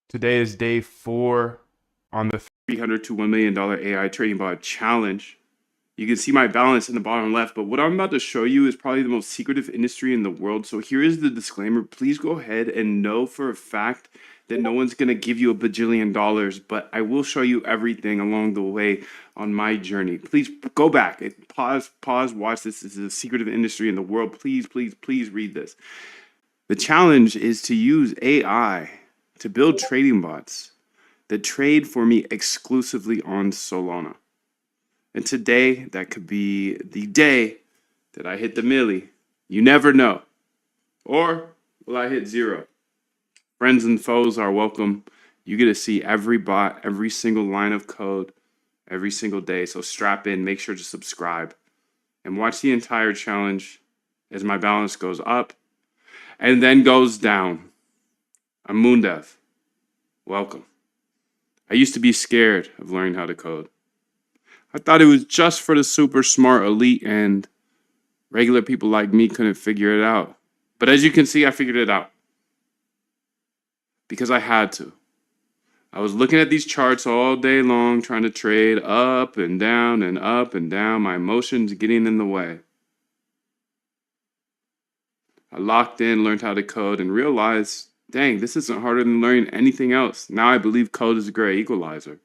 Today is day 4 on the $300 to $1 million AI trading bot challenge. You can see my balance in the bottom left, but what I'm about to show you is probably the most secretive industry in the world. So here is the disclaimer. Please go ahead and know for a fact that no one's going to give you a bajillion dollars, but I will show you everything along the way on my journey. Please go back and pause, watch this. This is a secretive industry in the world. Please, please, please read this. The challenge is to use AI to build trading bots that trade for me exclusively on Solana. And today, that could be the day that I hit the milli. You never know. Or will I hit zero? Friends and foes are welcome. You get to see every bot, every single line of code, every single day. So strap in, make sure to subscribe, and watch the entire challenge as my balance goes up and then goes down. I'm Moondev. Welcome. I used to be scared of learning how to code. I thought it was just for the super smart elite and regular people like me couldn't figure it out. But as you can see, I figured it out. Because I had to. I was looking at these charts all day long, trying to trade up and down and up and down, my emotions getting in the way. I locked in, learned how to code, and realized, dang, this isn't harder than learning anything else. Now I believe code is a great equalizer,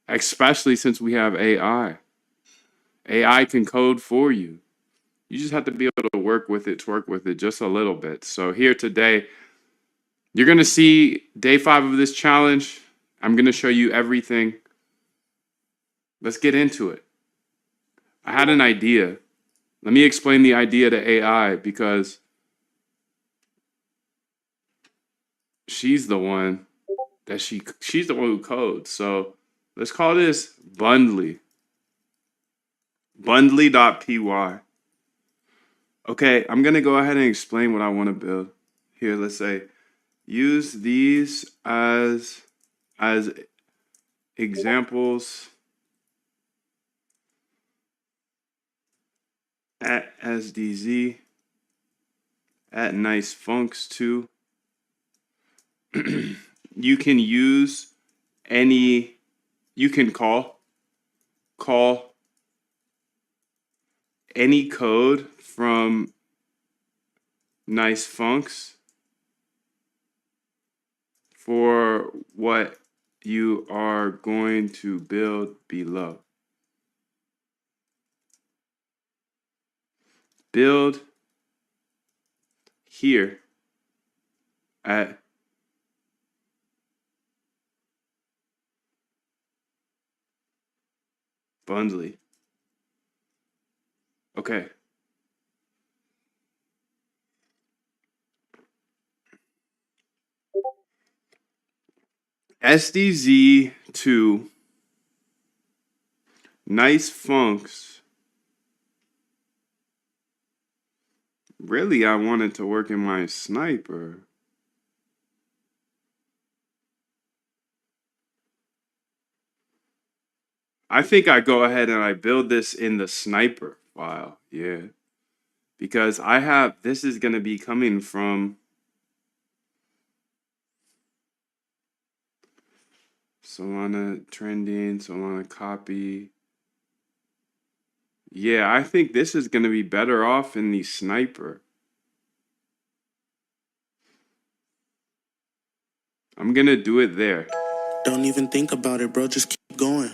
especially since we have AI. AI can code for you. You just have to be able to work with it just a little bit. So here today, you're going to see day 5 of this challenge. I'm going to show you everything. Let's get into it. I had an idea. Let me explain the idea to AI because she's the one she's the one who codes. So let's call this Bundly. Bundly.py. Okay, I'm going to go ahead and explain what I want to build. Here, let's say use these as examples at SDZ, at nice funks too. You can use you can call any code from nice funks for what you are going to build below. Build here at Bundly. Okay. SDZ to nice funks. Really, I wanted to work in my sniper. I think I go ahead and I build this in the sniper file. Yeah. Because this is going to be coming from Solana trending, Solana copy. Yeah, I think this is going to be better off in the sniper. I'm going to do it there. Don't even think about it, bro. Just keep going.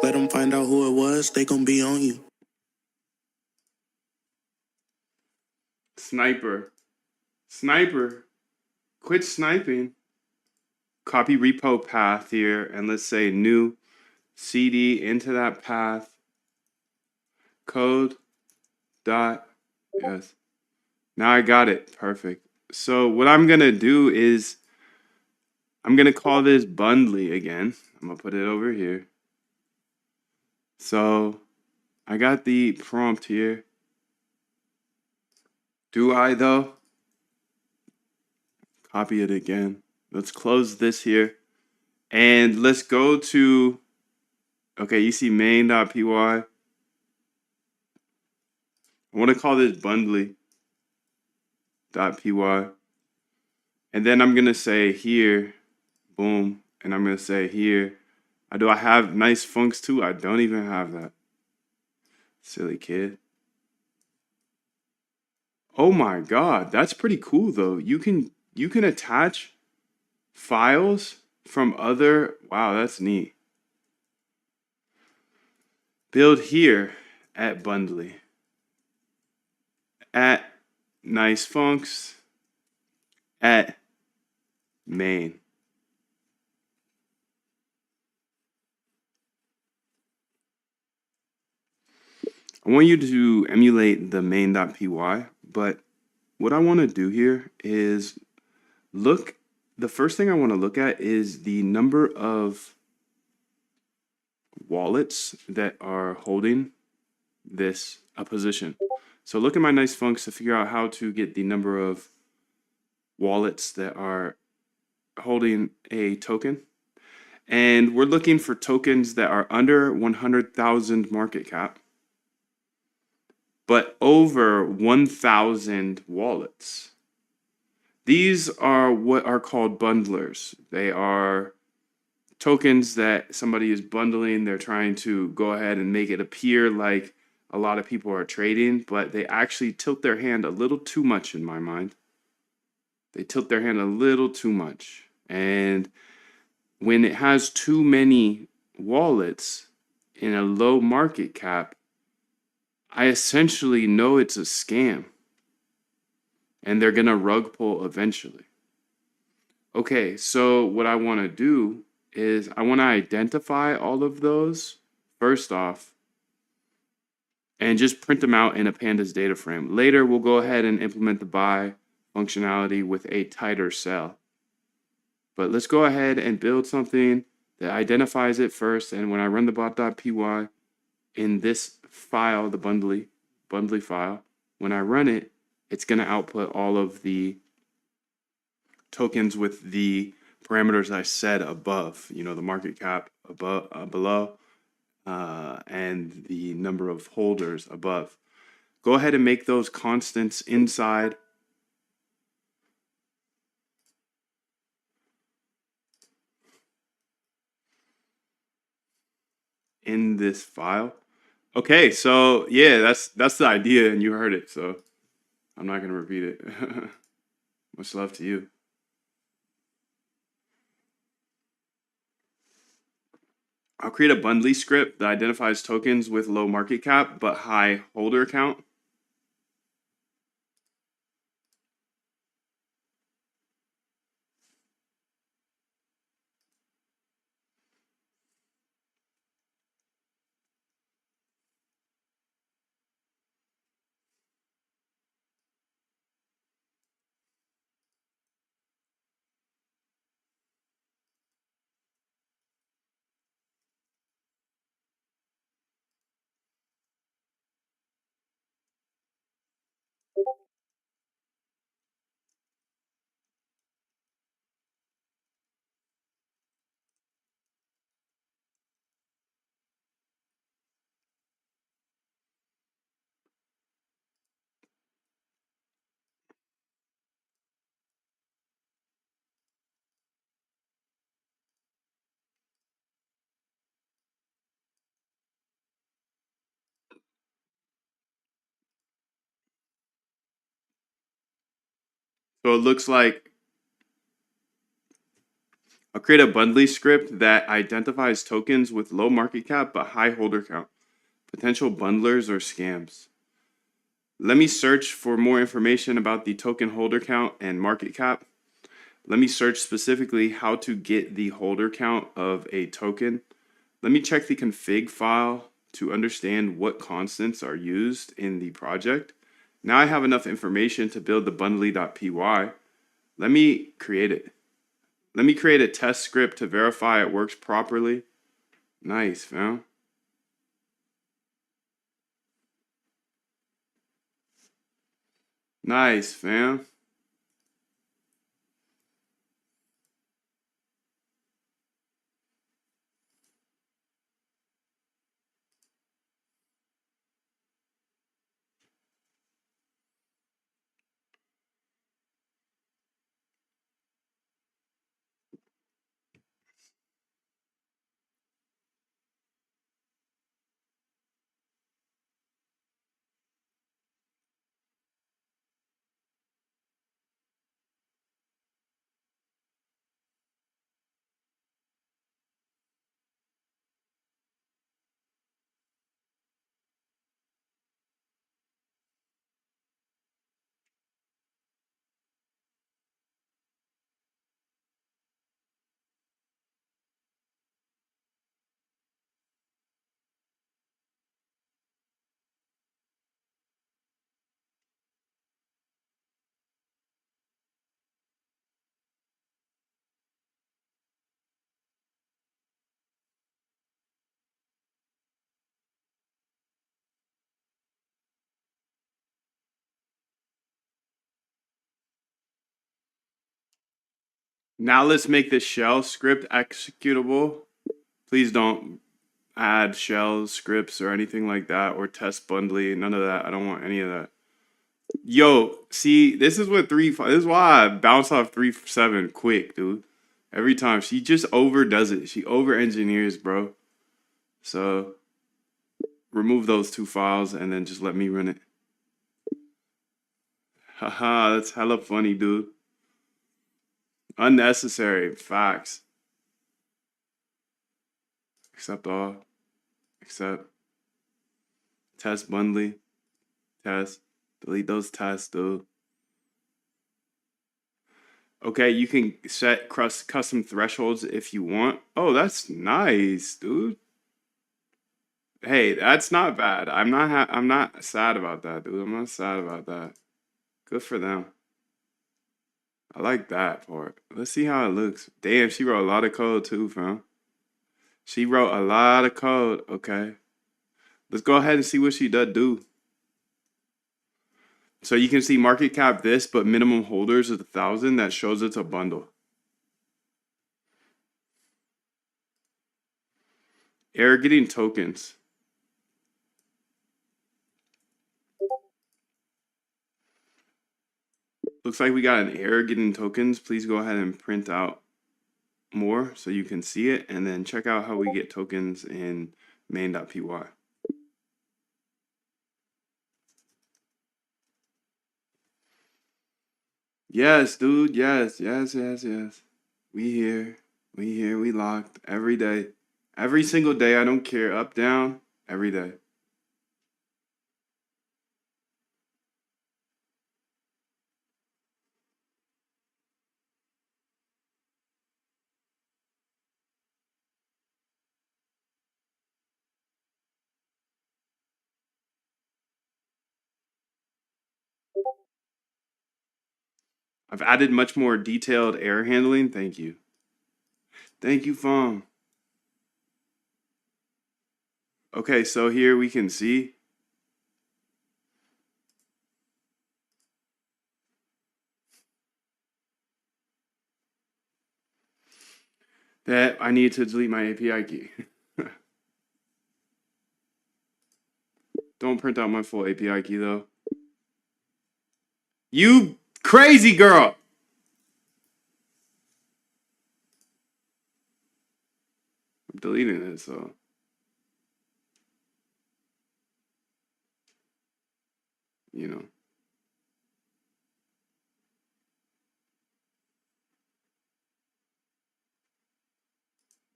Let them find out who it was. They gonna be on you. Sniper. Quit sniping. Copy repo path here, and let's say new CD into that path. Code dot yes. Now I got it. Perfect. So what I'm gonna do is I'm gonna call this Bundly again. I'm gonna put it over here. So I got the prompt here. Do I though? Copy it again. Let's close this here. And let's go to, okay, you see main.py. I want to call this Bundly.py. And then I'm going to say here, Boom. And I'm going to say here, do I have nice funks too? I don't even have that. Silly kid. Oh my God, that's pretty cool though. You can attach files from other, wow, that's neat. Build here at Bundly. At nice funks at main. I want you to emulate the main.py, but what I want to do here is look, the first thing I want to look at is the number of wallets that are holding this a position. So look at my nice funks to figure out how to get the number of wallets that are holding a token. And we're looking for tokens that are under 100,000 market cap, but over 1,000 wallets. These are what are called bundlers. They are tokens that somebody is bundling. They're trying to go ahead and make it appear like a lot of people are trading, but they actually tilt their hand a little too much in my mind. They tilt their hand a little too much. And when it has too many wallets in a low market cap, I essentially know it's a scam. And they're going to rug pull eventually. Okay, so what I want to do is I want to identify all of those first off and just print them out in a pandas data frame. Later, we'll go ahead and implement the buy functionality with a tighter sell. But let's go ahead and build something that identifies it first. And when I run the bot.py in this file, the bundly file, when I run it, it's going to output all of the tokens with the parameters I said above, the market cap above, below, and the number of holders above. Go ahead and make those constants inside. In this file. Okay, so yeah, that's the idea, and you heard it, so I'm not gonna repeat it. Much love to you. I'll create a bundly script that identifies tokens with low market cap but high holder count. So it looks like I'll create a bundly script that identifies tokens with low market cap but high holder count, potential bundlers or scams. Let me search for more information about the token holder count and market cap. Let me search specifically how to get the holder count of a token. Let me check the config file to understand what constants are used in the project. Now I have enough information to build the bundly.py. Let me create it. Let me create a test script to verify it works properly. Nice, fam. Nice, fam. Now let's make this shell script executable. Please don't add shells, scripts, or anything like that, or test bundling. None of that. I don't want any of that. Yo, see, this is what this is why I bounce off 3.7 quick, dude. Every time she just overdoes it. She over engineers, bro. So remove those 2 files and then just let me run it. Haha, that's hella funny, dude. Unnecessary facts. Accept all. Accept. Test bundling. Test. Delete those tests, dude. Okay, you can set custom thresholds if you want. Oh, that's nice, dude. Hey, that's not bad. I'm not sad about that, dude. I'm not sad about that. Good for them. I like that part. Let's see how it looks. Damn, she wrote a lot of code too, fam. She wrote a lot of code. Okay. Let's go ahead and see what she does do. So you can see market cap this, but minimum holders is 1,000. That shows it's a bundle. Error getting tokens. Looks like we got an error getting tokens. Please go ahead and print out more so you can see it, and then check out how we get tokens in main.py. Yes, dude. Yes. We here. We locked every day. Every single day. I don't care. Up, down. Every day. I've added much more detailed error handling. Thank you. Thank you, Fong. Okay, so here we can see that I need to delete my API key. Don't print out my full API key though. You crazy girl! I'm deleting it, so. You know.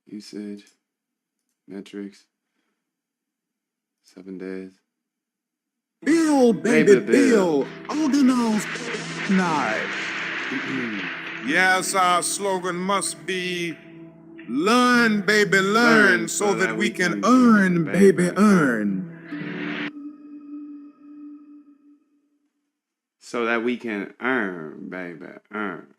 Usage. Metrics. 7 days. Bill, baby, Baby Bill. Bill. Organize night. Yes, our slogan must be learn, baby, learn, so that we can Earn, baby, earn. So that we can earn, baby, earn.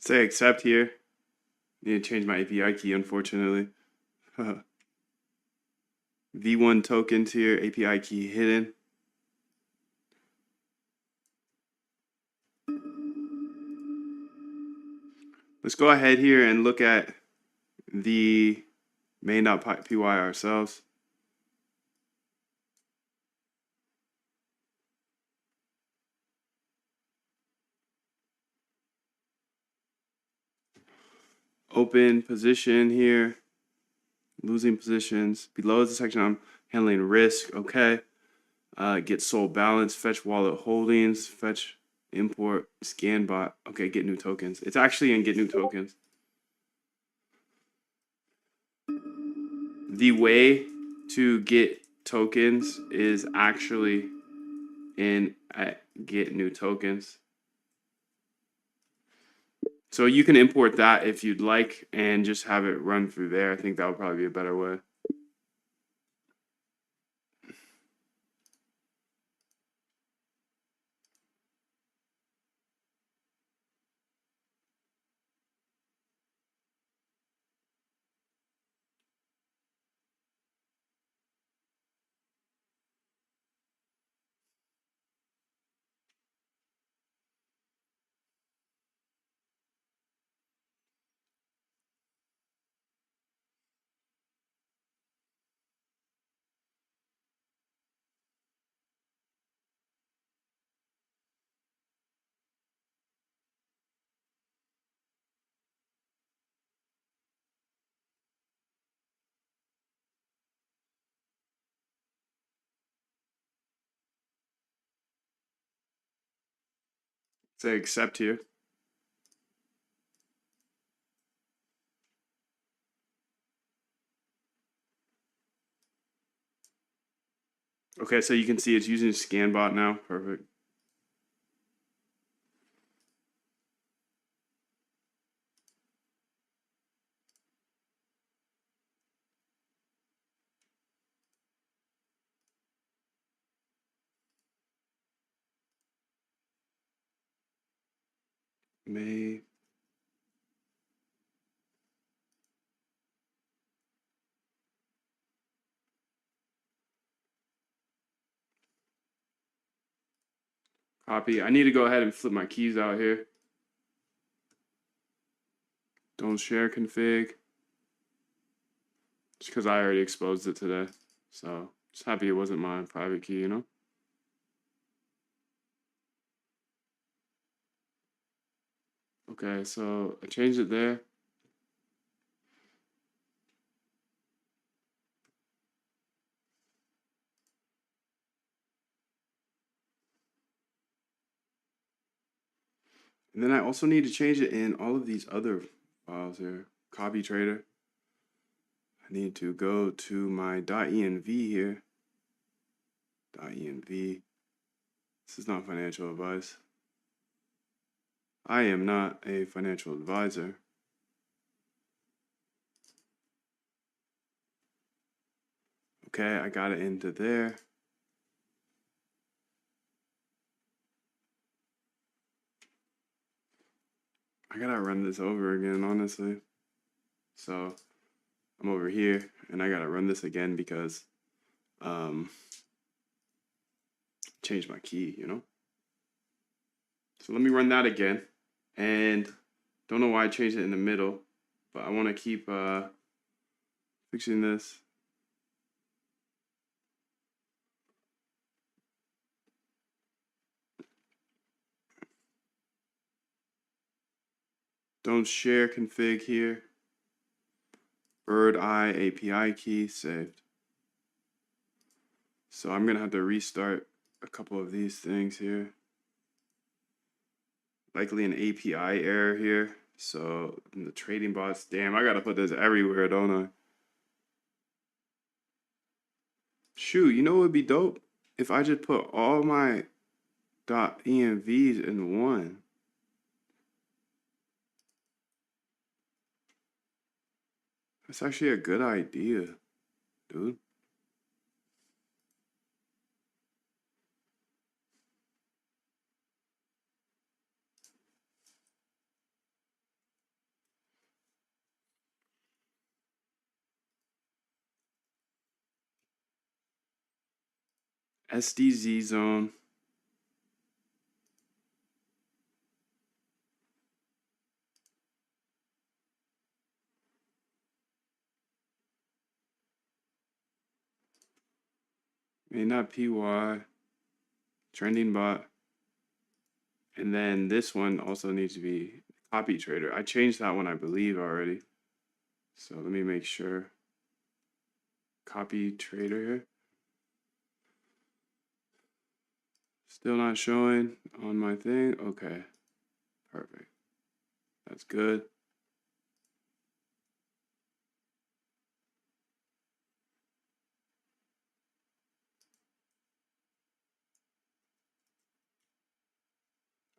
Let's say accept here. Need to change my API key, unfortunately. V1 tokens here, API key hidden. Let's go ahead here and look at the main.py ourselves. Open position here, losing positions. Below is the section I'm handling risk, okay. Get sold balance, fetch wallet holdings, fetch import, scan bot. Okay, get new tokens. It's actually in get new tokens. The way to get tokens is actually in get new tokens. So you can import that if you'd like and just have it run through there. I think that would probably be a better way. Say accept here. Okay, so you can see it's using ScanBot now. Perfect. May. Copy. I need to go ahead and flip my keys out here. Don't share config. Just because I already exposed it today. So just happy it wasn't my private key, you know? Okay, so I changed it there. And then I also need to change it in all of these other files here. Copy trader. I need to go to my .env here. .env. This is not financial advice. I am not a financial advisor. Okay, I got it into there. I gotta run this over again, honestly. So I'm over here and I gotta run this again because change my key, you know? So let me run that again. And don't know why I changed it in the middle, but I want to keep fixing this. Don't share config here. Bird Eye API key saved. So I'm gonna have to restart a couple of these things here. Likely an API error here. So in the trading bots, damn, I gotta put this everywhere, don't I? Shoot, you know what would be dope? If I just put all my .envs in one. That's actually a good idea, dude. SDZ zone. May not PY. Trending bot. And then this one also needs to be copy trader. I changed that one, I believe, already. So let me make sure. Copy trader here. Still not showing on my thing. Okay. Perfect. That's good.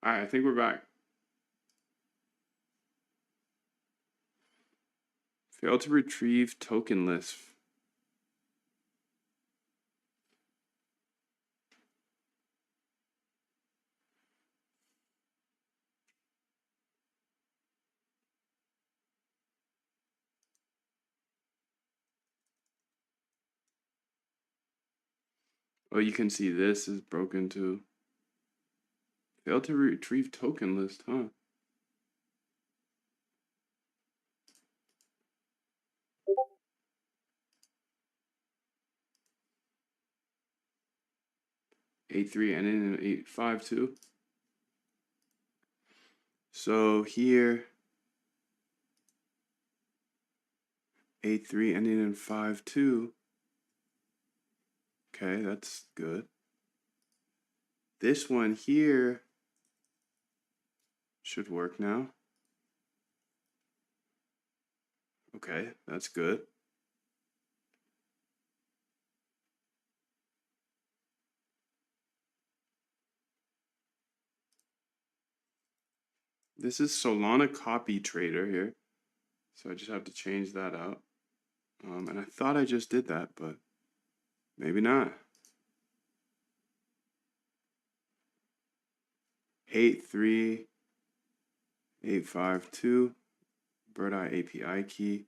All right, I think we're back. Failed to retrieve token list. Oh, you can see this is broken too. Failed to retrieve token list, huh? A3 and then 852. So here, A3 ending in 52. Okay, that's good. This one here should work now. Okay, that's good. This is Solana copy trader here. So I just have to change that out. And I thought I just did that, but maybe not. 83852. Bird Eye API key.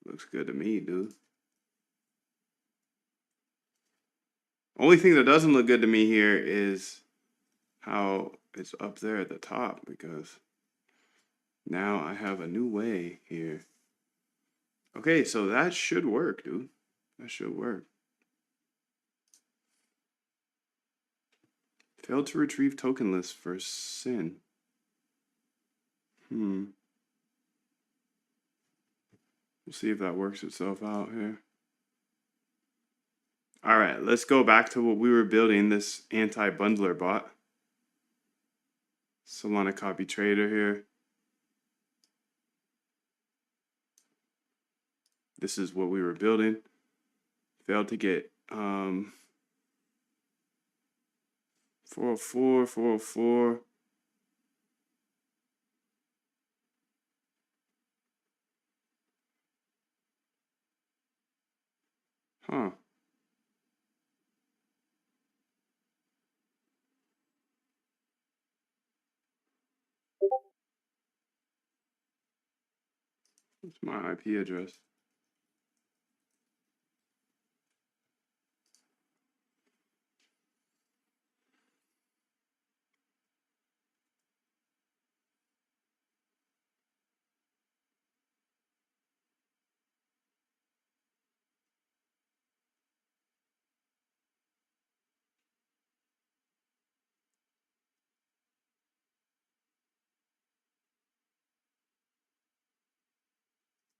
Looks good to me, dude. Only thing that doesn't look good to me here is how it's up there at the top, because now I have a new way here. Okay, so that should work, dude. That should work. Failed to retrieve token list for SYN. We'll see if that works itself out here. All right, let's go back to what we were building, this anti-bundler bot. Solana copy trader here. This is what we were building. Failed to get 404, 404. Huh. What's my IP address?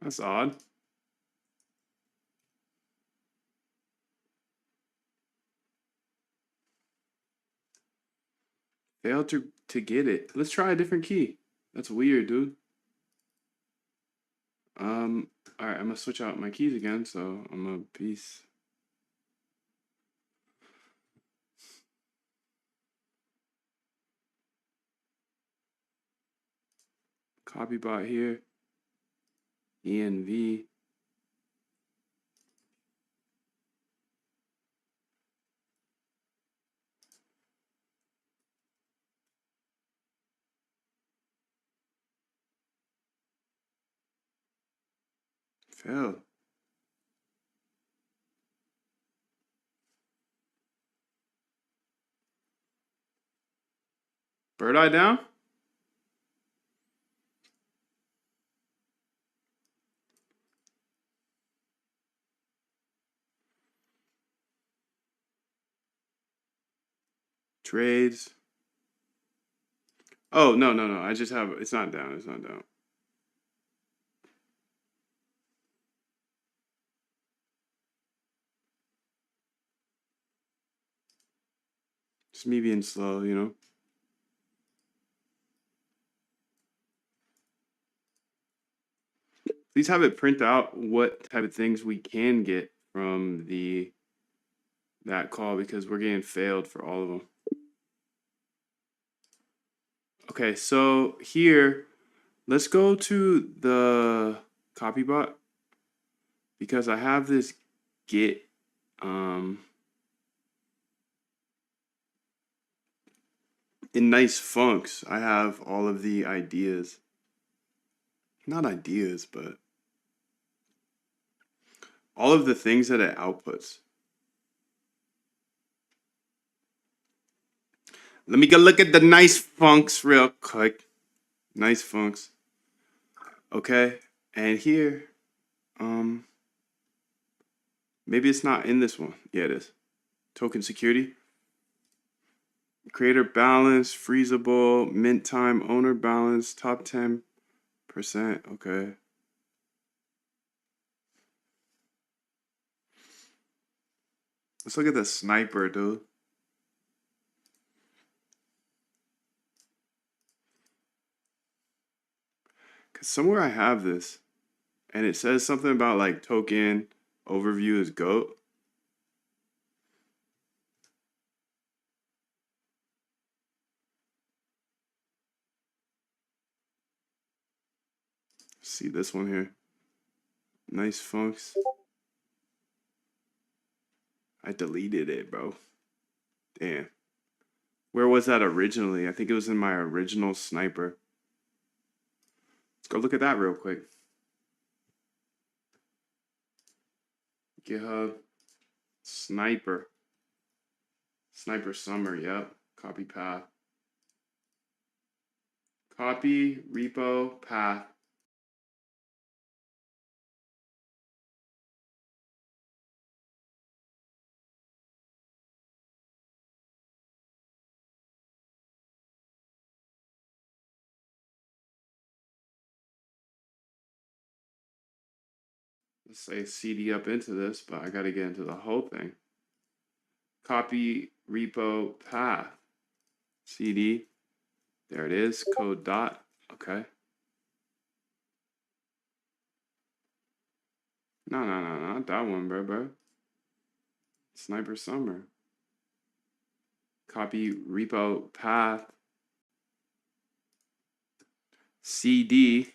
That's odd. Failed to get it. Let's try a different key. That's weird, dude. All right, I'm gonna switch out my keys again, so I'm gonna peace. Copy bot here. ENV. Failed. Bird eye down? Trades. Oh, no. I just have, it's not down. It's not down. Just me being slow, you know? Please have it print out what type of things we can get from that call, because we're getting failed for all of them. Okay, so here, let's go to the Copybot, because I have this Git in nice funks. I have all of the ideas. Not ideas, but all of the things that it outputs. Let me go look at the nice funks real quick. Nice funks. Okay, and here, maybe it's not in this one. Yeah, it is. Token security. Creator balance, freezable, mint time, owner balance, top 10%. Okay. Let's look at the sniper, dude. Cause somewhere I have this, and it says something about like token overview is GOAT. See this one here. Nice funks. I deleted it, bro. Damn. Where was that originally? I think it was in my original sniper. Let's go look at that real quick. GitHub. Sniper. Sniper Summer, yep. Copy path. Copy, repo, path. Let's say CD up into this, but I got to get into the whole thing. Copy, repo, path. CD. There it is. Code dot. Okay. No, not that one, bro. Sniper Summer. Copy, repo, path. CD.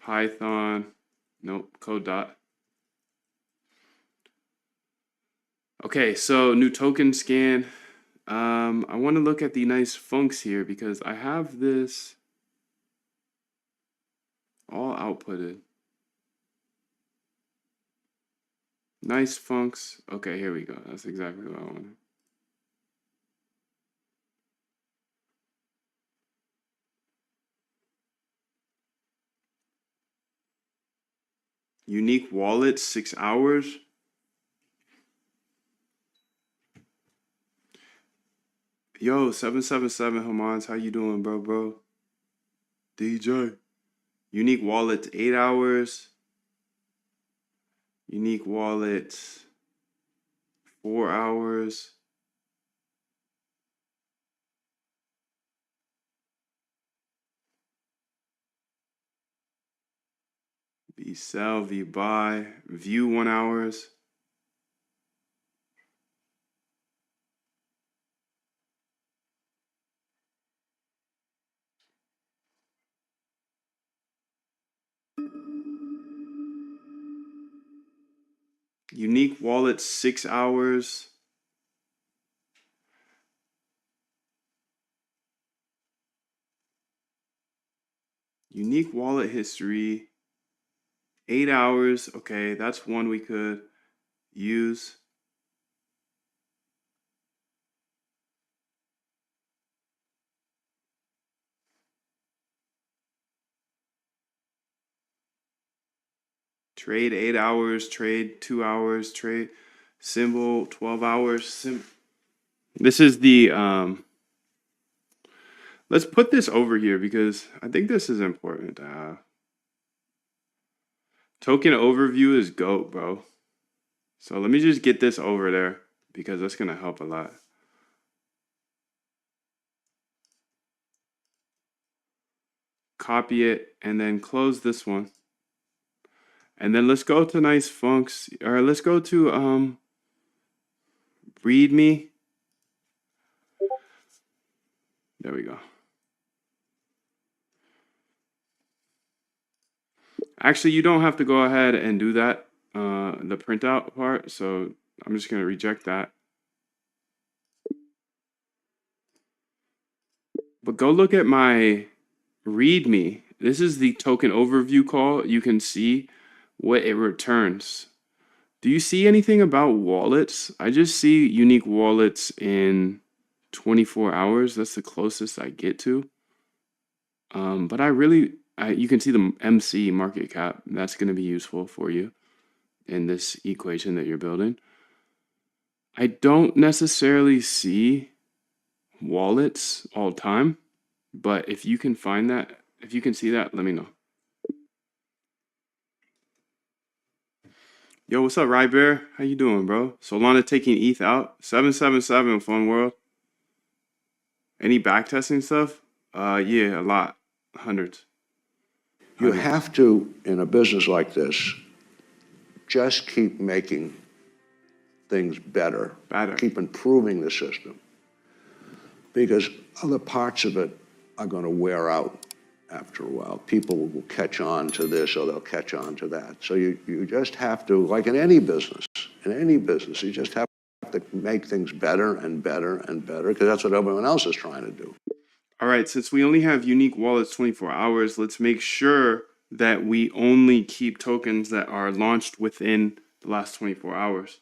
Python. Nope. Code dot. Okay, so new token scan. I want to look at the nice funks here because I have this all outputted. Nice funks. Okay, here we go. That's exactly what I wanted. Unique wallet, 6 hours. Yo, 777 Hamans, how you doing, bro? DJ. Unique wallet, 8 hours. Unique wallet, 4 hours. V sell, V buy, view 1 hours. Unique wallet, 6 hours. Unique wallet history, 8 hours. Okay, that's one we could use. Trade 8 hours, trade 2 hours, trade symbol 12 hours. This is the let's put this over here because I think this is important to have. Token overview is GOAT, bro. So let me just get this over there because that's gonna help a lot. Copy it and then close this one. And then let's go to nice funks, or let's go to readme. There we go. Actually, you don't have to go ahead and do that, the printout part. So I'm just going to reject that. But go look at my README. This is the token overview call. You can see what it returns. Do you see anything about wallets? I just see unique wallets in 24 hours. That's the closest I get to. But you can see the MC market cap. That's going to be useful for you in this equation that you're building. I don't necessarily see wallets all the time, but if you can find that, if you can see that, let me know. Yo, what's up, Rye Bear? How you doing, bro? Solana taking ETH out. 777, fun world. Any backtesting stuff? Yeah, a lot. Hundreds. You have to, in a business like this, just keep making things better. Better. Keep improving the system. Because other parts of it are going to wear out after a while. People will catch on to this or they'll catch on to that. So you just have to, like in any business, you just have to make things better and better and better, because that's what everyone else is trying to do. All right, since we only have unique wallets 24 hours, let's make sure that we only keep tokens that are launched within the last 24 hours.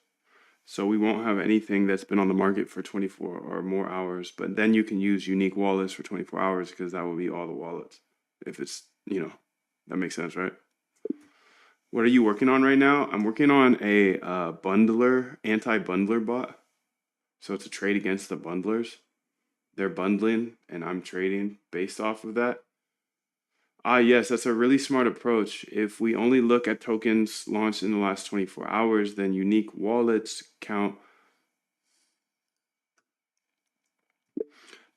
So we won't have anything that's been on the market for 24 or more hours, but then you can use unique wallets for 24 hours because that will be all the wallets. If it's, that makes sense, right? What are you working on right now? I'm working on a bundler, anti-bundler bot. So it's a trade against the bundlers. They're bundling and I'm trading based off of that. Yes, that's a really smart approach. If we only look at tokens launched in the last 24 hours, then unique wallets count.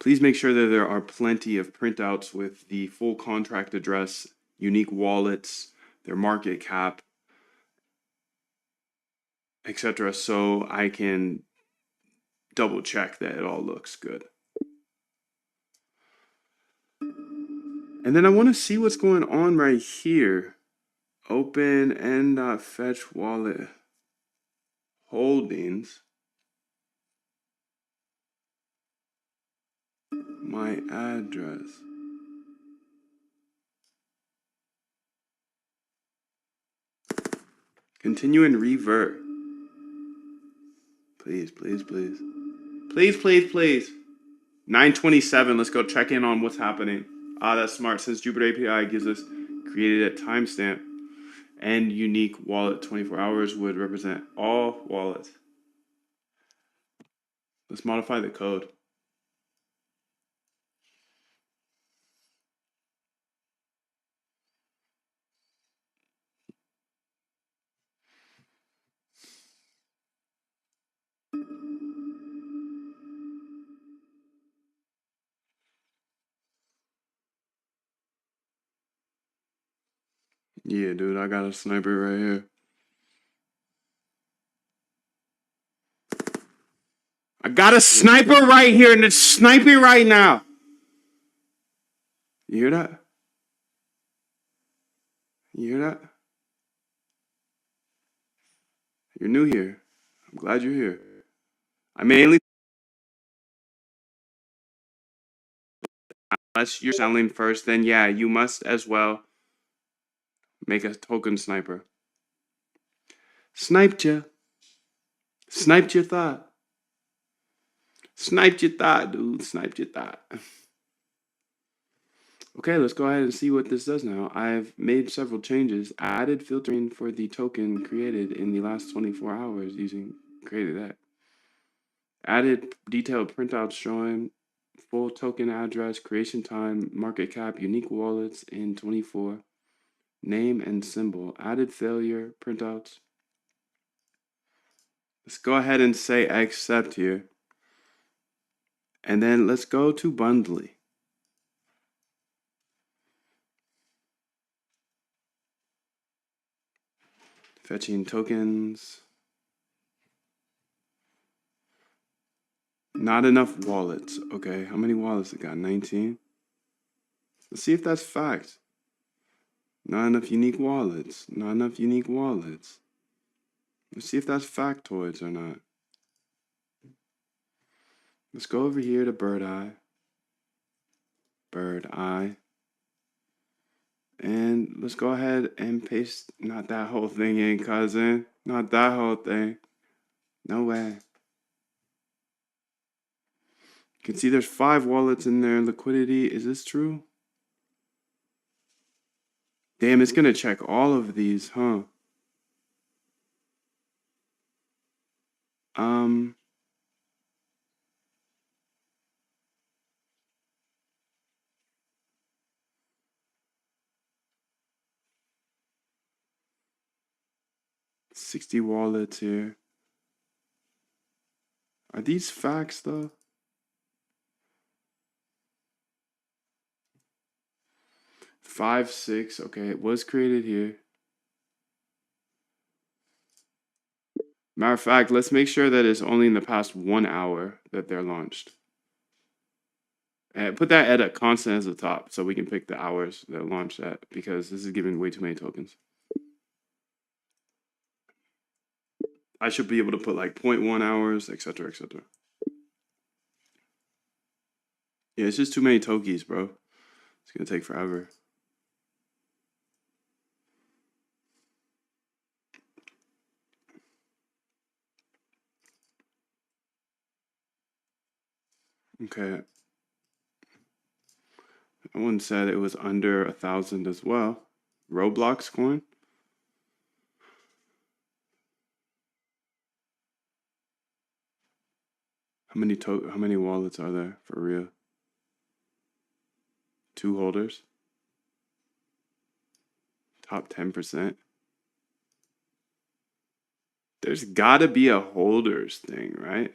Please make sure that there are plenty of printouts with the full contract address, unique wallets, their market cap, etc. So I can double check that it all looks good. And then I want to see what's going on right here. Open n.fetch wallet holdings. My address. Continue and revert. Please, please, please. Please, please, please. 927, let's go check in on what's happening. That's smart, since Jupiter API gives us created a timestamp and unique wallet 24 hours would represent all wallets. Let's modify the code. Yeah, dude, I got a sniper right here. I got a sniper right here and it's sniping right now. You hear that? You hear that? You're new here. I'm glad you're here. I mainly, unless you're selling first, then yeah, you must as well make a token sniper. Sniped ya. Sniped your thought. Sniped your thought, dude. Sniped your thought. Okay, let's go ahead and see what this does now. I've made several changes. Added filtering for the token created in the last 24 hours using created that. Added detailed printouts showing full token address, creation time, market cap, unique wallets in 24, name and symbol. Added failure printouts. Let's go ahead and say accept here. And then let's go to Bundly. Fetching tokens. Not enough wallets. Okay, how many wallets it got? 19. Let's see if that's fact. Not enough unique wallets. Not enough unique wallets. Let's see if that's factoids or not. Let's go over here to Bird Eye. Bird Eye. And let's go ahead and paste, not that whole thing in, cousin. Not that whole thing. No way. You can see there's 5 wallets in there. Liquidity, is this true? Damn, it's gonna check all of these, huh? 60 wallets here. Are these facts though? Five, 6. Okay, it was created here. Matter of fact, let's make sure that it's only in the past 1 hour that they're launched. And put that at a constant as the top so we can pick the hours that launched at, because this is giving way too many tokens. I should be able to put like 0.1 hours, etc., etc. Yeah, it's just too many tokies, bro. It's gonna take forever. Okay. Someone said it was under 1,000 as well. Roblox coin. How many wallets are there for real? 2 holders. Top 10%. There's gotta be a holders thing, right?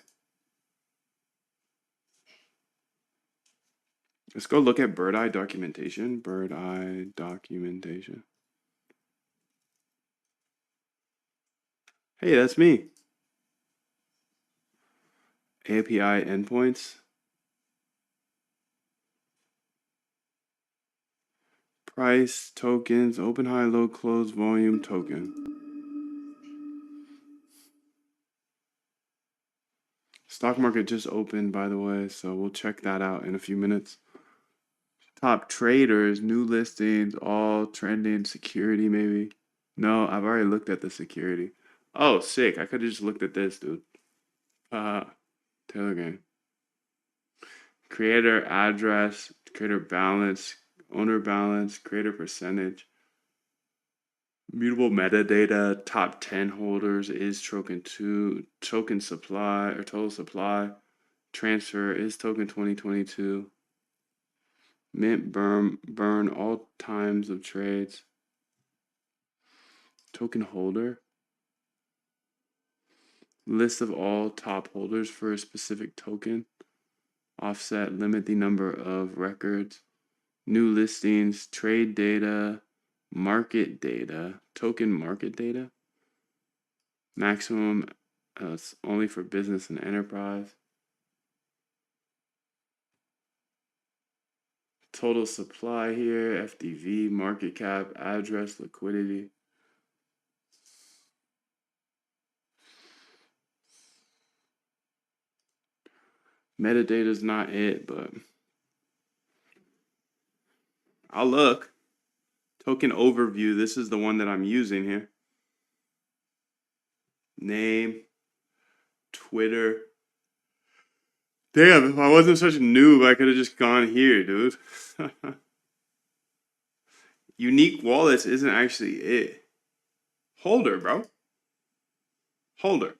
Let's go look at Bird Eye documentation. Bird Eye documentation. Hey, that's me. API endpoints. Price, tokens, open, high, low, close, volume, token. Stock market just opened, by the way, so we'll check that out in a few minutes. Top traders, new listings, all trending, security maybe. No, I've already looked at the security. Oh, sick. I could have just looked at this, dude. Taylor game. Creator address, creator balance, owner balance, creator percentage. Mutable metadata, top 10 holders is token 2, token supply or total supply. Transfer is token 2022. Mint burn all times of trades. Token holder. List of all top holders for a specific token. Offset, limit the number of records. New listings, trade data, market data, token market data. Maximum only for business and enterprise. Total supply here, FDV, market cap, address, liquidity. Metadata is not it, but I'll look. Token overview, this is the one that I'm using here. Name, Twitter. Damn, if I wasn't such a noob, I could have just gone here, dude. Unique wallets isn't actually it. Holder, bro. Holder.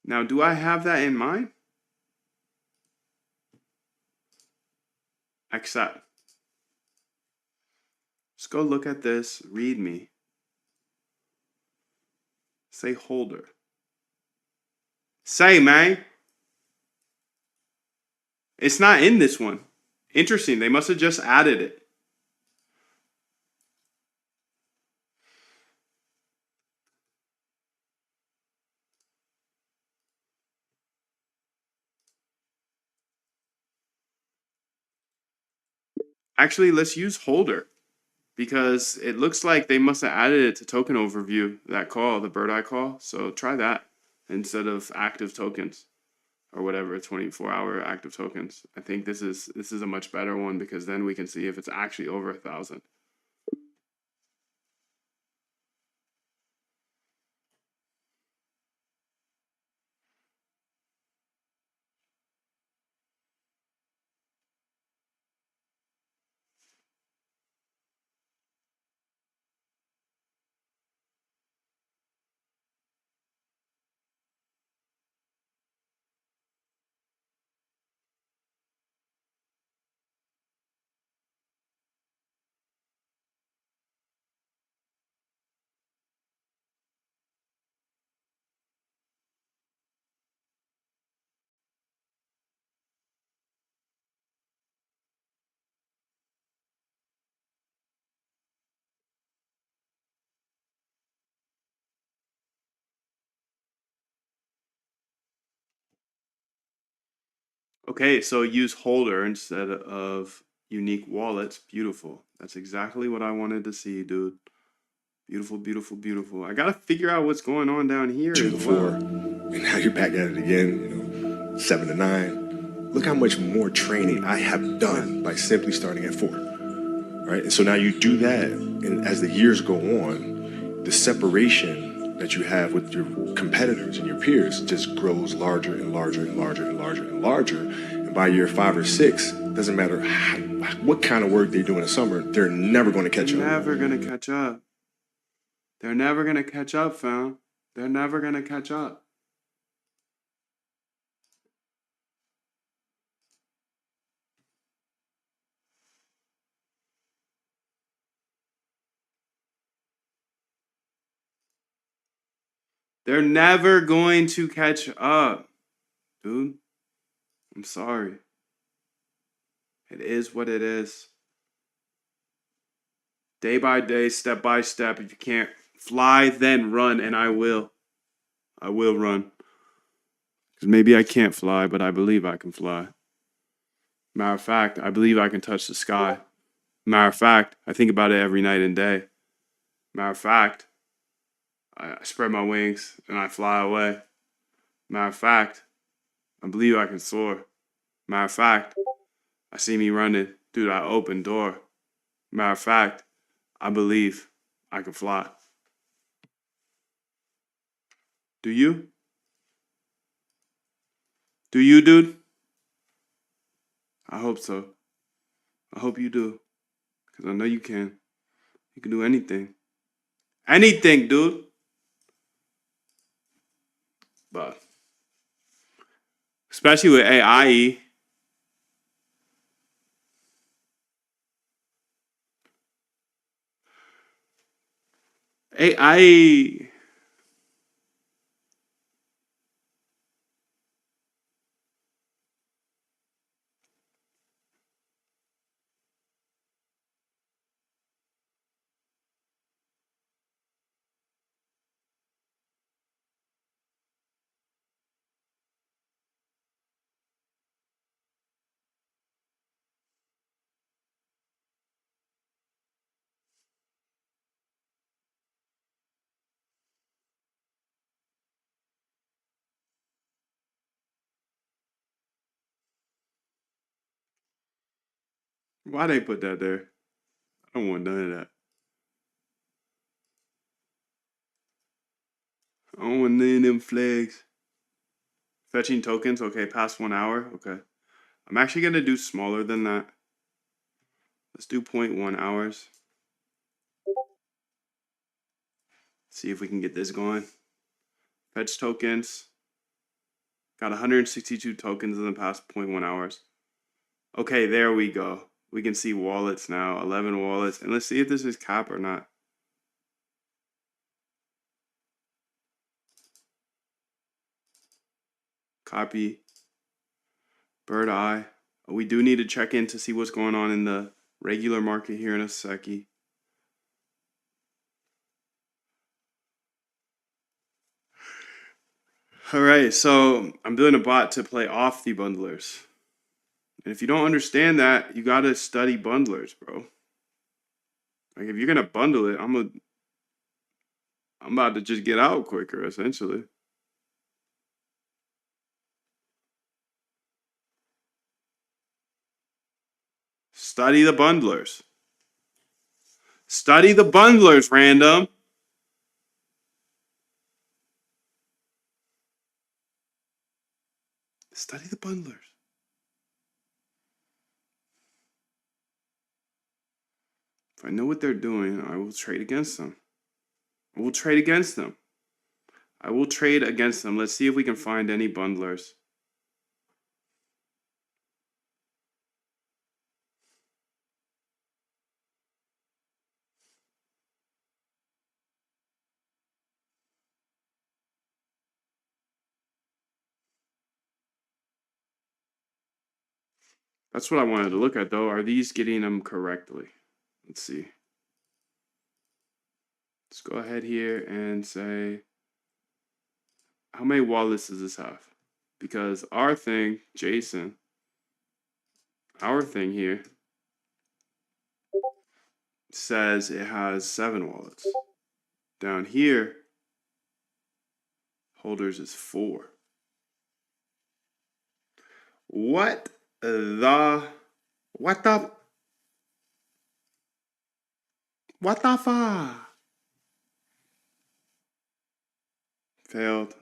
Now, do I have that in mind? Accept. Let's go look at this. Read me. Say holder. Say, man. It's not in this one. Interesting. They must have just added it. Actually, let's use Holder because it looks like they must have added it to Token Overview, that call, the bird eye call. So try that instead of active tokens or whatever, 24-hour active tokens. I think this is a much better one because then we can see if it's actually over 1,000. Okay, so use Holder instead of unique wallets. Beautiful. That's exactly what I wanted to see, dude. Beautiful, beautiful, beautiful. I gotta figure out what's going on down here Two as before, well. and now you're back at it again, 7 to 9. Look how much more training I have done by simply starting at 4. Right? And so now you do that, and as the years go on, the separation that you have with your competitors and your peers just grows larger and larger and larger and larger and larger. And by year 5 or 6, doesn't matter what kind of work they do in the summer, they're never going to catch up. Never gonna catch up. They're never gonna catch up, fam. They're never gonna catch up. They're never going to catch up, dude. I'm sorry. It is what it is. Day by day, step by step. If you can't fly, then run, and I will. I will run. Because maybe I can't fly, but I believe I can fly. Matter of fact, I believe I can touch the sky. Matter of fact, I think about it every night and day. Matter of fact, I spread my wings and I fly away. Matter of fact, I believe I can soar. Matter of fact, I see me running through that open door. Matter of fact, I believe I can fly. Do you? Do you, dude? I hope so. I hope you do. Because I know you can. You can do anything. Anything, dude. But especially with AI. AI. Why they put that there? I don't want none of that. I don't want none of them flags. Fetching tokens. Okay, past 1 hour. Okay. I'm actually going to do smaller than that. Let's do 0.1 hours. See if we can get this going. Fetch tokens. Got 162 tokens in the past 0.1 hours. Okay, there we go. We can see wallets now. 11 wallets. And let's see if this is cap or not. Copy. Bird eye. We do need to check in to see what's going on in the regular market here in a secchi. All right, so I'm doing a bot to play off the bundlers. And if you don't understand that, you gotta study bundlers, bro. Like if you're gonna bundle it, I'm about to just get out quicker, essentially. Study the bundlers. Study the bundlers, random. Study the bundlers. If I know what they're doing, I will trade against them. I will trade against them. I will trade against them. Let's see if we can find any bundlers. That's what I wanted to look at, though. Are these getting them correctly? Let's see. Let's go ahead here and say, how many wallets does this have? Because our thing, Jason, our thing here says it has 7 wallets. Down here, holders is 4. What the fuck? Failed.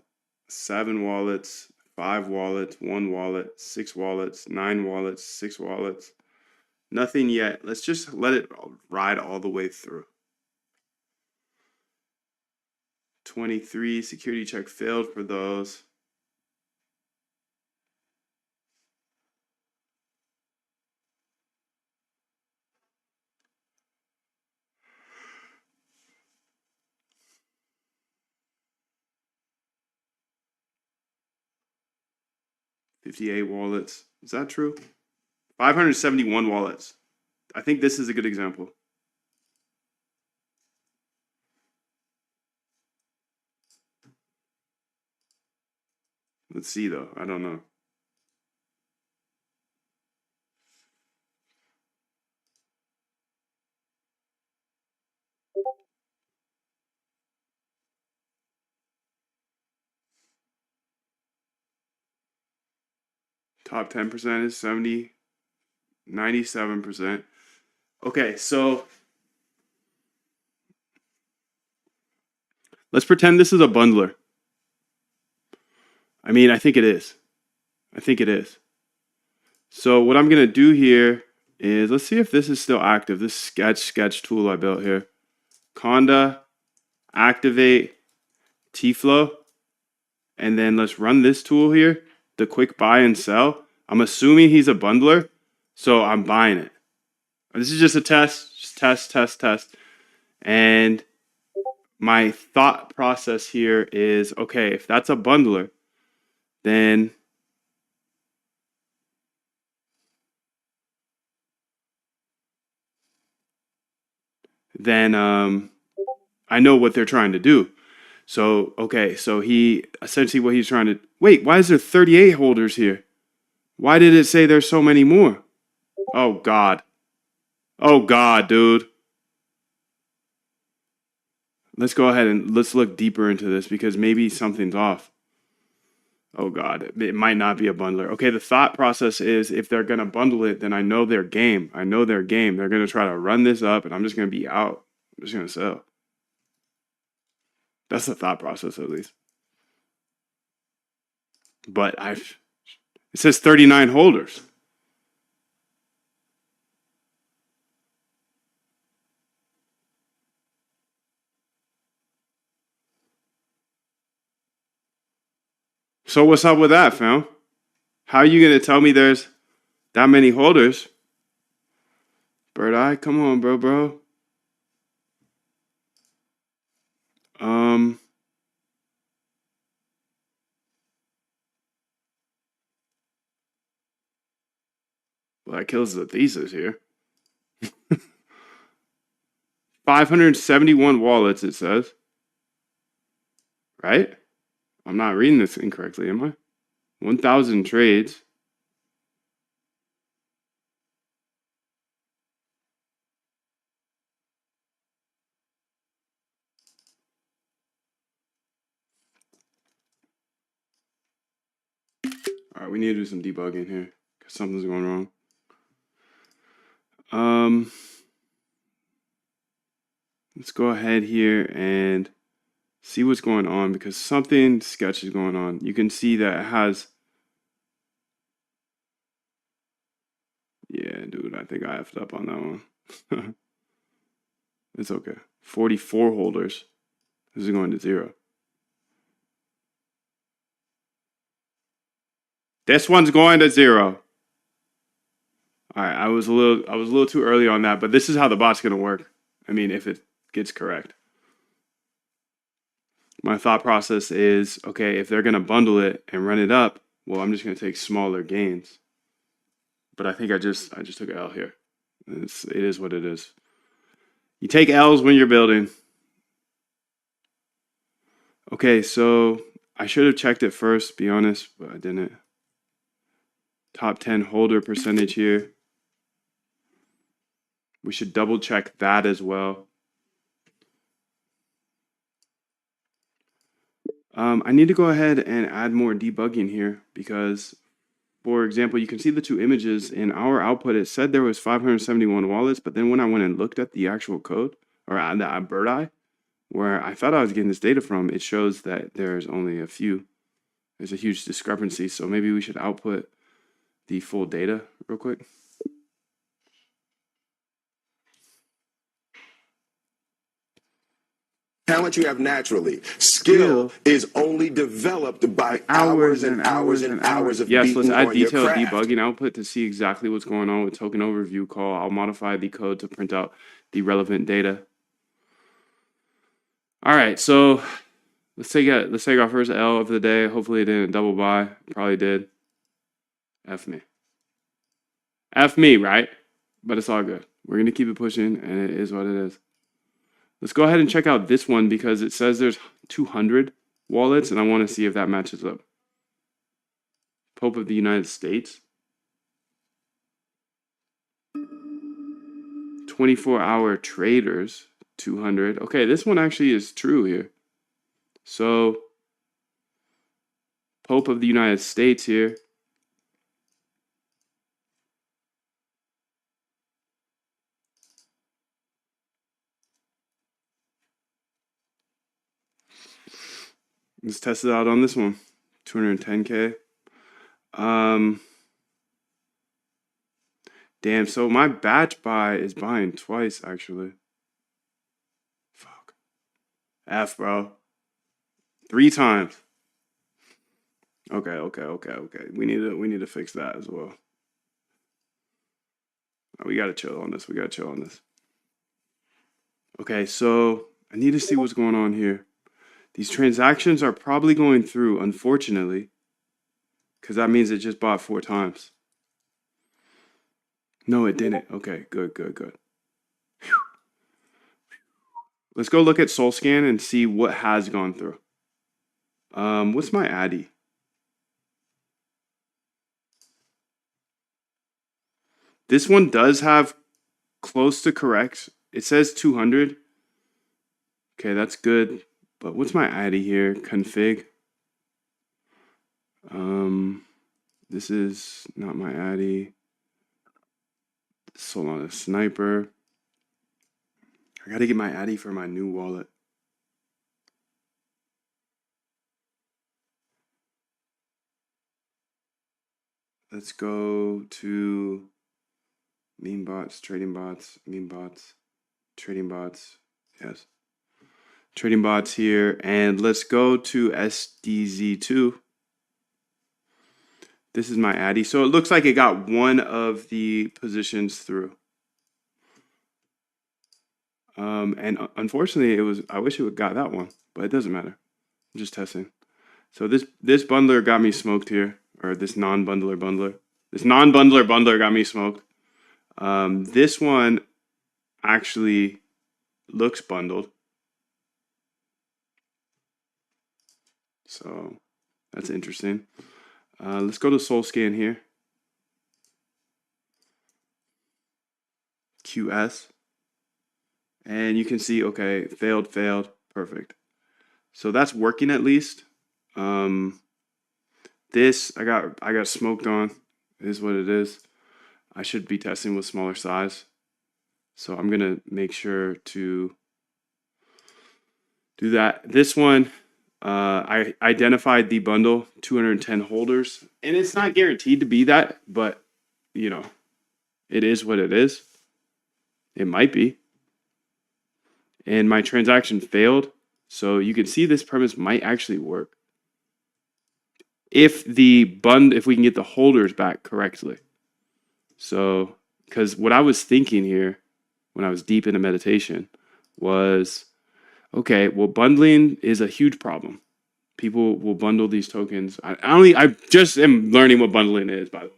7 wallets, 5 wallets, 1 wallet, 6 wallets, 9 wallets, 6 wallets. Nothing yet. Let's just let it ride all the way through. 23 security check failed for those. $58 wallets. Is that true? 571 wallets. I think this is a good example. Let's see though. I don't know. Top 10% is 70, 97%. Okay, so let's pretend this is a bundler. I mean, I think it is. I think it is. So what I'm going to do here is, let's see if this is still active. This sketch tool I built here. Conda, activate, T-Flow. And then let's run this tool here, the quick buy and sell. I'm assuming he's a bundler, so I'm buying it. This is just a test, just test. And my thought process here is, okay, if that's a bundler, then I know what they're trying to do. So, okay, so he essentially what he's trying to, wait, why is there 38 holders here? Why did it say there's so many more? Oh God, dude. Let's go ahead and let's look deeper into this because maybe something's off. Oh God, it might not be a bundler. Okay, the thought process is if they're gonna bundle it, then I know their game. I know their game. They're gonna try to run this up and I'm just gonna be out. I'm just gonna sell. That's the thought process at least. But it says 39 holders. So what's up with that, fam? How are you gonna tell me there's that many holders? Bird Eye, come on, bro. Well, that kills the thesis here. 571 wallets, it says. Right? I'm not reading this incorrectly, am I? 1,000 trades. All right, we need to do some debugging here because something's going wrong. Let's go ahead here and see what's going on because something sketchy is going on. You can see that it has, yeah, dude, I think I effed up on that one. It's okay. 44 holders. This is going to 0. This one's going to 0. All right, I was a little too early on that, but this is how the bot's going to work. I mean, if it gets correct. My thought process is, okay, if they're going to bundle it and run it up, well, I'm just going to take smaller gains. But I think I just took an L here. It is what it is. You take L's when you're building. Okay, so I should have checked it first, be honest, but I didn't. Top 10 holder percentage here. We should double check that as well. I need to go ahead and add more debugging here because, for example, you can see the two images in our output. It said there was 571 wallets, but then when I went and looked at the actual code or the bird eye, where I thought I was getting this data from, it shows that there's only a few. There's a huge discrepancy, so maybe we should output the full data real quick. Talent you have naturally. Skill is only developed by hours and hours and hours of yes, let's beating add on your detailed craft. debugging output to see exactly what's going on with token overview call. I'll modify the code to print out the relevant data. All right, so let's take our first L of the day. Hopefully it didn't double buy. Probably did. F me. F me, right? But it's all good. We're going to keep it pushing, and it is what it is. Let's go ahead and check out this one because it says there's 200 wallets, and I want to see if that matches up. Pope of the United States. 24-hour traders, 200. Okay, this one actually is true here. So, Pope of the United States here. Let's test it out on this one. 210K. Damn, so my batch buy is buying twice, actually. Fuck. F, bro. 3 times. Okay. We need to fix that as well. We gotta chill on this. Okay, so I need to see what's going on here. These transactions are probably going through, unfortunately, because that means it just bought 4 times. No, it didn't. Okay, good. Whew. Let's go look at SoulScan and see what has gone through. What's my ADDI? This one does have close to correct. It says 200. Okay, that's good. But what's my ADDI here? Config. This is not my ADDI. Solana Sniper. I gotta get my ADDI for my new wallet. Let's go to meme bots, trading bots, trading bots. Yes. Trading bots here. And let's go to SDZ2. This is my ADDI. So it looks like it got one of the positions through. And unfortunately, I wish it would got that one, but it doesn't matter. I'm just testing. So this bundler got me smoked here, or this non-bundler bundler. This non-bundler bundler got me smoked. This one actually looks bundled. So that's interesting. Let's go to SoulScan here. QS. And you can see, okay, failed, perfect. So that's working at least. This I got smoked on. It is what it is. I should be testing with smaller size. So I'm gonna make sure to do that. This one, I identified the bundle 210 holders, and it's not guaranteed to be that, but you know, it is what it is. It might be. And my transaction failed, so you can see this premise might actually work if if we can get the holders back correctly. So, because what I was thinking here when I was deep into meditation was, okay, well, bundling is a huge problem. People will bundle these tokens. I just am learning what bundling is, by the way.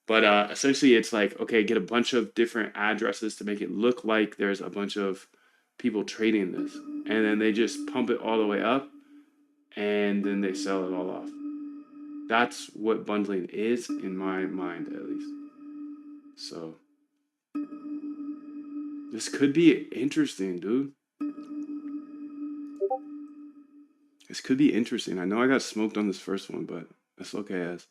But essentially, it's like, okay, get a bunch of different addresses to make it look like there's a bunch of people trading this, and then they just pump it all the way up, and then they sell it all off. That's what bundling is in my mind, at least. So this could be interesting, dude. This could be interesting. I know I got smoked on this first one, but that's okay as.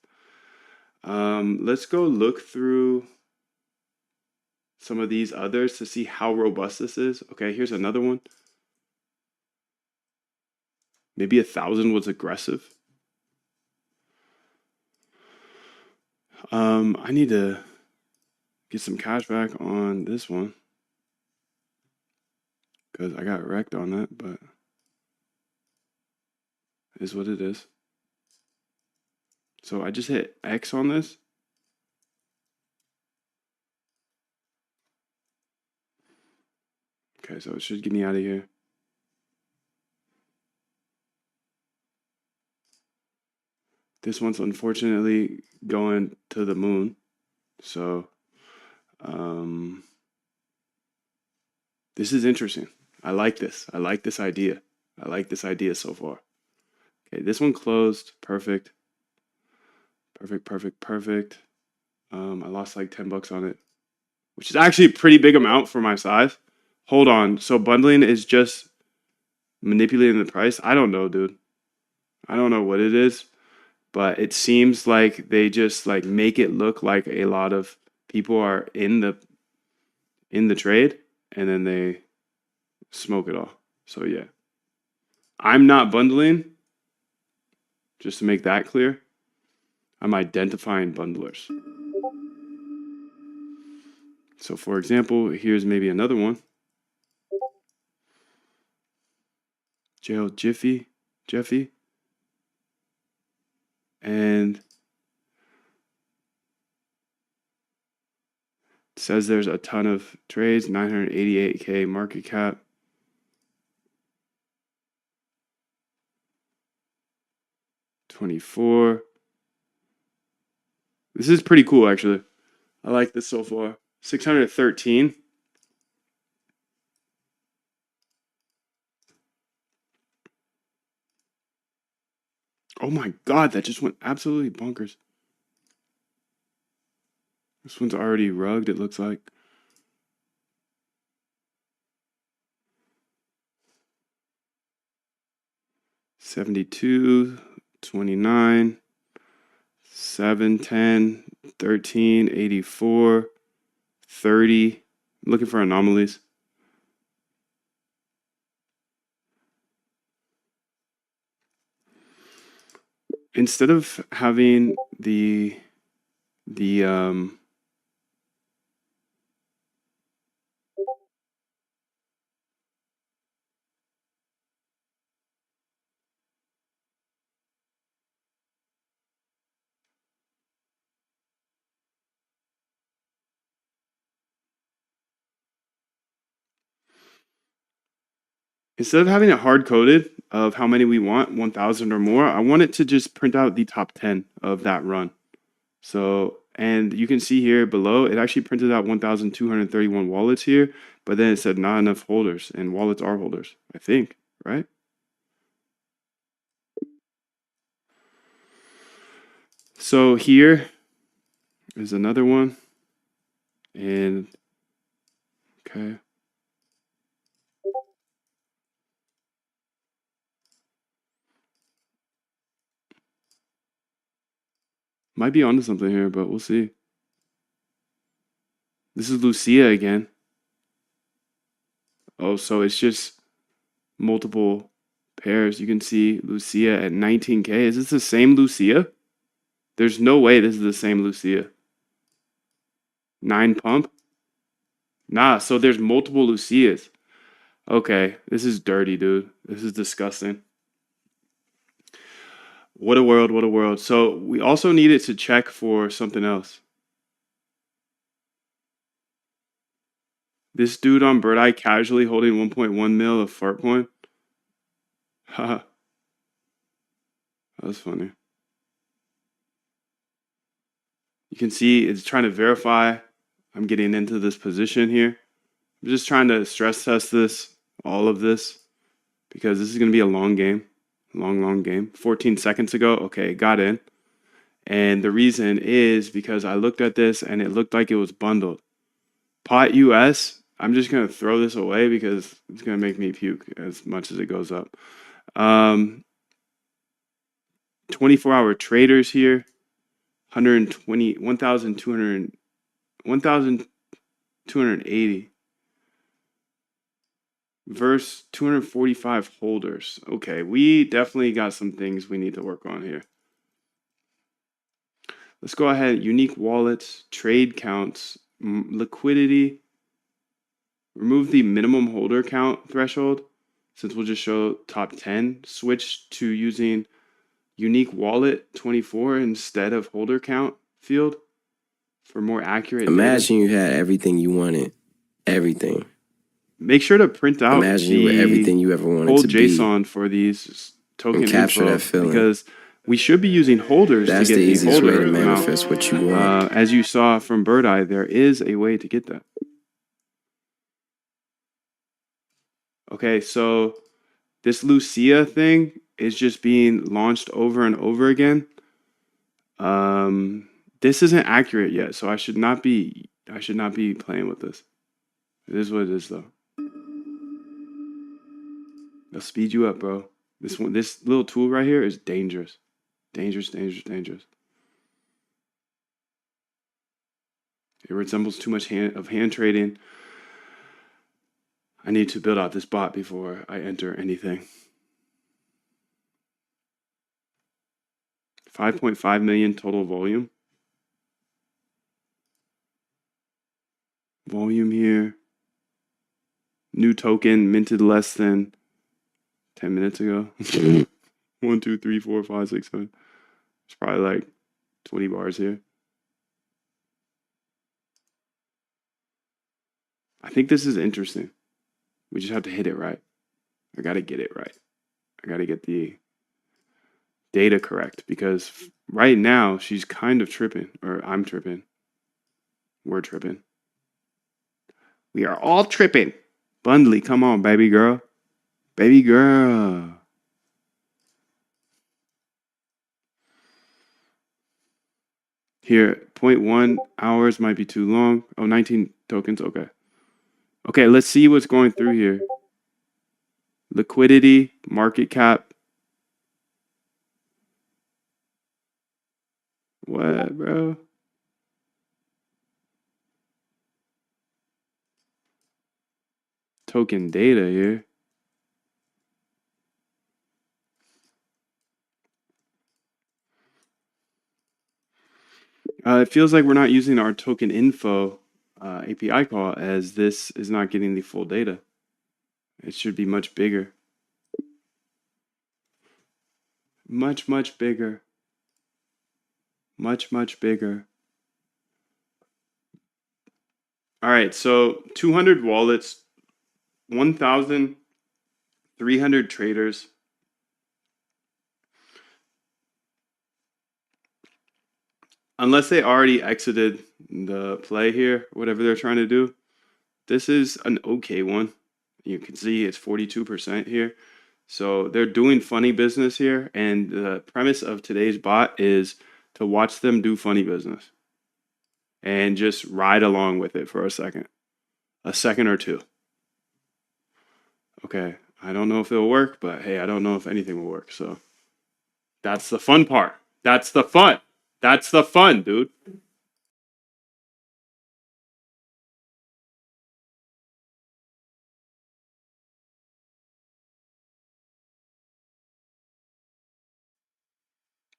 Let's go look through some of these others to see how robust this is. Okay, here's another one. Maybe 1,000 was aggressive. I need to get some cash back on this one because I got wrecked on that, but it is what it is. So I just hit X on this. Okay, so it should get me out of here. This one's unfortunately going to the moon. So this is interesting. I like this. I like this idea. I like this idea so far. Okay, this one closed. Perfect. Perfect. I lost like $10 on it, which is actually a pretty big amount for my size. Hold on. So bundling is just manipulating the price? I don't know, dude. I don't know what it is, but it seems like they just like make it look like a lot of people are in the trade, and then they smoke it all. So yeah. I'm not bundling, just to make that clear. I'm identifying bundlers. So for example, here's maybe another one. Jail Jeffy. And it says there's a ton of trades, 988K market cap. $24. This is pretty cool, actually. I like this so far. 613. Oh my God, that just went absolutely bonkers. This one's already rugged, it looks like. $72, $29, $7, $10, $13, $84, $30. I'm looking for anomalies. Instead of having the instead of having it hard coded of how many we want, 1,000 or more, I want it to just print out the top 10 of that run. So, and you can see here below, it actually printed out 1,231 wallets here, but then it said not enough holders, and wallets are holders, I think, right? So here is another one, and okay. Might be onto something here, but we'll see. This is Lucia again. Oh, so it's just multiple pairs. You can see Lucia at 19K. Is this the same Lucia? There's no way this is the same Lucia. 9 pump? Nah, so there's multiple Lucias. Okay, this is dirty, dude. This is disgusting. What a world, what a world. So we also needed to check for something else. This dude on Bird Eye casually holding 1.1 mil of Fartcoin. Haha. That was funny. You can see it's trying to verify I'm getting into this position here. I'm just trying to stress test this, all of this, because this is going to be a long game. Long game. 14 seconds ago, okay, got in. And the reason is because I looked at this and it looked like it was bundled. Pot US, I'm just going to throw this away because it's going to make me puke as much as it goes up. 24-hour traders here. 120, 1,200, 1,280 versus 245 holders. Okay, we definitely got some things we need to work on here. Let's go ahead. Unique wallets, trade counts, liquidity. Remove the minimum holder count threshold since we'll just show top 10. Switch to using unique wallet 24 instead of holder count field for more accurate Imagine data. you had everything you wanted. Everything. Make sure to print out Imagine you were everything you ever wanted whole to be. JSON for these token And capture info that feeling. because we should be using holders That's to get the the easiest way holder to amount. manifest what you want. As you saw from Bird Eye, there is a way to get that. Okay, so this Lucia thing is just being launched over and over again. This isn't accurate yet, so I should not be playing with this. It is what it is though. They'll speed you up, bro. This little tool right here is dangerous. Dangerous. It resembles too much hand trading. I need to build out this bot before I enter anything. 5.5 million total volume. Volume here. New token minted less than 10 minutes ago. 1, 2, 3, 4, 5, 6, 7. It's probably like 20 bars here. I think this is interesting. We just have to hit it right. I got to get it right. I got to get the data correct because right now she's kind of tripping, or I'm tripping. We're tripping. We are all tripping. Bundley, come on, baby girl. Baby girl. Here, 0.1 hours might be too long. Oh, 19 tokens. Okay. Okay, let's see what's going through here. Liquidity, market cap. What, bro? Token data here. It feels like we're not using our token info API call as this is not getting the full data. It should be much bigger. Much bigger. Much bigger. All right, so 200 wallets, 1,300 traders. Unless they already exited the play here, whatever they're trying to do, this is an okay one. You can see it's 42% here. So they're doing funny business here. And the premise of today's bot is to watch them do funny business and just ride along with it for a second or two. Okay, I don't know if it'll work, but hey, I don't know if anything will work. So that's the fun part. That's the fun. That's the fun, dude.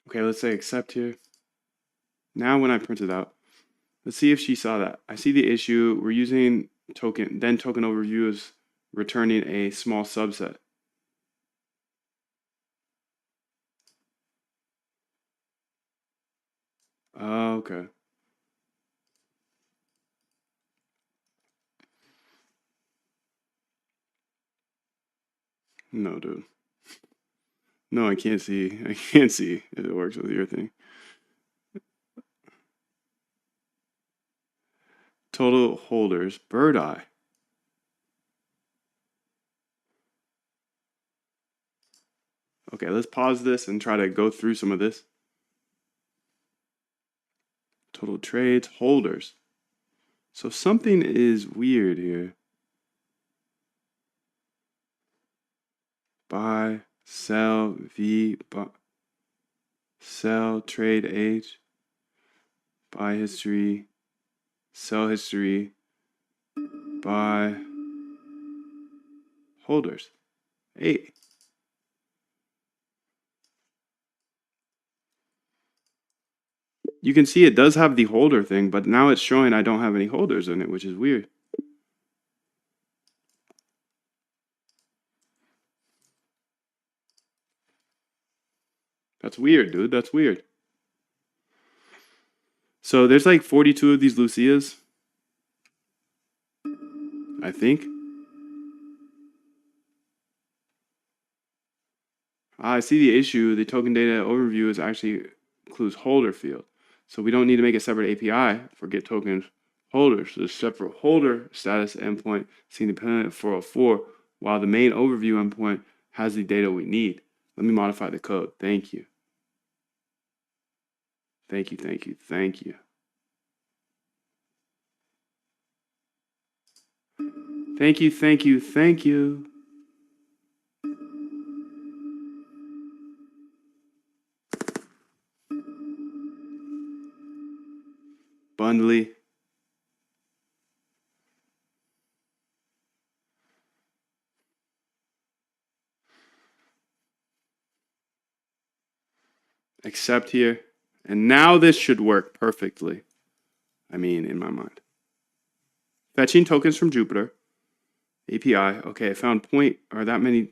Okay, let's say accept here. Now when I print it out, let's see if she saw that. I see the issue. We're using token, then token overview is returning a small subset. Oh, okay. No, dude. No, I can't see. I can't see if it works with your thing. Total holders, bird eye. Okay, let's pause this and try to go through some of this. Total trades, holders. So something is weird here. Buy, sell, V, buy, sell, trade, H, buy history, sell history, buy, holders, 8. You can see it does have the holder thing, but now it's showing I don't have any holders in it, which is weird. That's weird, dude. That's weird. So there's like 42 of these Lucias, I think. I see the issue. The token data overview is actually includes holder field. So we don't need to make a separate API for get tokens holders. So a separate holder status endpoint is independent of 404, while the main overview endpoint has the data we need. Let me modify the code. Thank you. Thank you, thank you, thank you. Thank you, thank you, thank you. Bundly. Accept here. And now this should work perfectly. I mean, in my mind. Fetching tokens from Jupiter. API. Okay, I found point or that many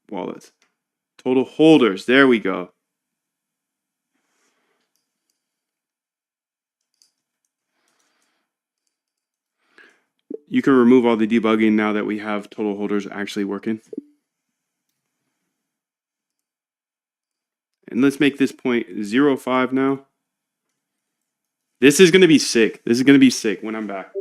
wallets. Total holders. There we go. You can remove all the debugging now that we have total holders actually working. And let's make this point 0.05 now. This is going to be sick. This is going to be sick when I'm back.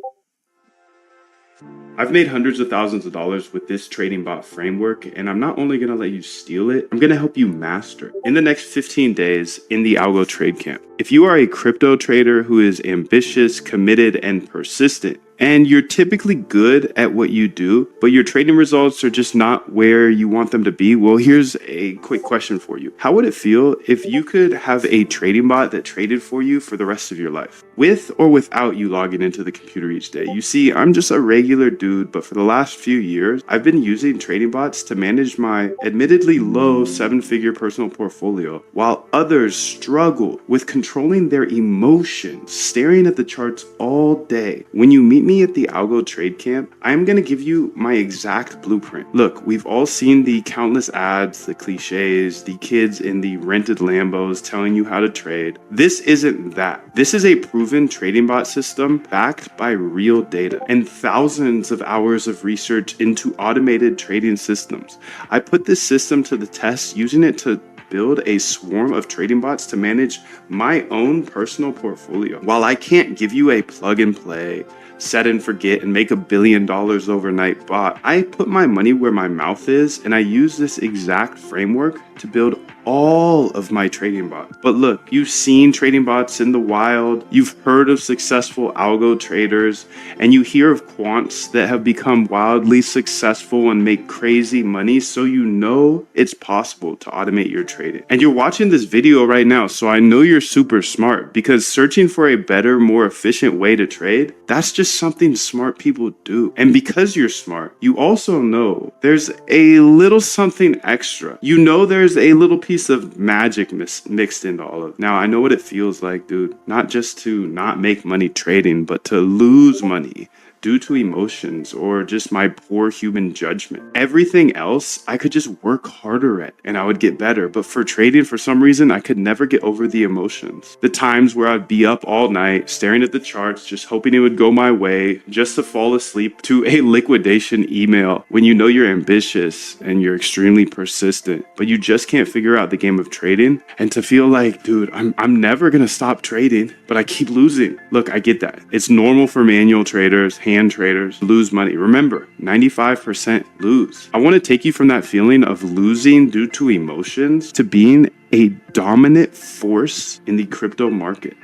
I've made hundreds of thousands of dollars with this trading bot framework, and I'm not only going to let you steal it, I'm going to help you master it in the next 15 days in the Algo Trade Camp. If you are a crypto trader who is ambitious, committed, and persistent, and you're typically good at what you do, but your trading results are just not where you want them to be, well, here's a quick question for you. How would it feel if you could have a trading bot that traded for you for the rest of your life, with or without you logging into the computer each day? You see, I'm just a regular dude, but for the last few years, I've been using trading bots to manage my admittedly low 7-figure personal portfolio, while others struggle with controlling their emotions, staring at the charts all day. When you meet me at the Algo Trade Camp, I'm going to give you my exact blueprint. Look, we've all seen the countless ads, the cliches, the kids in the rented Lambos telling you how to trade. This isn't that. This is a proven trading bot system backed by real data and thousands of hours of research into automated trading systems. I put this system to the test using it to build a swarm of trading bots to manage my own personal portfolio. While I can't give you a plug and play set and forget and make $1 billion overnight bot. I put my money where my mouth is, and I use this exact framework to build all of my trading bots. But look, you've seen trading bots in the wild, you've heard of successful algo traders, and you hear of quants that have become wildly successful and make crazy money, so you know it's possible to automate your trading. And you're watching this video right now, so I know you're super smart, because searching for a better, more efficient way to trade, that's just something smart people do. And because you're smart, you also know there's a little something extra. You know there's a little piece of magic mixed into all of it. Now, I know what it feels like, dude. Not just to not make money trading, but to lose money due to emotions or just my poor human judgment. Everything else, I could just work harder at and I would get better. But for trading, for some reason, I could never get over the emotions. The times where I'd be up all night staring at the charts, just hoping it would go my way, just to fall asleep to a liquidation email when you know you're ambitious and you're extremely persistent, but you just can't figure out the game of trading. And to feel like, dude, I'm never gonna stop trading, but I keep losing. Look, I get that. It's normal for manual traders, hand traders, lose money. Remember, 95% lose. I want to take you from that feeling of losing due to emotions to being a dominant force in the crypto market.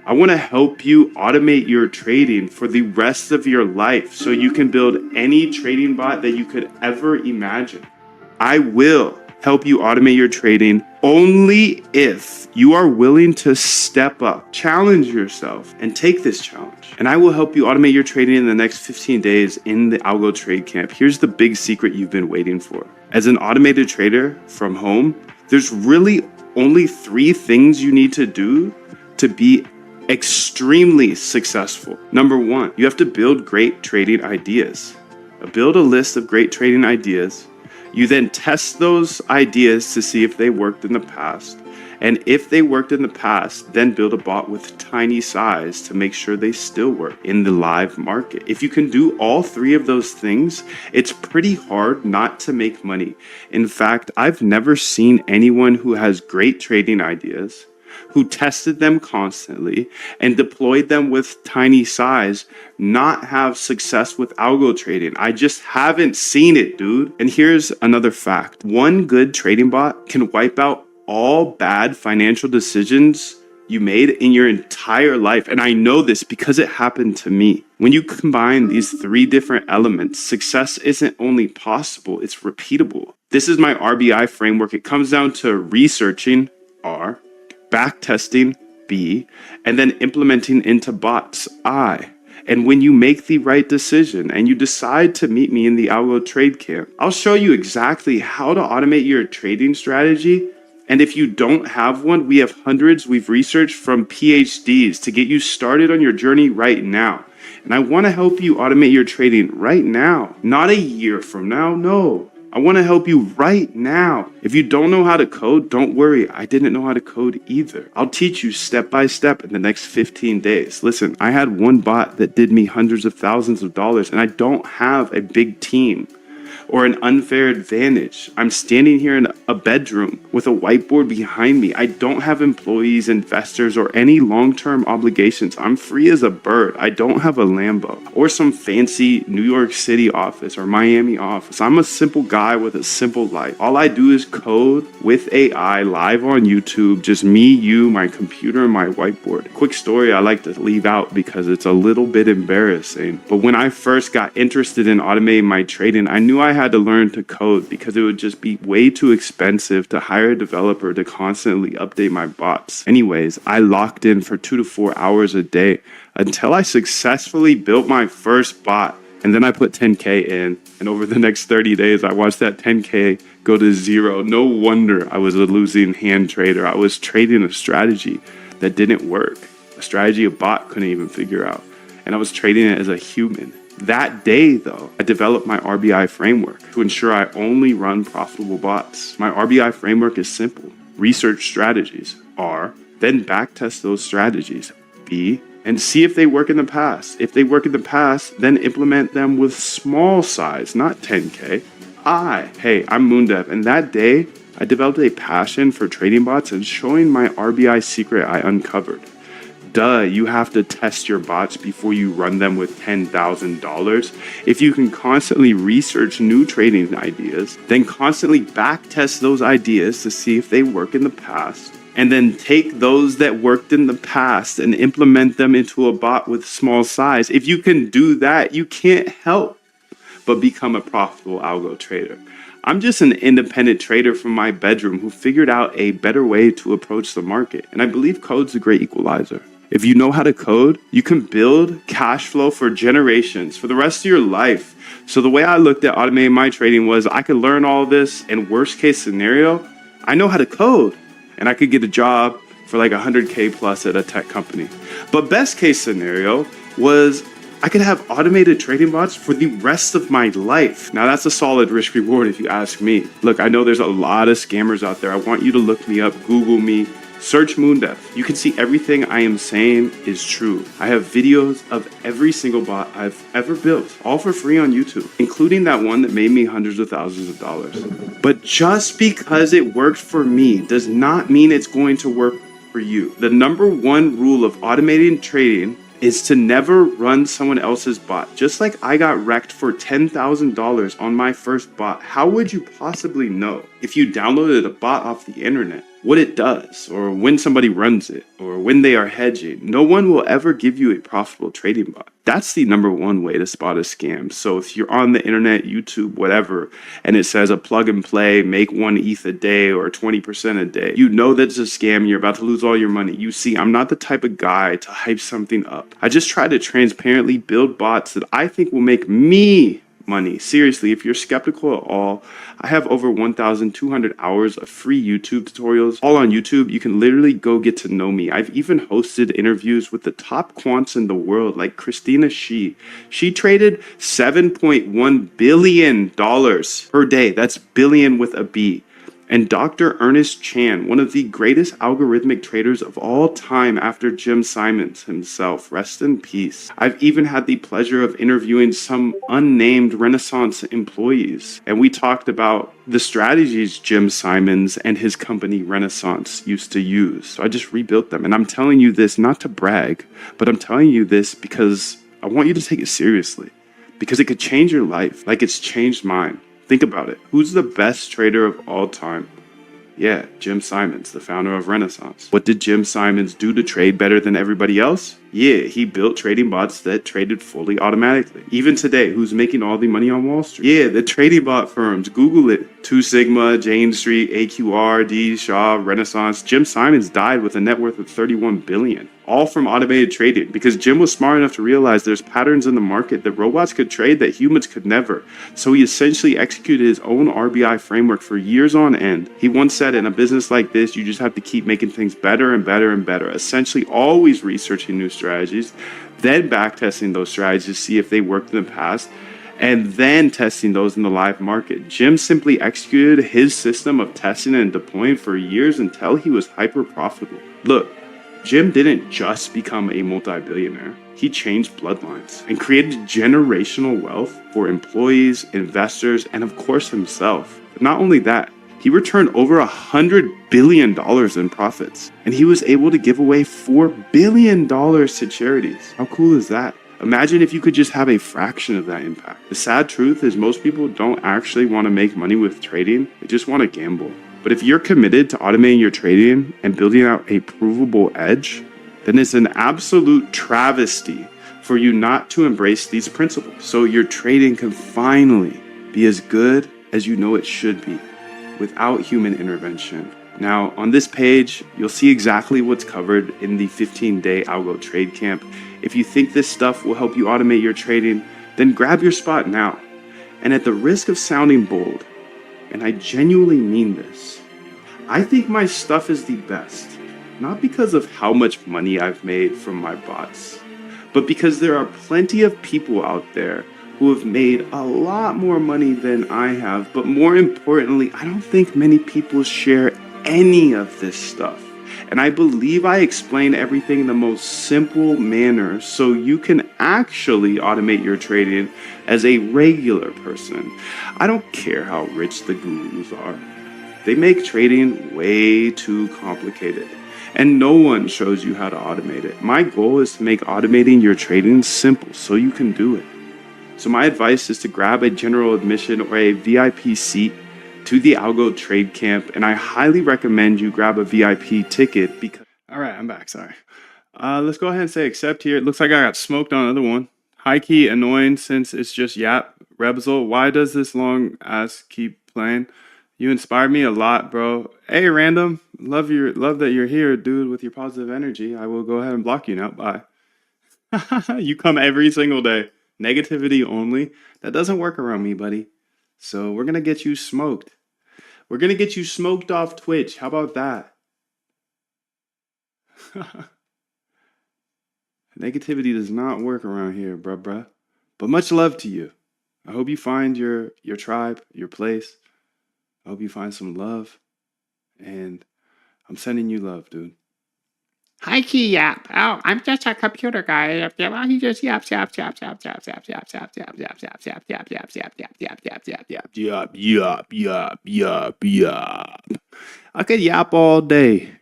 I want to help you automate your trading for the rest of your life so you can build any trading bot that you could ever imagine. I will help you automate your trading only if you are willing to step up, challenge yourself, and take this challenge. And I will help you automate your trading in the next 15 days in the Algo Trade Camp. Here's the big secret you've been waiting for. As an automated trader from home, there's really only 3 things you need to do to be extremely successful. Number 1, you have to build great trading ideas. Build a list of great trading ideas. You then test those ideas to see if they worked in the past. And if they worked in the past, then build a bot with tiny size to make sure they still work in the live market. If you can do all 3 of those things, it's pretty hard not to make money. In fact, I've never seen anyone who has great trading ideas, who tested them constantly and deployed them with tiny size, not have success with algo trading. I just haven't seen it, dude. And here's another fact. One good trading bot can wipe out all bad financial decisions you made in your entire life. And I know this because it happened to me. When you combine these 3 different elements, success isn't only possible, it's repeatable. This is my RBI framework. It comes down to researching, R, backtesting, B, and then implementing into bots, I. And when you make the right decision and you decide to meet me in the Algo Trade Camp, I'll show you exactly how to automate your trading strategy. And if you don't have one, we have hundreds we've researched from PhDs to get you started on your journey right now. And I want to help you automate your trading right now, not a year from now, no. I want to help you right now. If you don't know how to code, don't worry. I didn't know how to code either. I'll teach you step by step in the next 15 days. Listen, I had one bot that did me hundreds of thousands of dollars, and I don't have a big team or an unfair advantage. I'm standing here in a bedroom with a whiteboard behind me. I don't have employees, investors, or any long-term obligations. I'm free as a bird. I don't have a Lambo or some fancy New York City office or Miami office. I'm a simple guy with a simple life. All I do is code with AI live on YouTube, just me, you, my computer, and my whiteboard. Quick story I like to leave out because it's a little bit embarrassing. But when I first got interested in automating my trading, I knew I had to learn to code because it would just be way too expensive to hire a developer to constantly update my bots. Anyways, I locked in for 2 to 4 hours a day until I successfully built my first bot. And then I put 10K in, and over the next 30 days, I watched that 10K go to 0. No wonder I was a losing hand trader. I was trading a strategy that didn't work, a strategy a bot couldn't even figure out. And I was trading it as a human. That day, though, I developed my RBI framework to ensure I only run profitable bots. My RBI framework is simple. Research strategies, R, then backtest those strategies, B, and see if they work in the past. If they work in the past, then implement them with small size, not 10K. Hey, I'm Moondev, and that day, I developed a passion for trading bots and showing my RBI secret I uncovered. duh, you have to test your bots before you run them with $10,000. If you can constantly research new trading ideas, then constantly back test those ideas to see if they work in the past, and then take those that worked in the past and implement them into a bot with small size, if you can do that, you can't help but become a profitable algo trader. I'm just an independent trader from my bedroom who figured out a better way to approach the market. And I believe code's a great equalizer. If you know how to code, you can build cash flow for generations, for the rest of your life. So the way I looked at automating my trading was I could learn all this, and worst case scenario, I know how to code and I could get a job for like 100K plus at a tech company. But best case scenario was I could have automated trading bots for the rest of my life. Now that's a solid risk reward if you ask me. Look, I know there's a lot of scammers out there. I want you to look me up, Google me, search Moondev. You can see everything I am saying is true. I have videos of every single bot I've ever built, all for free on YouTube, including that one that made me hundreds of thousands of dollars. But just because it worked for me does not mean it's going to work for you. The number one rule of automating trading is to never run someone else's bot. Just like I got wrecked for $10,000 on my first bot, how would you possibly know if you downloaded a bot off the internet what it does, or when somebody runs it, or when they are hedging? No one will ever give you a profitable trading bot. That's the number one way to spot a scam. So if you're on the internet, YouTube, whatever, and it says a plug and play, make 1 ETH a day or 20% a day, you know that's a scam. You're about to lose all your money. You see, I'm not the type of guy to hype something up. I just try to transparently build bots that I think will make me money. Seriously, if you're skeptical at all, I have over 1,200 hours of free YouTube tutorials, all on YouTube. You can literally go get to know me. I've even hosted interviews with the top quants in the world, like Christina Shi. She traded $7.1 billion per day. That's billion with a B. And Dr. Ernest Chan, one of the greatest algorithmic traders of all time after Jim Simons himself. Rest in peace. I've even had the pleasure of interviewing some unnamed Renaissance employees. And we talked about the strategies Jim Simons and his company Renaissance used to use. So I just rebuilt them. And I'm telling you this not to brag, but I'm telling you this because I want you to take it seriously. Because it could change your life like it's changed mine. Think about it. Who's the best trader of all time? Yeah, Jim Simons, the founder of Renaissance. What did Jim Simons do to trade better than everybody else? Yeah, he built trading bots that traded fully automatically. Even today, who's making all the money on Wall Street? Yeah, the trading bot firms. Google it. 2 Sigma, Jane Street, AQR, D, Shaw, Renaissance. Jim Simons died with a net worth of $31 billion. All from automated trading, because Jim was smart enough to realize there's patterns in the market that robots could trade that humans could never. So he essentially executed his own RBI framework for years on end. He once said, in a business like this, you just have to keep making things better and better and better. Essentially always researching new strategies, then backtesting those strategies to see if they worked in the past, and then testing those in the live market. Jim simply executed his system of testing and deploying for years until he was hyper profitable. Look, Jim didn't just become a multi-billionaire. He changed bloodlines and created generational wealth for employees, investors, and of course himself. But not only that, he returned over $100 billion in profits, and he was able to give away $4 billion to charities. How cool is that? Imagine if you could just have a fraction of that impact. The sad truth is most people don't actually want to make money with trading. They just want to gamble. But if you're committed to automating your trading and building out a provable edge, then it's an absolute travesty for you not to embrace these principles. So your trading can finally be as good as you know it should be without human intervention. Now, on this page, you'll see exactly what's covered in the 15-day Algo Trade Camp. If you think this stuff will help you automate your trading, then grab your spot now. And at the risk of sounding bold, and I genuinely mean this, I think my stuff is the best, not because of how much money I've made from my bots, but because there are plenty of people out there who have made a lot more money than I have, but more importantly, I don't think many people share any of this stuff. And I believe I explain everything in the most simple manner so you can actually automate your trading as a regular person. I don't care how rich the gurus are. They make trading way too complicated. And no one shows you how to automate it. My goal is to make automating your trading simple so you can do it. So my advice is to grab a general admission or a VIP seat to the Algo Trade Camp, and I highly recommend you grab a VIP ticket because... All right, I'm back, sorry. Let's go ahead and say accept here. It looks like I got smoked on another one. High key annoying since it's just Yap. Rebzel, why does this long ass keep playing? You inspired me a lot, bro. Hey, Random. Love that you're here, dude, with your positive energy. I will go ahead and block you now. Bye. You come every single day. Negativity only. That doesn't work around me, buddy. So we're going to get you smoked. We're going to get you smoked off Twitch. How about that? Negativity does not work around here, bruh. But much love to you. I hope you find your tribe, your place. I hope you find some love. And I'm sending you love, dude. Hi, Key Yap. Oh, I'm just a computer guy. Well, he just yaps. I could yap all day.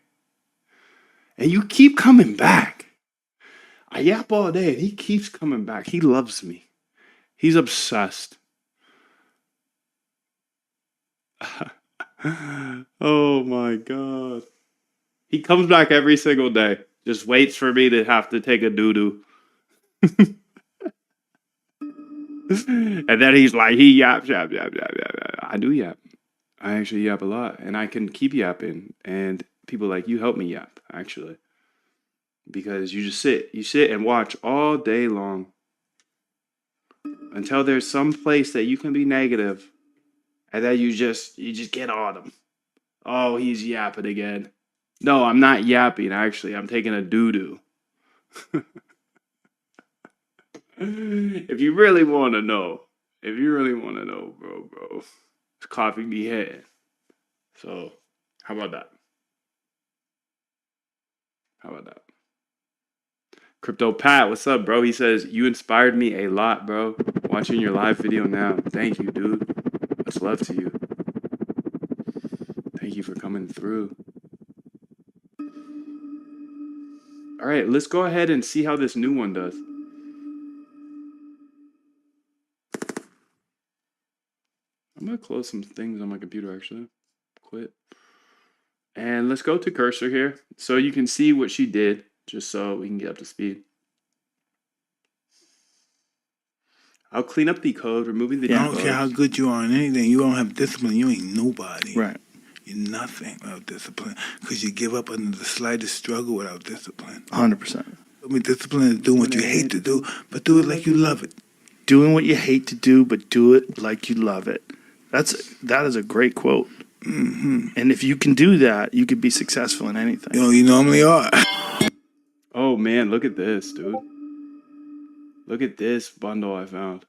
And you keep coming back. I yap all day and he keeps coming back. He loves me. He's obsessed. Oh my God. He comes back every single day. Just waits for me to have to take a doo-doo. And then he's like, he yaps. I do yap. I actually yap a lot. And I can keep yapping. And people like you help me yap, actually. Because you just sit. You sit and watch all day long. Until there's some place that you can be negative. And then you just get on them. Oh, he's yapping again. No, I'm not yapping, actually. I'm taking a doo-doo. If you really want to know. Bro. It's coffee me head. So, how about that? Crypto Pat, what's up, bro? He says, you inspired me a lot, bro. Watching your live video now. Thank you, dude. Much love to you. Thank you for coming through. All right, let's go ahead and see how this new one does. I'm going to close some things on my computer, actually. Quit. And let's go to cursor here so you can see what she did, just so we can get up to speed. I'll clean up the code, removing the I don't care how good you are in anything. You don't have discipline. You ain't nobody. Right. You're nothing without discipline. Because you give up under the slightest struggle without discipline. 100%. I mean, discipline is doing what you hate to do, but do it like you love it. Doing what you hate to do, but do it like you love it. That is a great quote. Mm-hmm. And if you can do that, you could be successful in anything. You normally are. Oh, man, look at this, dude. Look at this bundle I found.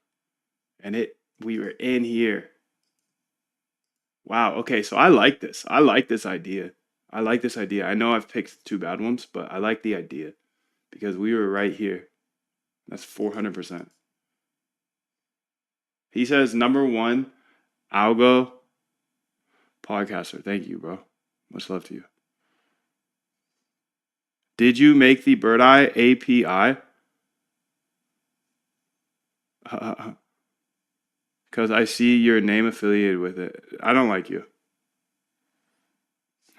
And we were in here. Wow, okay, so I like this. I like this idea. I know I've picked two bad ones, but I like the idea. Because we were right here. That's 400%. He says, number one, Algo podcaster. Thank you, bro. Much love to you. Did you make the Bird Eye API? Because I see your name affiliated with it. I don't like you.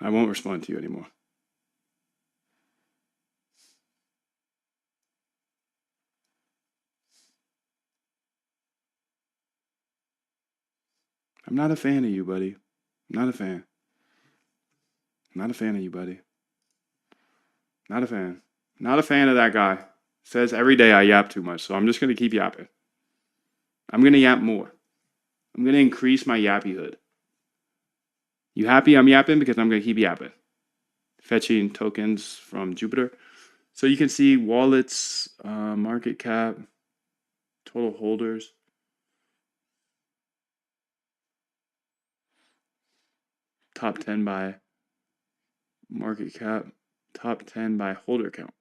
I won't respond to you anymore. I'm not a fan of you, buddy. I'm not a fan. I'm not a fan of you, buddy. Not a fan. Not a fan of that guy. Says every day I yap too much, so I'm just going to keep yapping. I'm going to yap more. I'm going to increase my yappyhood. You happy I'm yapping? Because I'm going to keep yapping. Fetching tokens from Jupiter. So you can see wallets, market cap, total holders. Top 10 by market cap. Top 10 by holder count.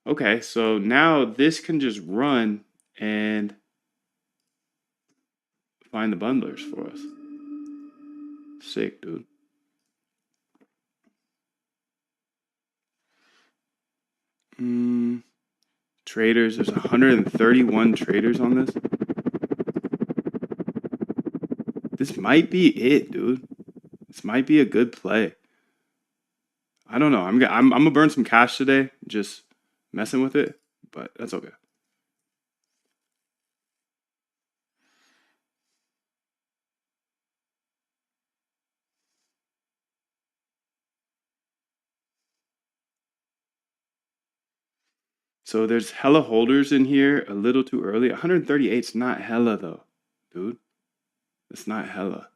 Okay, so now this can just run and find the bundlers for us. Sick, dude. Traders, there's 131 traders on this. This might be it, dude. This might be a good play. I don't know. I'm gonna burn some cash today, just messing with it, but that's okay. So there's hella holders in here, a little too early. 138's not hella though, dude. It's not hella.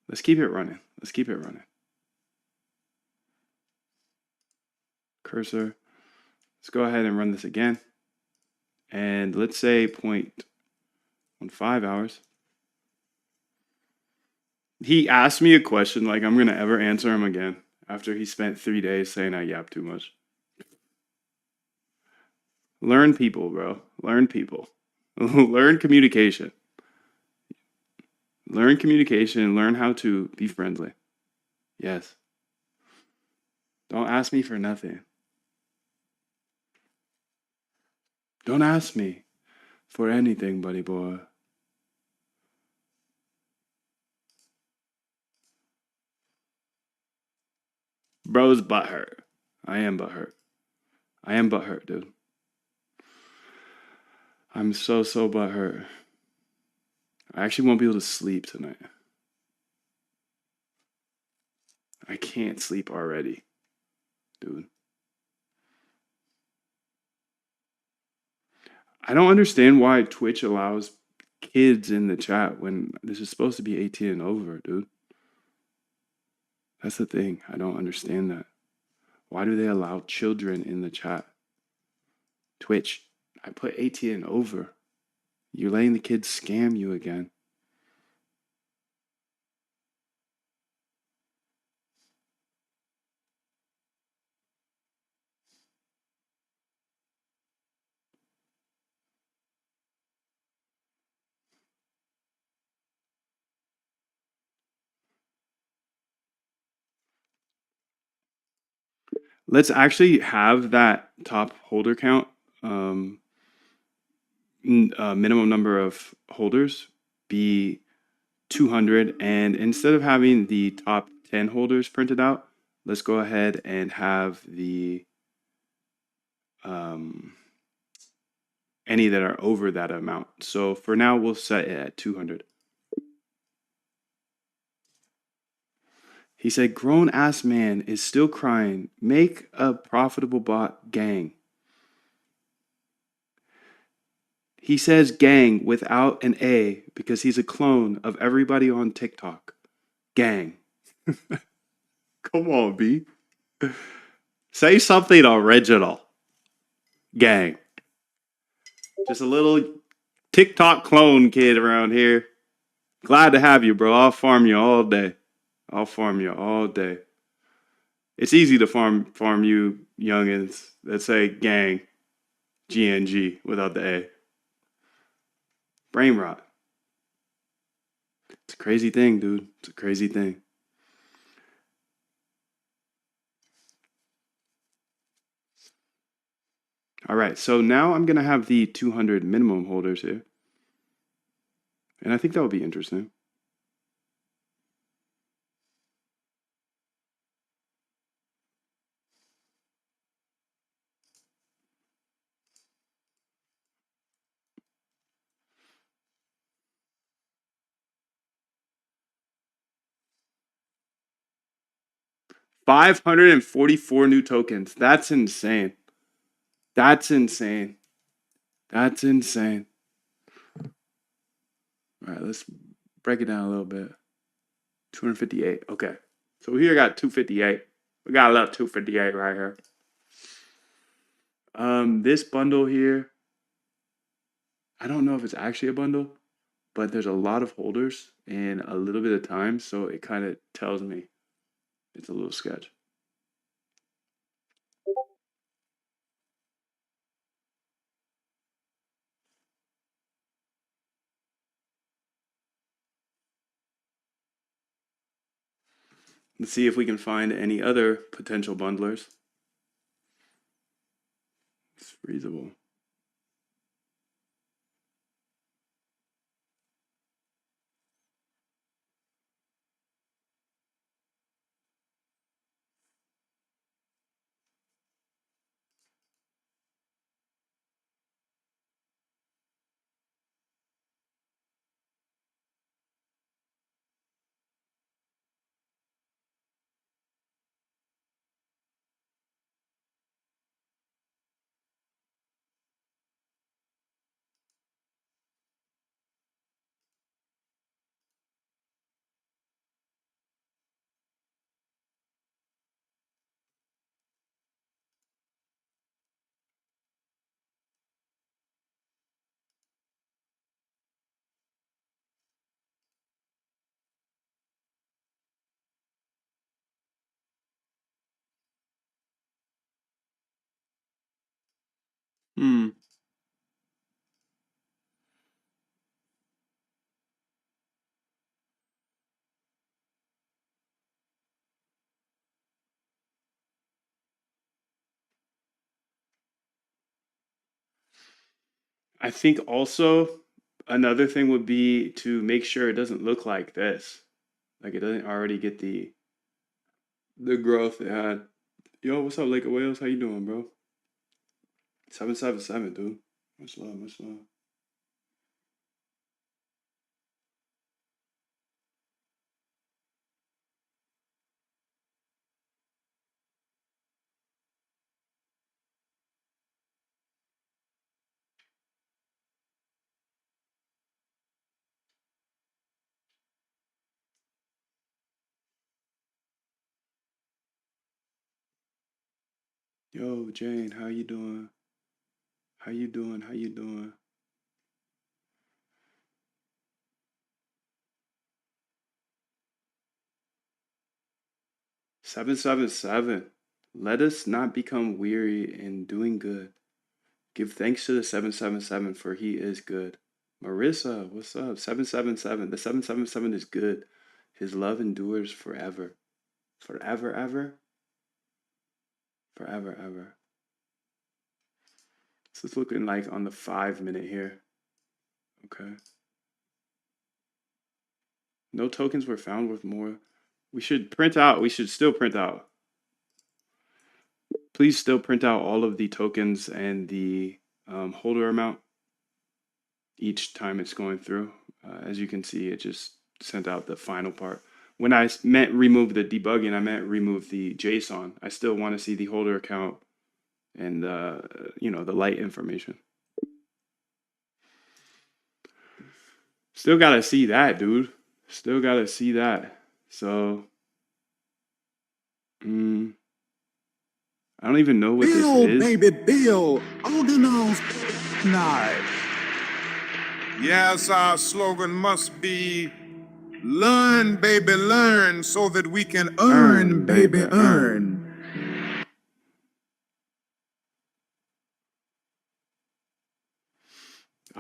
Let's keep it running. Let's keep it running. Cursor. Let's go ahead and run this again. And let's say 0.15 hours. He asked me a question like I'm gonna ever answer him again after he spent 3 days saying I yap too much. Learn people, bro. Learn people. Learn communication. Learn communication. Learn how to be friendly. Yes. Don't ask me for nothing. Don't ask me for anything, buddy boy. Bro's butthurt. I am butthurt. I am butthurt, dude. I'm so butthurt. I actually won't be able to sleep tonight. I can't sleep already, dude. I don't understand why Twitch allows kids in the chat when this is supposed to be 18 and over, dude. That's the thing. I don't understand that. Why do they allow children in the chat? Twitch, I put 18 and over. You're letting the kids scam you again. Let's actually have that top holder count, minimum number of holders be 200. And instead of having the top 10 holders printed out, let's go ahead and have the any that are over that amount. So for now, we'll set it at 200. He said, grown ass man is still crying. Make a profitable bot gang. He says gang without an A because he's a clone of everybody on TikTok. Gang. Come on, B. Say something original. Gang. Just a little TikTok clone kid around here. Glad to have you, bro. I'll farm you all day. I'll farm you all day. It's easy to farm you youngins that say gang, GNG without the A. Brain rot. It's a crazy thing, dude. It's a crazy thing. All right, so now I'm going to have the 200 minimum holders here. And I think that would be interesting. $544 new tokens. That's insane. That's insane. That's insane. All right, let's break it down a little bit. 258. Okay. So here I got 258. We got a little 258 right here. This bundle here, I don't know if it's actually a bundle, but there's a lot of holders and a little bit of time, so it kind of tells me it's a little sketch. Let's see if we can find any other potential bundlers. Freezable. Hmm. I think also another thing would be to make sure it doesn't look like this. Like it doesn't already get the growth it had. Yo, what's up, Lake of Wales? How you doing, bro? 777, dude. Much love, much love. Yo, Jane, how you doing? How you doing? How you doing? Seven seven seven. Let us not become weary in doing good. Give thanks to the 777 for he is good. Marissa, what's up? 777. The 777 is good. His love endures forever. Forever, ever? Forever, ever. So it's looking like on the 5 minute here. Okay. No tokens were found with more. We should print out. We should still print out. Please still print out all of the tokens and the holder amount each time it's going through. As you can see, it just sent out the final part. When I meant remove the debugging, I meant remove the JSON. I still want to see the holder account and the light information. Still gotta see that, dude. Still gotta see that. So, I don't even know what Bill, this is. baby, Bill. Alden's Night. Yes, our slogan must be learn, baby, learn so that we can Earn, baby, earn.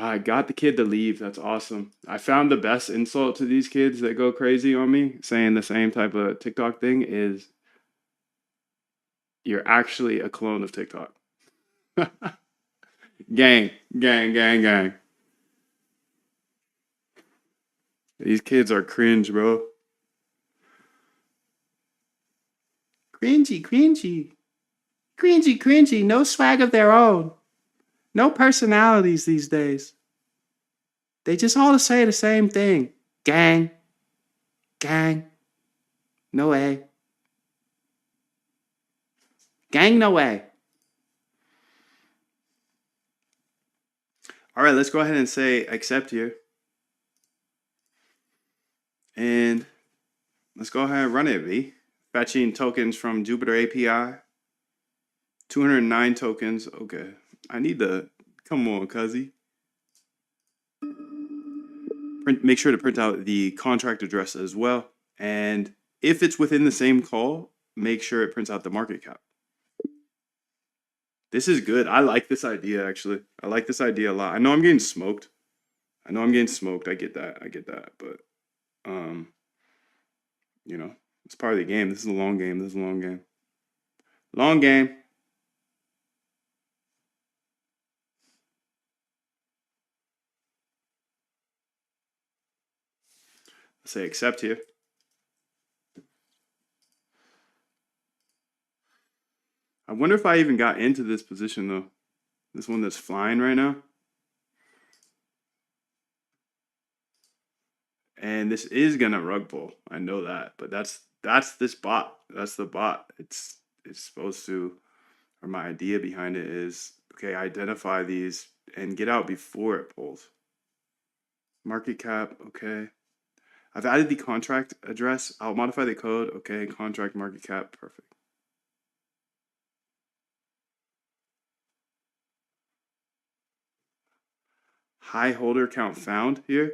I got the kid to leave. That's awesome. I found the best insult to these kids that go crazy on me saying the same type of TikTok thing is you're actually a clone of TikTok. Gang, gang, gang, gang. These kids are cringe, bro. Cringy, cringy. Cringy, cringy. No swag of their own. No personalities these days. They just all say the same thing. Gang. Gang. No way. Gang, no way. All right, let's go ahead and say accept here. And let's go ahead and run it, V. Fetching tokens from Jupyter API. 209 tokens. Okay. I need to, come on, cuzzy. Make sure to print out the contract address as well. And if it's within the same call, make sure it prints out the market cap. This is good. I like this idea, actually. I like this idea a lot. I know I'm getting smoked. I get that. But, it's part of the game. This is a long game. Long game. Say accept here. I wonder if I even got into this position though. This one that's flying right now. And this is gonna rug pull. I know that, but that's this bot. That's the bot. It's supposed to, or my idea behind it is, okay, identify these and get out before it pulls. Market cap, okay. I've added the contract address. I'll modify the code. Okay, contract market cap, perfect. High holder count found here.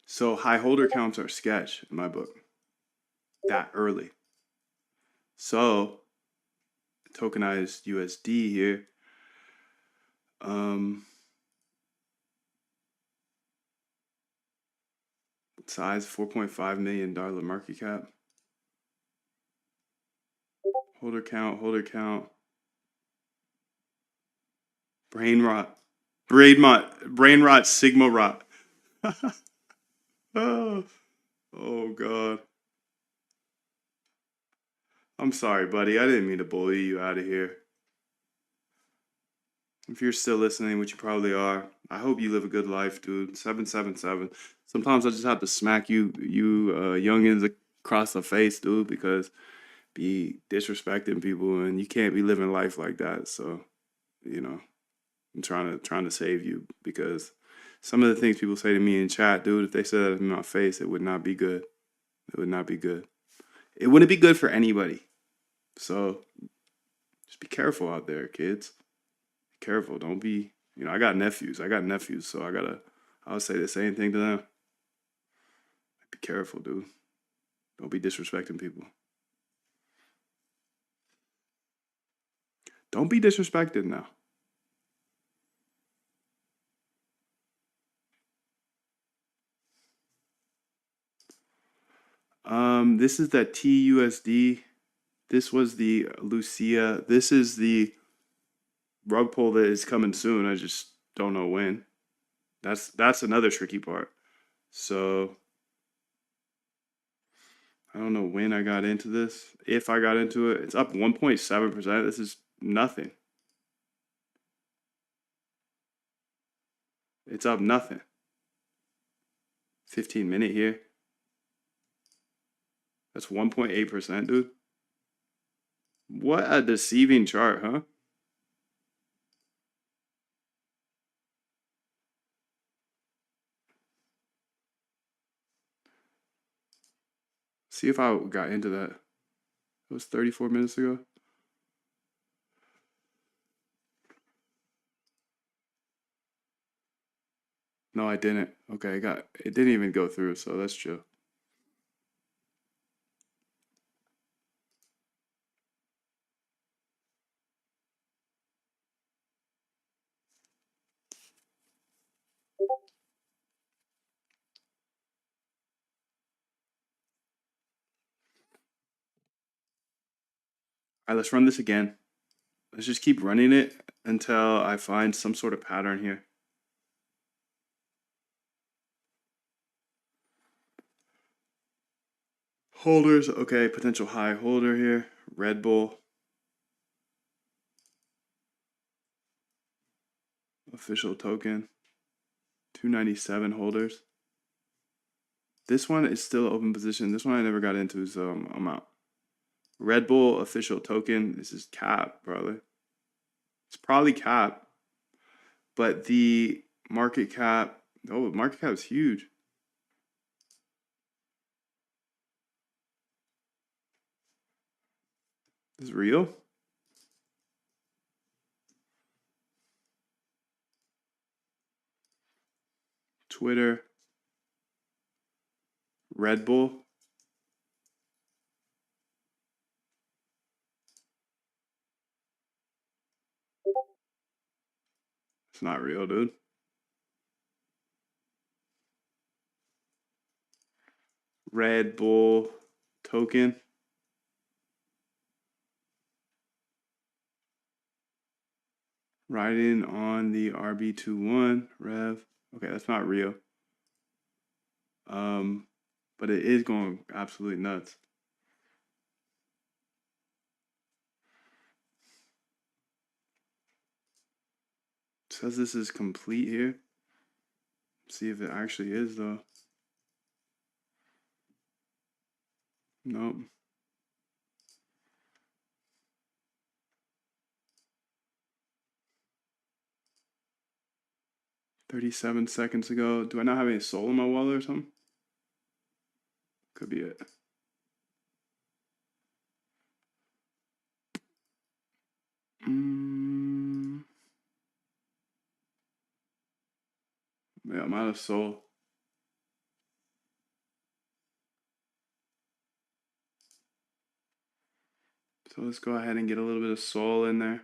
So high holder counts are sketch in my book. That early. So tokenized USD here. Size $4.5 million market cap. Holder count. Brain rot, sigma rot. Oh God. I'm sorry, buddy. I didn't mean to bully you out of here. If you're still listening, which you probably are, I hope you live a good life, dude. 777. Sometimes I just have to smack you youngins across the face, dude, because be disrespecting people and you can't be living life like that. So, you know, I'm trying to save you because some of the things people say to me in chat, dude, if they said that in my face, it would not be good. It would not be good. It wouldn't be good for anybody. So just be careful out there, kids. Be careful. Don't be, I got nephews. So I'll say the same thing to them. Be careful, dude. Don't be disrespecting people. Don't be disrespected now. This is that TUSD. This was the Lucia. This is the rug pull that is coming soon. I just don't know when. That's another tricky part. So I don't know when I got into this. If I got into it, it's up 1.7%. This is nothing. It's up nothing. 15-minute here. That's 1.8%, dude. What a deceiving chart, huh? See if I got into that. It was 34 minutes ago. No, I didn't. Okay, it didn't even go through, so that's chill. All right, let's run this again. Let's just keep running it until I find some sort of pattern here. Holders, okay, potential high holder here. Red Bull. Official token. 297 holders. This one is still open position. This one I never got into, so I'm out. Red Bull official token. This is cap, probably. It's probably cap. But the market cap, market cap is huge. This is real? Twitter. Red Bull. It's not real, dude. Red Bull token. riding on the RB21 Rev. Okay, that's not real. But it is going absolutely nuts. It says this is complete here. See if it actually is though. Nope. $37 seconds ago. Do I not have any soul in my wallet or something? Could be it. Yeah, I'm out of soul. So let's go ahead and get a little bit of soul in there.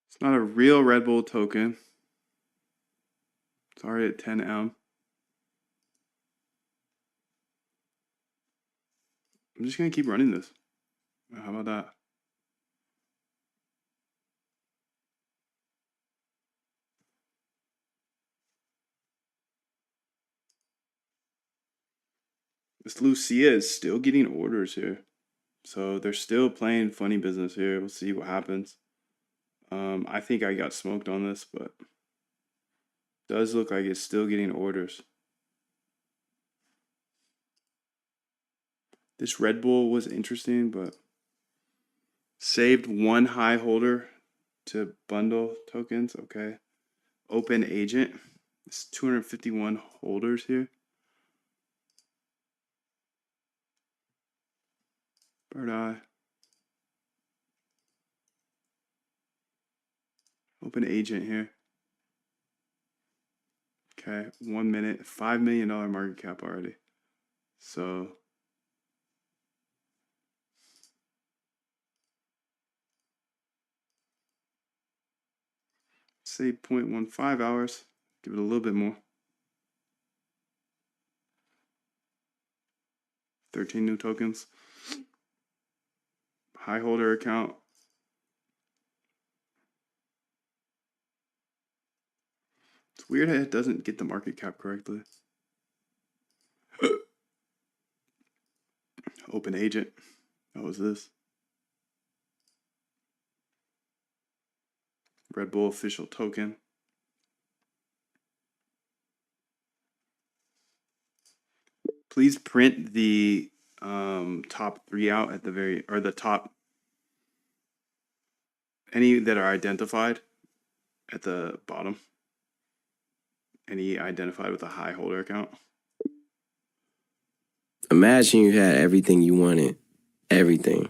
It's not a real Red Bull token. It's already at 10M. I'm just gonna keep running this. How about that? This Lucia is still getting orders here. So they're still playing funny business here. We'll see what happens. I think I got smoked on this, but does look like it's still getting orders. This Red Bull was interesting, but saved one high holder to bundle tokens. Okay. Open agent. It's 251 holders here. Bird eye. Open agent here. Okay, 1 minute, $5 million market cap already. So say 0.15 hours. Give it a little bit more. 13 new tokens. High holder account. It's weird that it doesn't get the market cap correctly. Open agent. What was this? Red Bull official token. Please print the top 3 out at the very, or the top, any that are identified at the bottom. Any identified with a high holder account. Imagine you had everything you wanted. Everything.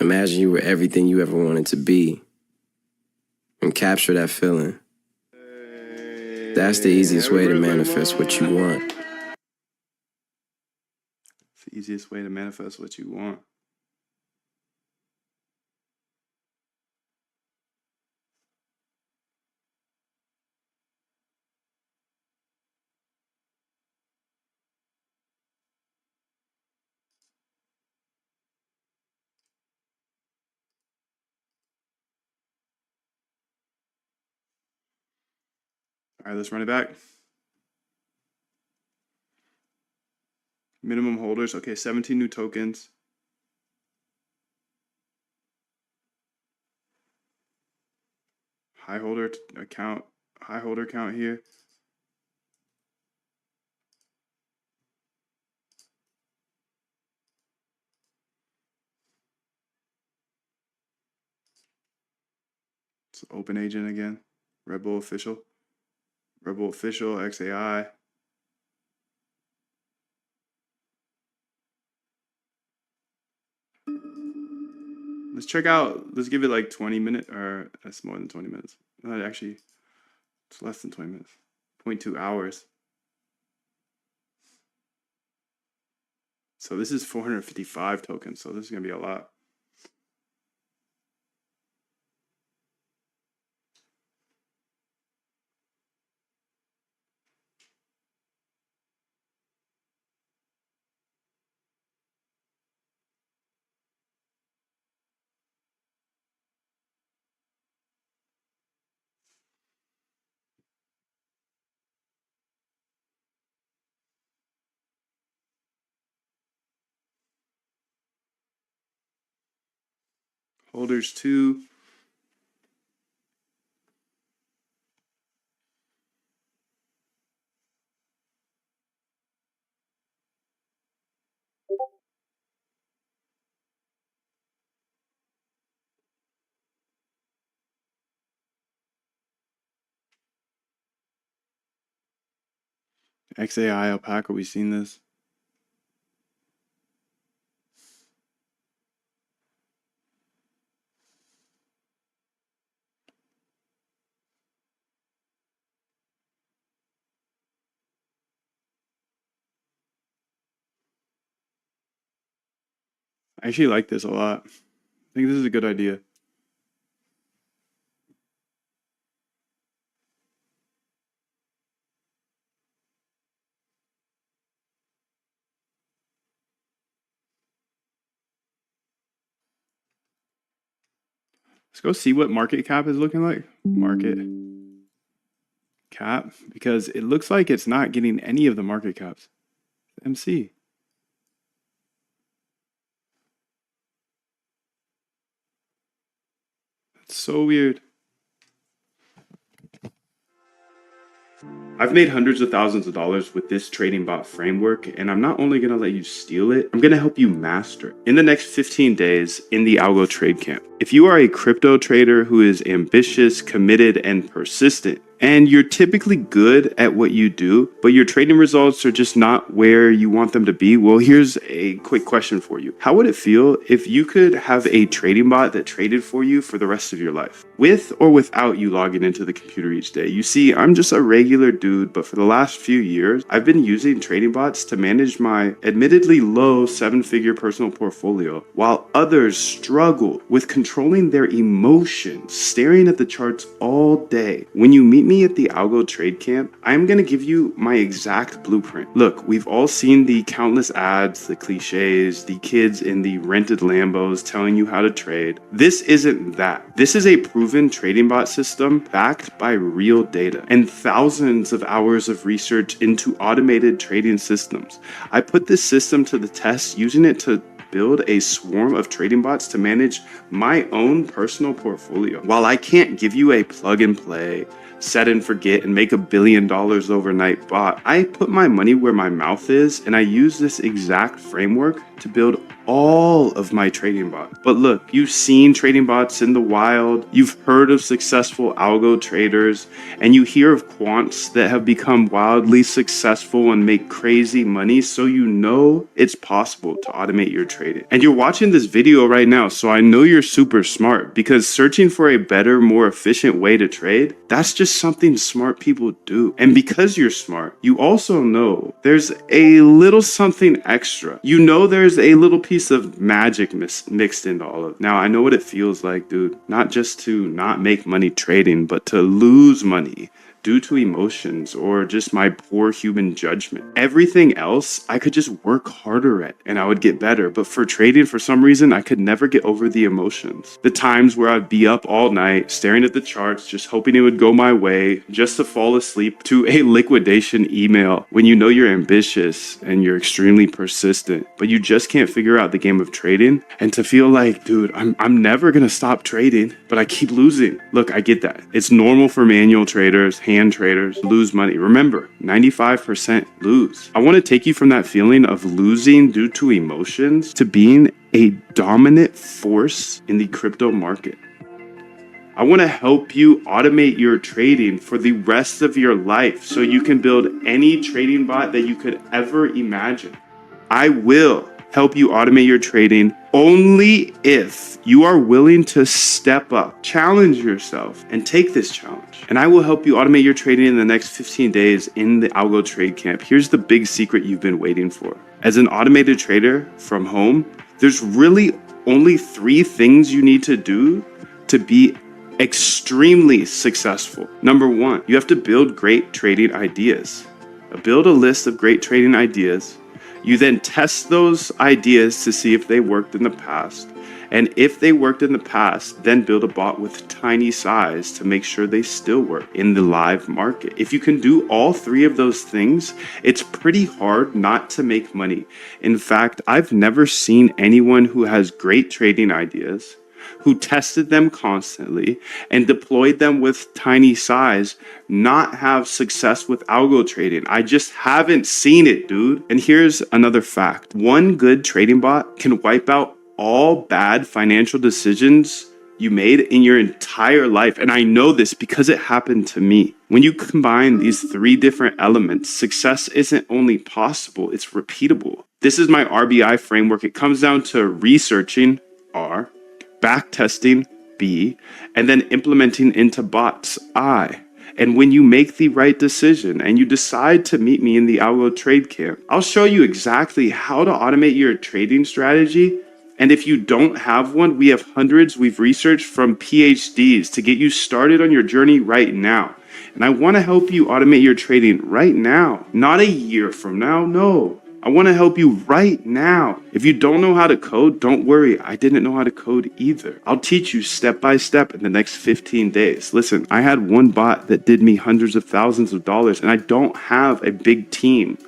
Imagine you were everything you ever wanted to be. And capture that feeling. That's the easiest way to manifest what you want. It's the easiest way to manifest what you want. All right, let's run it back. Minimum holders. Okay, 17 new tokens. High holder account. High holder count here. It's open agent again. Red Bull official. Red Bull official. XAI. Let's check out, let's give it like 20 minutes, or that's more than 20 minutes. Actually, it's less than 20 minutes. 0.2 hours. So this is 455 tokens, so this is going to be a lot. Holders 2. XAI Alpaca, we seen this. I actually like this a lot. I think this is a good idea. Let's go see what market cap is looking like. Market cap, because it looks like it's not getting any of the market caps. MC. That's so weird. I've made hundreds of thousands of dollars with this trading bot framework, and I'm not only going to let you steal it, I'm going to help you master it in the next 15 days in the Algo Trade Camp. If you are a crypto trader who is ambitious, committed, and persistent, and you're typically good at what you do, but your trading results are just not where you want them to be, well, here's a quick question for you. How would it feel if you could have a trading bot that traded for you for the rest of your life, with or without you logging into the computer each day? You see, I'm just a regular dude, but for the last few years, I've been using trading bots to manage my admittedly low 7-figure personal portfolio, while others struggle with controlling their emotions, staring at the charts all day. When you meet me at the Algo Trade Camp, I'm going to give you my exact blueprint. Look, we've all seen the countless ads, the cliches, the kids in the rented Lambos telling you how to trade. This isn't that. This is a proven trading bot system backed by real data and thousands of hours of research into automated trading systems. I put this system to the test using it to build a swarm of trading bots to manage my own personal portfolio. While I can't give you a plug and play, set and forget and make $1 billion overnight bot, I put my money where my mouth is, and I use this exact framework to build all of my trading bots. But look, you've seen trading bots in the wild, you've heard of successful algo traders, and you hear of quants that have become wildly successful and make crazy money, so you know it's possible to automate your trading. And you're watching this video right now, so I know you're super smart, because searching for a better, more efficient way to trade, that's just something smart people do. And because you're smart, you also know there's a little something extra. You know there's a little piece of magic mixed into all of it. Now, I know what it feels like, dude. Not just to not make money trading, but to lose money due to emotions or just my poor human judgment. Everything else, I could just work harder at and I would get better. But for trading, for some reason, I could never get over the emotions. The times where I'd be up all night, staring at the charts, just hoping it would go my way, just to fall asleep to a liquidation email when you know you're ambitious and you're extremely persistent, but you just can't figure out the game of trading. And to feel like, dude, I'm never gonna stop trading, but I keep losing. Look, I get that. It's normal for manual traders, hand traders, lose money. Remember, 95% lose. I want to take you from that feeling of losing due to emotions to being a dominant force in the crypto market. I want to help you automate your trading for the rest of your life so you can build any trading bot that you could ever imagine. I will help you automate your trading only if you are willing to step up, challenge yourself, and take this challenge. And I will help you automate your trading in the next 15 days in the Algo Trade Camp. Here's the big secret you've been waiting for. As an automated trader from home, there's really only 3 things you need to do to be extremely successful. Number 1, you have to build great trading ideas. Build a list of great trading ideas. You then test those ideas to see if they worked in the past. And if they worked in the past, then build a bot with tiny size to make sure they still work in the live market. If you can do all 3 of those things, it's pretty hard not to make money. In fact, I've never seen anyone who has great trading ideas, who tested them constantly and deployed them with tiny size not have success with algo trading. I just haven't seen it, dude. And here's another fact. One good trading bot can wipe out all bad financial decisions you made in your entire life. And I know this because it happened to me. When you combine these three different elements, success isn't only possible, it's repeatable. This is my RBI framework. It comes down to researching, R, backtesting, B, and then implementing into bots, I. And when you make the right decision and you decide to meet me in the Algo Trade Camp, I'll show you exactly how to automate your trading strategy. And if you don't have one, we have hundreds we've researched from PhDs to get you started on your journey right now. And I want to help you automate your trading right now, not a year from now. No, I want to help you right now. If you don't know how to code, don't worry. I didn't know how to code either. I'll teach you step by step in the next 15 days. Listen, I had one bot that did me hundreds of thousands of dollars, and I don't have a big team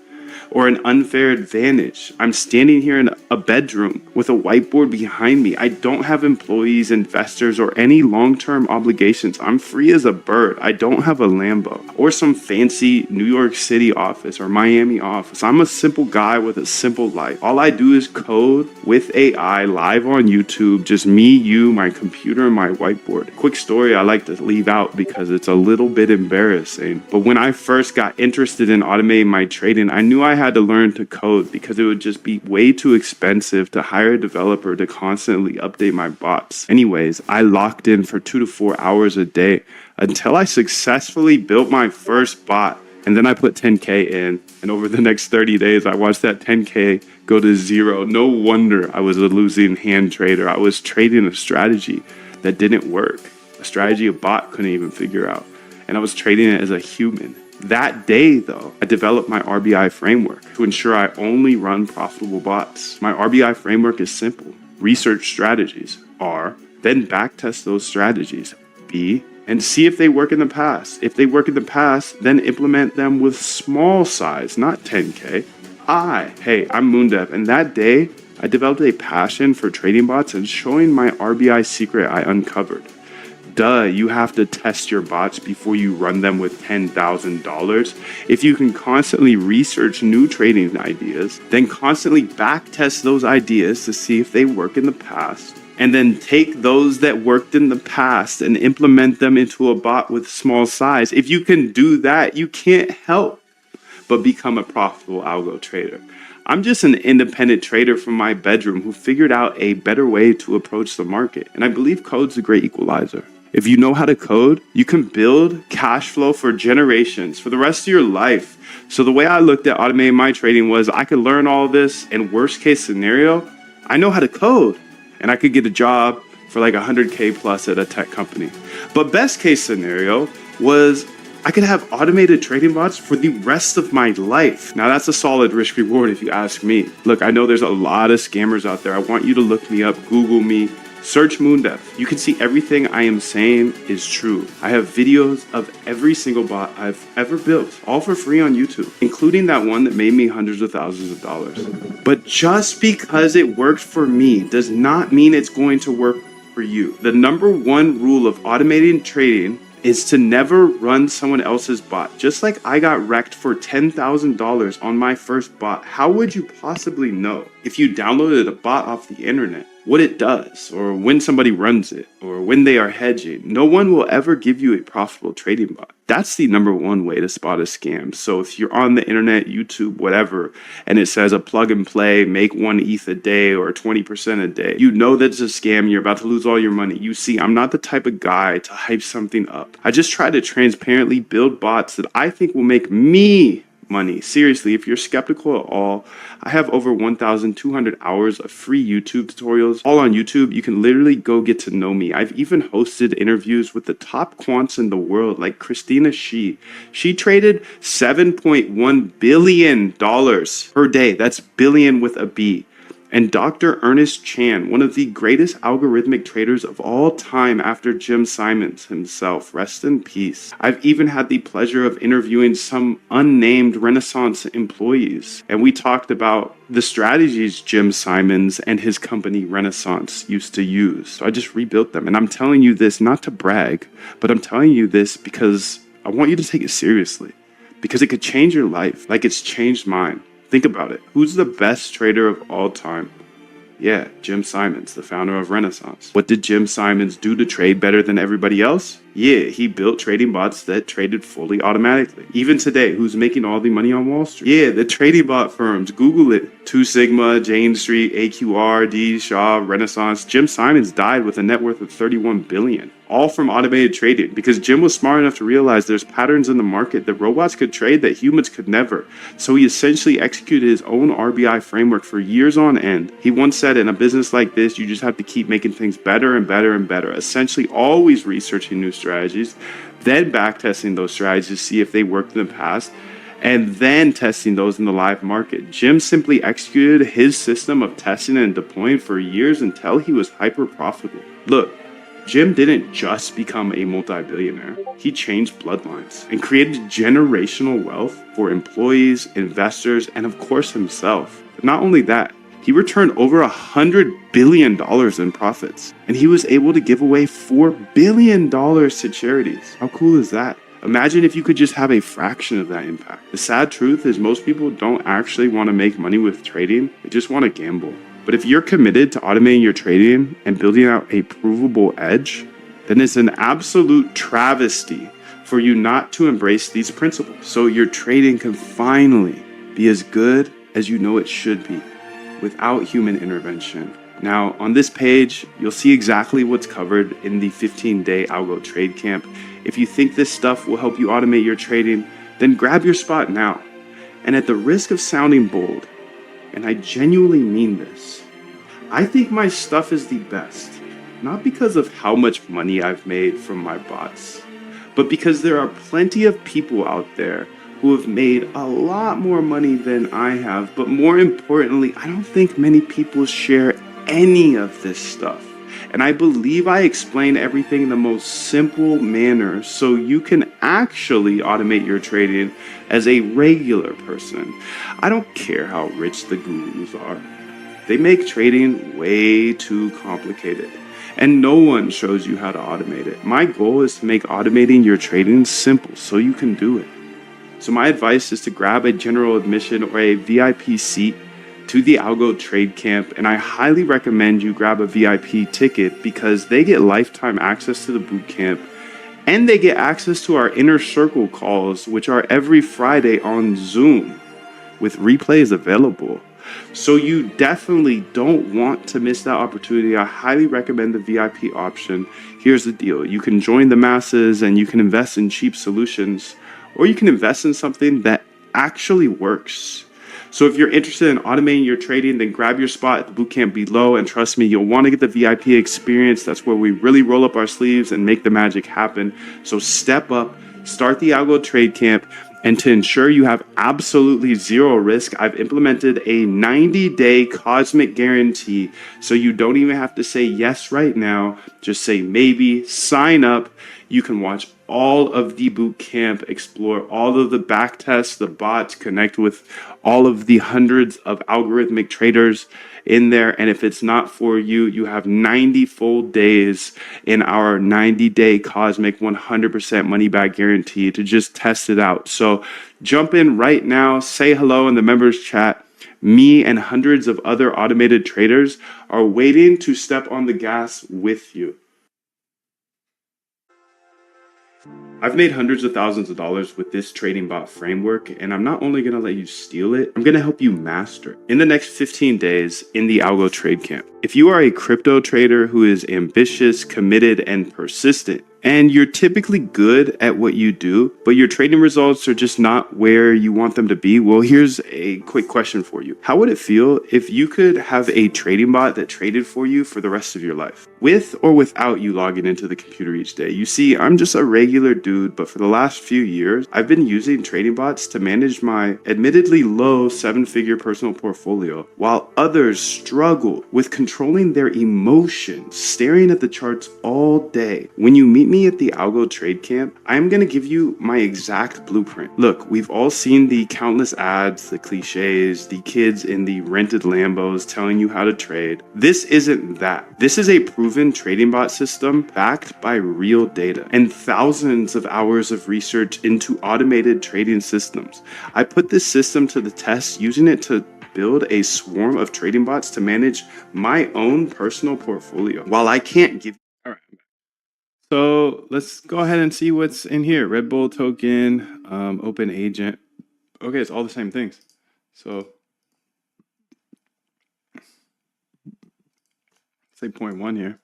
or an unfair advantage. I'm standing here in a bedroom with a whiteboard behind me. I don't have employees, investors, or any long-term obligations. I'm free as a bird. I don't have a Lambo or some fancy New York City office or Miami office. I'm a simple guy with a simple life. All I do is code with AI live on YouTube, just me, you, my computer, and my whiteboard. Quick story I like to leave out because it's a little bit embarrassing. But when I first got interested in automating my trading, I knew I had to learn to code because it would just be way too expensive to hire a developer to constantly update my bots. Anyways, I locked in for 2 to 4 hours a day until I successfully built my first bot. And then I put 10K in, and over the next 30 days, I watched that 10K go to zero. No wonder I was a losing hand trader. I was trading a strategy that didn't work, a strategy a bot couldn't even figure out. And I was trading it as a human. That day, though, I developed my RBI framework to ensure I only run profitable bots. My RBI framework is simple. Research strategies, R, then backtest those strategies, B, and see if they work in the past. If they work in the past, then implement them with small size, not 10K. Hey, I'm Moondev, and that day, I developed a passion for trading bots and showing my RBI secret I uncovered. You have to test your bots before you run them with $10,000. If you can constantly research new trading ideas, then constantly backtest those ideas to see if they work in the past, and then take those that worked in the past and implement them into a bot with small size. If you can do that, you can't help but become a profitable algo trader. I'm just an independent trader from my bedroom who figured out a better way to approach the market. And I believe code's a great equalizer. If you know how to code, you can build cash flow for generations, for the rest of your life. So the way I looked at automating my trading was I could learn all this, and worst case scenario, I know how to code, and I could get a job for like 100K plus at a tech company. But best case scenario was I could have automated trading bots for the rest of my life. Now that's a solid risk reward if you ask me. Look, I know there's a lot of scammers out there. I want you to look me up, Google me, search Moondev. You can see everything I am saying is true. I have videos of every single bot I've ever built, all for free on YouTube, including that one that made me hundreds of thousands of dollars. But just because it worked for me does not mean it's going to work for you. The number one rule of automating trading is to never run someone else's bot. Just like I got wrecked for $10,000 on my first bot, how would you possibly know if you downloaded a bot off the internet what it does, or when somebody runs it, or when they are hedging? No one will ever give you a profitable trading bot. That's the number one way to spot a scam. So if you're on the internet, YouTube, whatever, and it says a plug and play, make 1 ETH a day or 20% a day, you know that's a scam. You're about to lose all your money. You see, I'm not the type of guy to hype something up. I just try to transparently build bots that I think will make me money. Seriously, if you're skeptical at all, I have over 1,200 hours of free YouTube tutorials, all on YouTube. You can literally go get to know me. I've even hosted interviews with the top quants in the world, like Christina Shi. She traded $7.1 billion per day. That's billion with a B. And Dr. Ernest Chan, one of the greatest algorithmic traders of all time after Jim Simons himself, rest in peace. I've even had the pleasure of interviewing some unnamed Renaissance employees, and we talked about the strategies Jim Simons and his company Renaissance used to use. So I just rebuilt them. And I'm telling you this not to brag, but I'm telling you this because I want you to take it seriously, because it could change your life like it's changed mine. Think about it. Who's the best trader of all time? Yeah, Jim Simons, the founder of Renaissance. What did Jim Simons do to trade better than everybody else? Yeah, he built trading bots that traded fully automatically. Even today, who's making all the money on Wall Street? Yeah, the trading bot firms. Google it. 2 Sigma, Jane Street, AQR, D, Shaw, Renaissance. Jim Simons died with a net worth of $31 billion. All from automated trading, because Jim was smart enough to realize there's patterns in the market that robots could trade that humans could never. So he essentially executed his own RBI framework for years on end. He once said, in a business like this, you just have to keep making things better and better and better, essentially always researching new strategies, then backtesting those strategies to see if they worked in the past, and then testing those in the live market. Jim simply executed his system of testing and deploying for years until he was hyper profitable. Look, Jim didn't just become a multi-billionaire. He changed bloodlines and created generational wealth for employees, investors, and of course himself. But not only that, he returned over $100 billion in profits, and he was able to give away $4 billion to charities. How cool is that? Imagine if you could just have a fraction of that impact. The sad truth is most people don't actually want to make money with trading, they just want to gamble. But if you're committed to automating your trading and building out a provable edge, then it's an absolute travesty for you not to embrace these principles. So your trading can finally be as good as you know it should be without human intervention. Now, on this page, you'll see exactly what's covered in the 15-day Algo Trade Camp. If you think this stuff will help you automate your trading, then grab your spot now. And at the risk of sounding bold, and I genuinely mean this, I think my stuff is the best, not because of how much money I've made from my bots, but because there are plenty of people out there who have made a lot more money than I have, but more importantly, I don't think many people share any of this stuff. And I believe I explain everything in the most simple manner so you can actually automate your trading as a regular person. I don't care how rich the gurus are. They make trading way too complicated, and no one shows you how to automate it. My goal is to make automating your trading simple so you can do it. So my advice is to grab a general admission or a VIP seat to the Algo Trade Camp, and I highly recommend you grab a VIP ticket because they get lifetime access to the boot camp, and they get access to our inner circle calls, which are every Friday on Zoom with replays available. So you definitely don't want to miss that opportunity. I highly recommend the VIP option. Here's the deal. You can join the masses and you can invest in cheap solutions, or you can invest in something that actually works. So if you're interested in automating your trading, then grab your spot at the bootcamp below, and trust me, you'll want to get the VIP experience. That's where we really roll up our sleeves and make the magic happen. So step up, start the Algo Trade Camp, and to ensure you have absolutely zero risk, I've implemented a 90-day cosmic guarantee, so you don't even have to say yes right now. Just say maybe, sign up. You can watch all of the boot camp, explore all of the back tests, the bots, connect with all of the hundreds of algorithmic traders in there. And if it's not for you, you have 90 full days in our 90-day cosmic 100% money back guarantee to just test it out. So jump in right now, say hello in the members chat. Me and hundreds of other automated traders are waiting to step on the gas with you. I've made hundreds of thousands of dollars with this trading bot framework, and I'm not only going to let you steal it, I'm going to help you master it in the next 15 days in the Algo Trade Camp. If you are a crypto trader who is ambitious, committed, and persistent, and you're typically good at what you do, but your trading results are just not where you want them to be, well, here's a quick question for you. How would it feel if you could have a trading bot that traded for you for the rest of your life, with or without you logging into the computer each day? You see, I'm just a regular dude, but for the last few years, I've been using trading bots to manage my admittedly low 7-figure personal portfolio, while others struggle with controlling their emotions, staring at the charts all day. When you meet me at the Algo Trade Camp, I'm gonna give you my exact blueprint. Look, we've all seen the countless ads, the cliches, the kids in the rented Lambos telling you how to trade. This isn't that. This is a proven trading bot system backed by real data and thousands of hours of research into automated trading systems. I put this system to the test using it to build a swarm of trading bots to manage my own personal portfolio. While I can't give... All right. So let's go ahead and see what's in here. Red Bull token, open agent. Okay, it's all the same things. So say 0.1 here.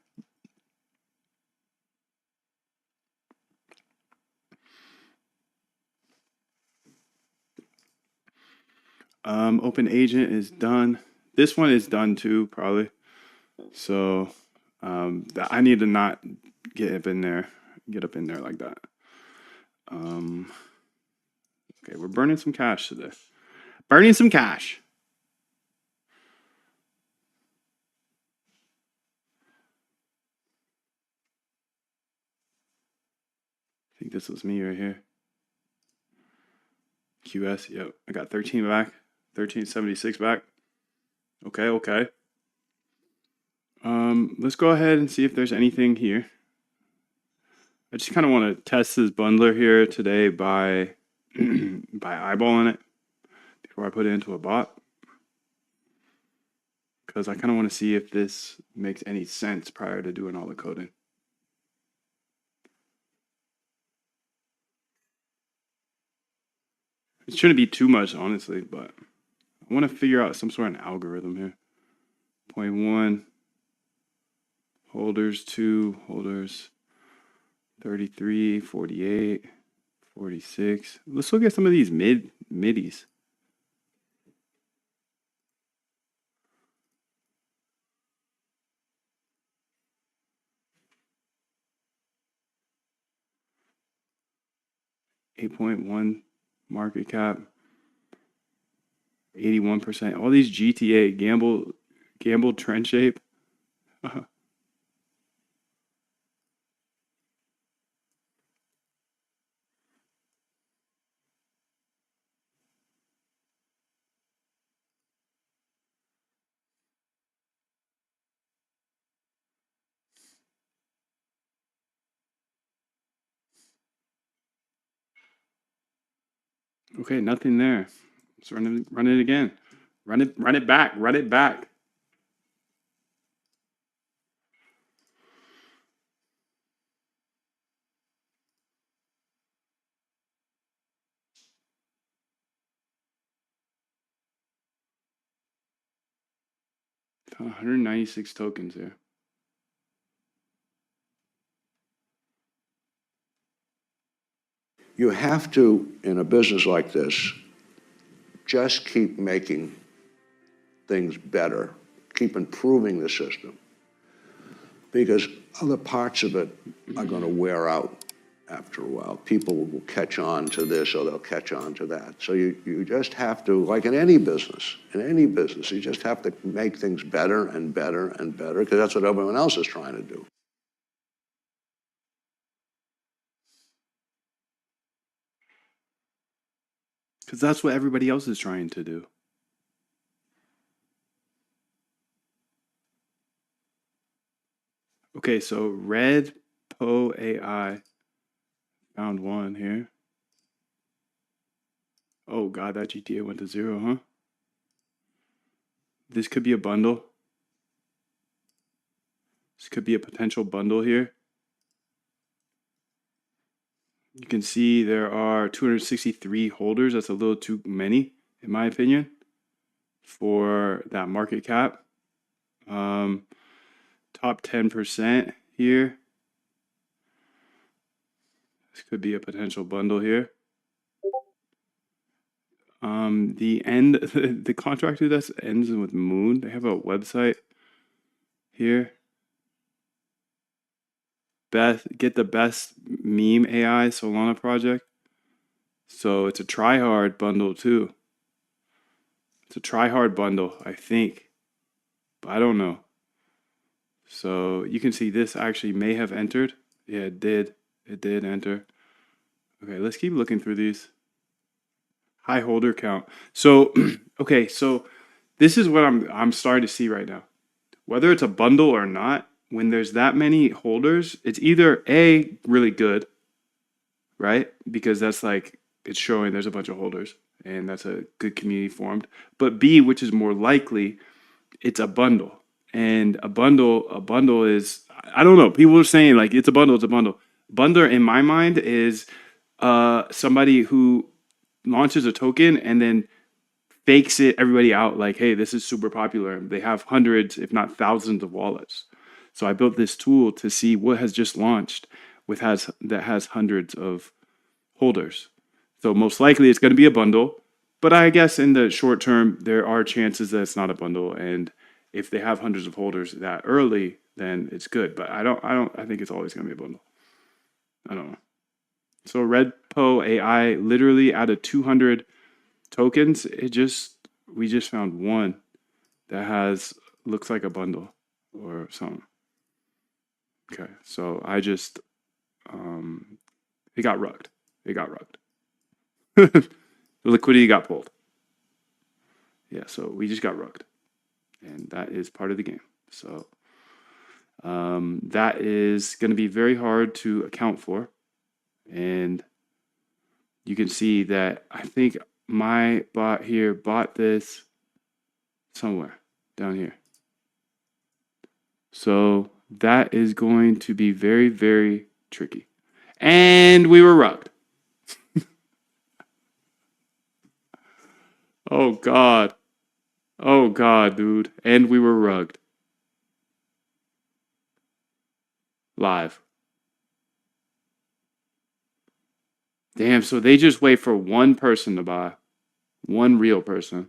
Open agent is done. This one is done too, probably. So I need to not get up in there like that. Okay, we're burning some cash today. Burning some cash. I think this was me right here. QS, yep. I got 13 back. 1376 back. Okay. Let's go ahead and see if there's anything here. I just kind of want to test this bundler here today by eyeballing it before I put it into a bot. Because I kind of want to see if this makes any sense prior to doing all the coding. It shouldn't be too much, honestly, but I want to figure out some sort of algorithm here. 0.1, holders 2, holders 33, 48, 46. Let's look at some of these middies. $8.1 market cap, 81%. All these GTA gamble trend shape. Okay, nothing there. Let's run it again. Run it back. Run it back. Found 196 tokens here. You have to, in a business like this, just keep making things better, keep improving the system, because other parts of it are going to wear out after a while. People will catch on to this or they'll catch on to that. So you just have to, like in any business, you just have to make things better and better and better, because that's what everyone else is trying to do. Because that's what everybody else is trying to do. Okay, so Red Po AI found one here. Oh god, that GTA went to 0, huh? This could be a bundle. This could be a potential bundle here. You can see there are 263 holders. That's a little too many, in my opinion, for that market cap. Top 10% here. This could be a potential bundle here. The contract that ends with Moon. They have a website here. get the best meme AI Solana project. So it's a try hard bundle too. It's a try hard bundle, I think. But I don't know. So you can see this actually may have entered. Yeah, it did. It did enter. Okay, let's keep looking through these. High holder count. So okay, so this is what I'm starting to see right now. Whether it's a bundle or not, when there's that many holders, it's either A, really good, right? Because that's like it's showing there's a bunch of holders and that's a good community formed. But B, which is more likely, it's a bundle. And a bundle is, I don't know, people are saying like it's a bundle, it's a bundle. Bundler in my mind is somebody who launches a token and then fakes it everybody out like, hey, this is super popular. They have hundreds, if not thousands of wallets. So I built this tool to see what has just launched that has hundreds of holders. So most likely it's going to be a bundle, but I guess in the short term there are chances that it's not a bundle, and if they have hundreds of holders that early, then it's good. But I think it's always going to be a bundle. I don't know. So Redpo AI literally out of 200 tokens, we just found one that looks like a bundle or something. Okay, so it got rugged. The liquidity got pulled. Yeah, so we just got rugged, and that is part of the game. So that is going to be very hard to account for, and you can see that I think my bot here bought this somewhere down here. So that is going to be very, very tricky. And we were rugged. Oh God. Oh God, dude. And we were rugged. Live. Damn, so they just wait for one person to buy. One real person.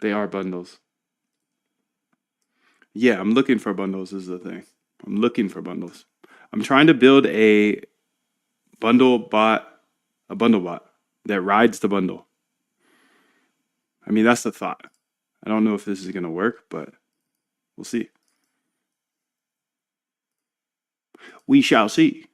They are bundles. Yeah, I'm looking for bundles is the thing. I'm looking for bundles. I'm trying to build a bundle bot that rides the bundle. I mean, that's the thought. I don't know if this is going to work, but we'll see. We shall see.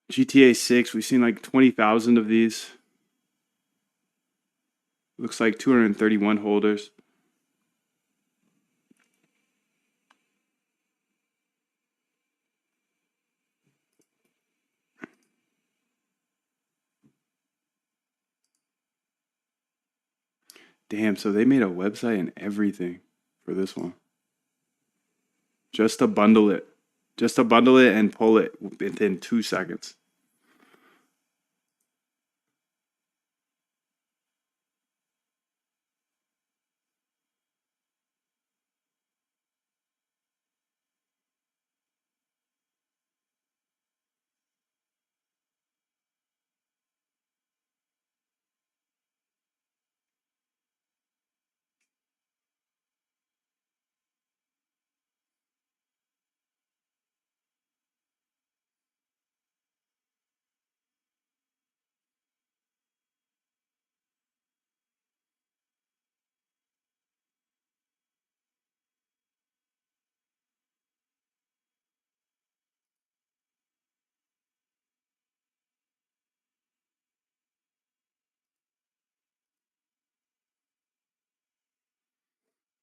GTA 6, we've seen like 20,000 of these. Looks like 231 holders. Damn, so they made a website and everything for this one. Just to bundle it. Just to bundle it and pull it within 2 seconds.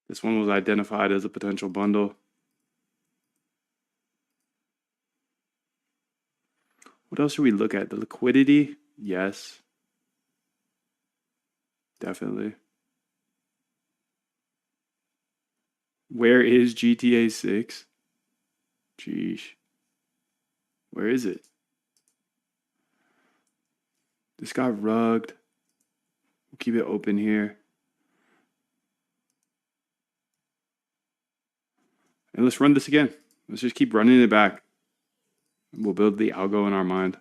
This one was identified as a potential bundle. What else should we look at? The liquidity? Yes. Definitely. Where is GTA 6? Sheesh. Where is it? This got rugged. We'll keep it open here. And let's run this again. Let's just keep running it back. We'll build the algo in our mind.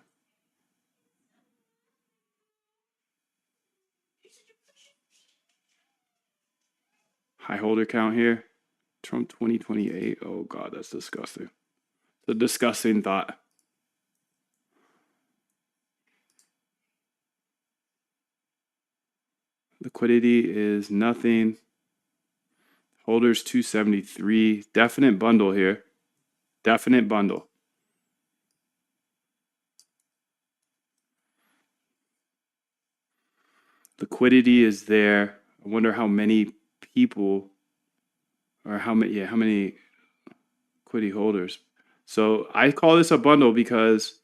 High holder count here. Trump 2028. Oh God, that's disgusting. It's a disgusting thought. Liquidity is nothing. Holders 273. Definite bundle here. Definite bundle. Liquidity is there. I wonder how many people or how many liquidity holders. So I call this a bundle because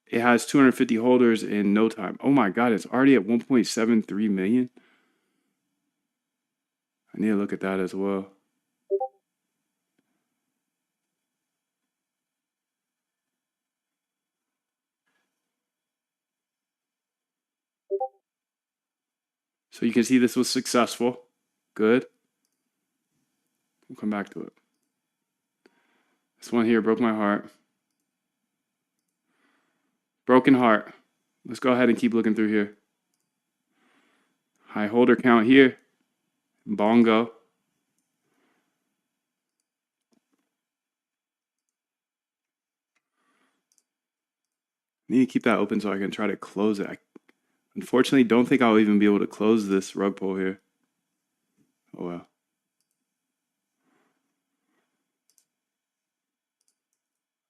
it has 250 holders in no time. Oh my God, it's already at 1.73 million. I need to look at that as well. So you can see this was successful. Good. We'll come back to it. This one here broke my heart. Broken heart. Let's go ahead and keep looking through here. High holder count here. Bongo. Need to keep that open so I can try to close it. I unfortunately don't think I'll even be able to close this rug pull here. Oh well.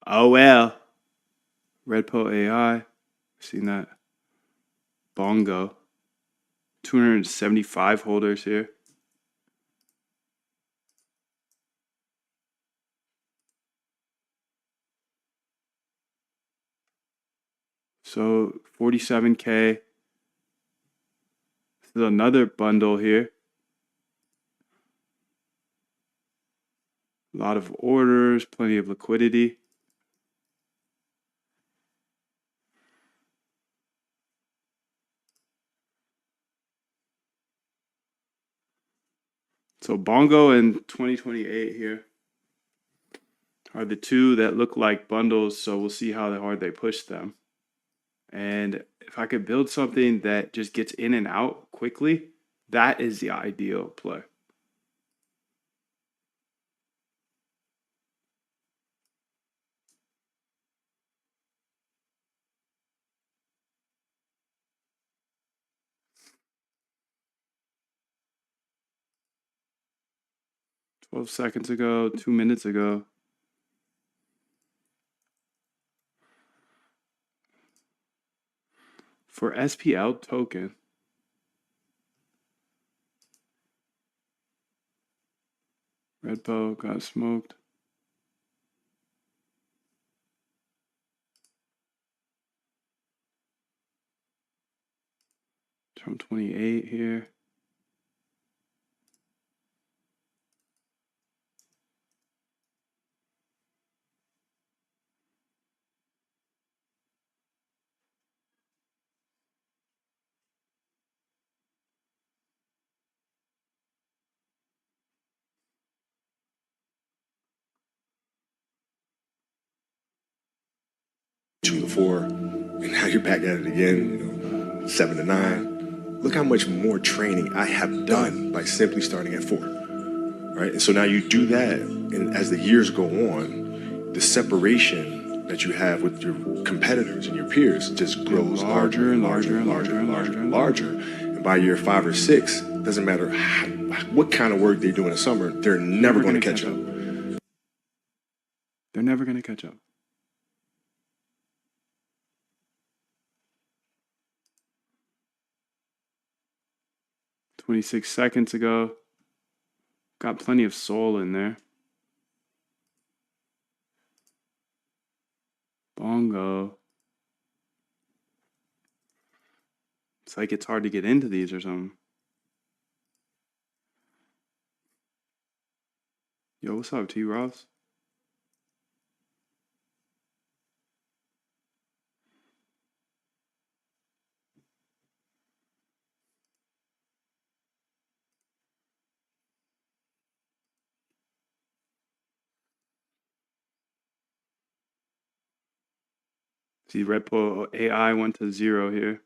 Oh well. Redpo AI. Seen that. Bongo. 275 holders here. So 47K. This is another bundle here. A lot of orders, plenty of liquidity. So Bongo and 2028 here are the two that look like bundles. So we'll see how hard they push them. And if I could build something that just gets in and out quickly, that is the ideal play. "12 seconds ago, 2 minutes ago." For SPL token, Redpo got smoked. Trump 28 here. To 4, and now you're back at it again, 7 to 9. Look how much more training I have done by simply starting at 4, right? And so now you do that, and as the years go on, the separation that you have with your competitors and your peers just grows larger and larger and larger and larger and larger. And by year 5 or 6, doesn't matter what kind of work they do in the summer, they're never going to catch up. They're never going to catch up. "26 seconds ago." Got plenty of soul in there. Bongo. It's like it's hard to get into these or something. Yo, what's up, T. Ross? See, Repo AI went to 0 here.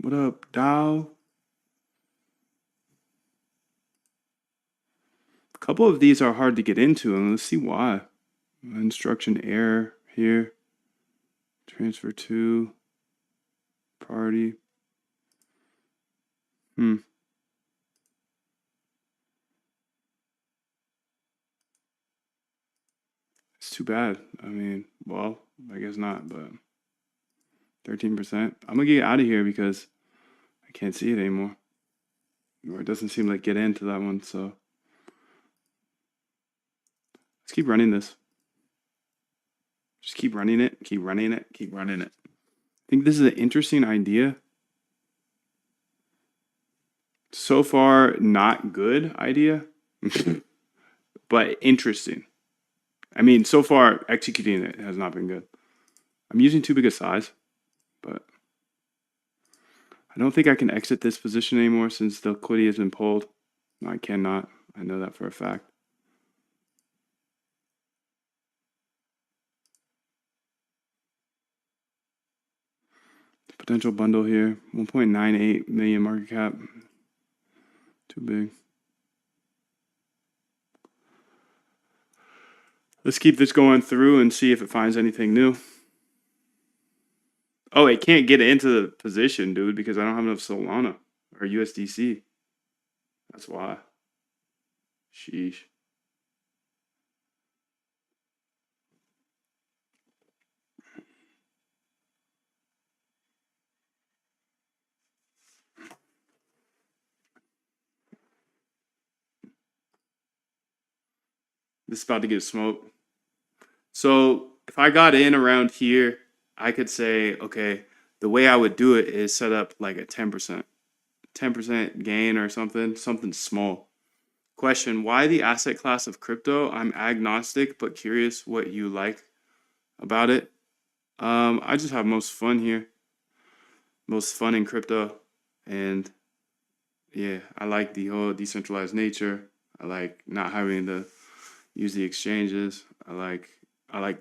What up, Dow? A couple of these are hard to get into, and let's see why. Instruction error here. Transfer to party. It's too bad. I mean, well, I guess not, but 13%. I'm gonna get out of here because I can't see it anymore. Or it doesn't seem like get into that one, so let's keep running this. Just keep running it, keep running it, keep running it. I think this is an interesting idea. So far, not good idea, but interesting. I mean, so far, executing it has not been good. I'm using too big a size, but I don't think I can exit this position anymore since the liquidity has been pulled. No, I cannot. I know that for a fact. Potential bundle here, 1.98 million market cap. Too big. Let's keep this going through and see if it finds anything new. Oh, it can't get into the position, dude, because I don't have enough Solana or USDC. That's why. Sheesh. This is about to get smoked. So if I got in around here, I could say, okay, the way I would do it is set up like a 10%. 10% gain or something small. Question, why the asset class of crypto? I'm agnostic, but curious what you like about it. I just have most fun here. Most fun in crypto. And yeah, I like the whole decentralized nature. I like not having to use the exchanges. I like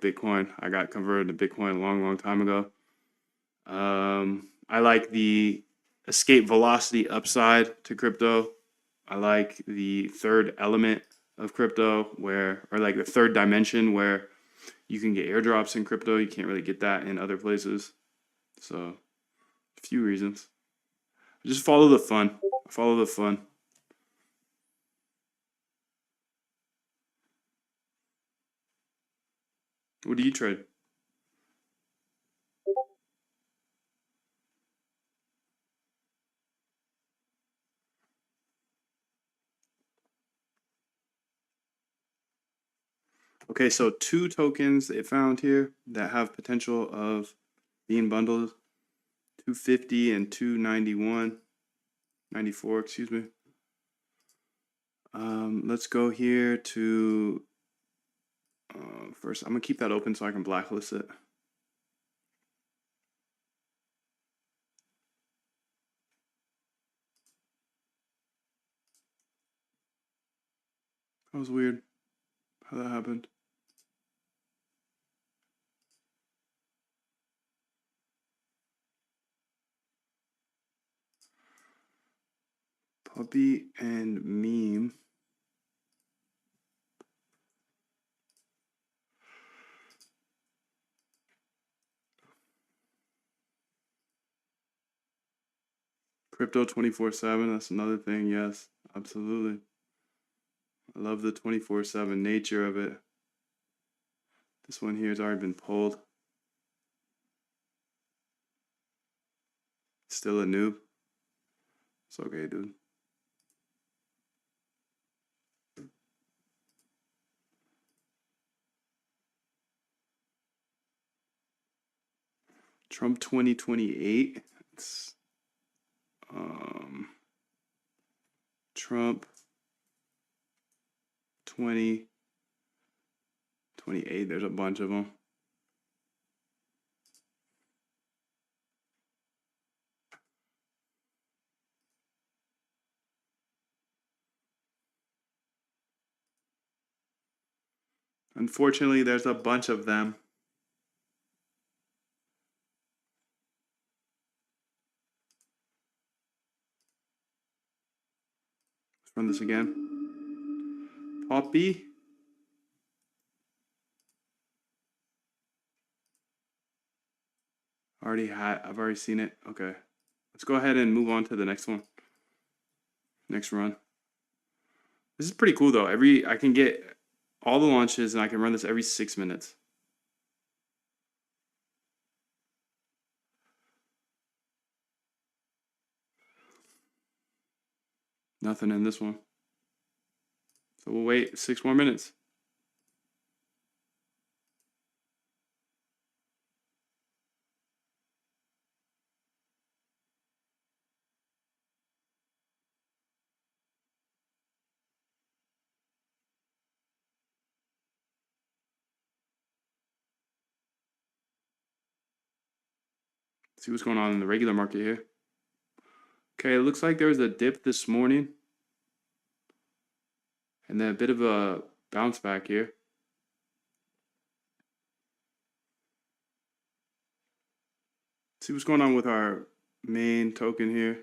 Bitcoin. I got converted to Bitcoin a long time ago. I like the escape velocity upside to crypto. I like the third element of crypto or like the third dimension where you can get airdrops in crypto. You can't really get that in other places. So, a few reasons. Just follow the fun. Follow the fun. What do you trade? Okay, so 2 tokens it found here that have potential of being bundled. 250 and 291. 94, excuse me. Let's go here to first. I'm gonna keep that open so I can blacklist it. That was weird how that happened. Puppy and meme. Crypto 24/7, that's another thing, yes, absolutely. I love the 24/7 nature of it. This one here has already been pulled. Still a noob. It's okay, dude. Trump 2028. It's Trump 2028. There's a bunch of them. Unfortunately, there's a bunch of them. Let's run this again. Poppy. I've already seen it. Okay. Let's go ahead and move on to the next one. Next run. This is pretty cool though. I can get all the launches and I can run this every 6 minutes. Nothing in this one. So we'll wait 6 more minutes. See what's going on in the regular market here. Okay, it looks like there was a dip this morning. And then a bit of a bounce back here. See what's going on with our main token here.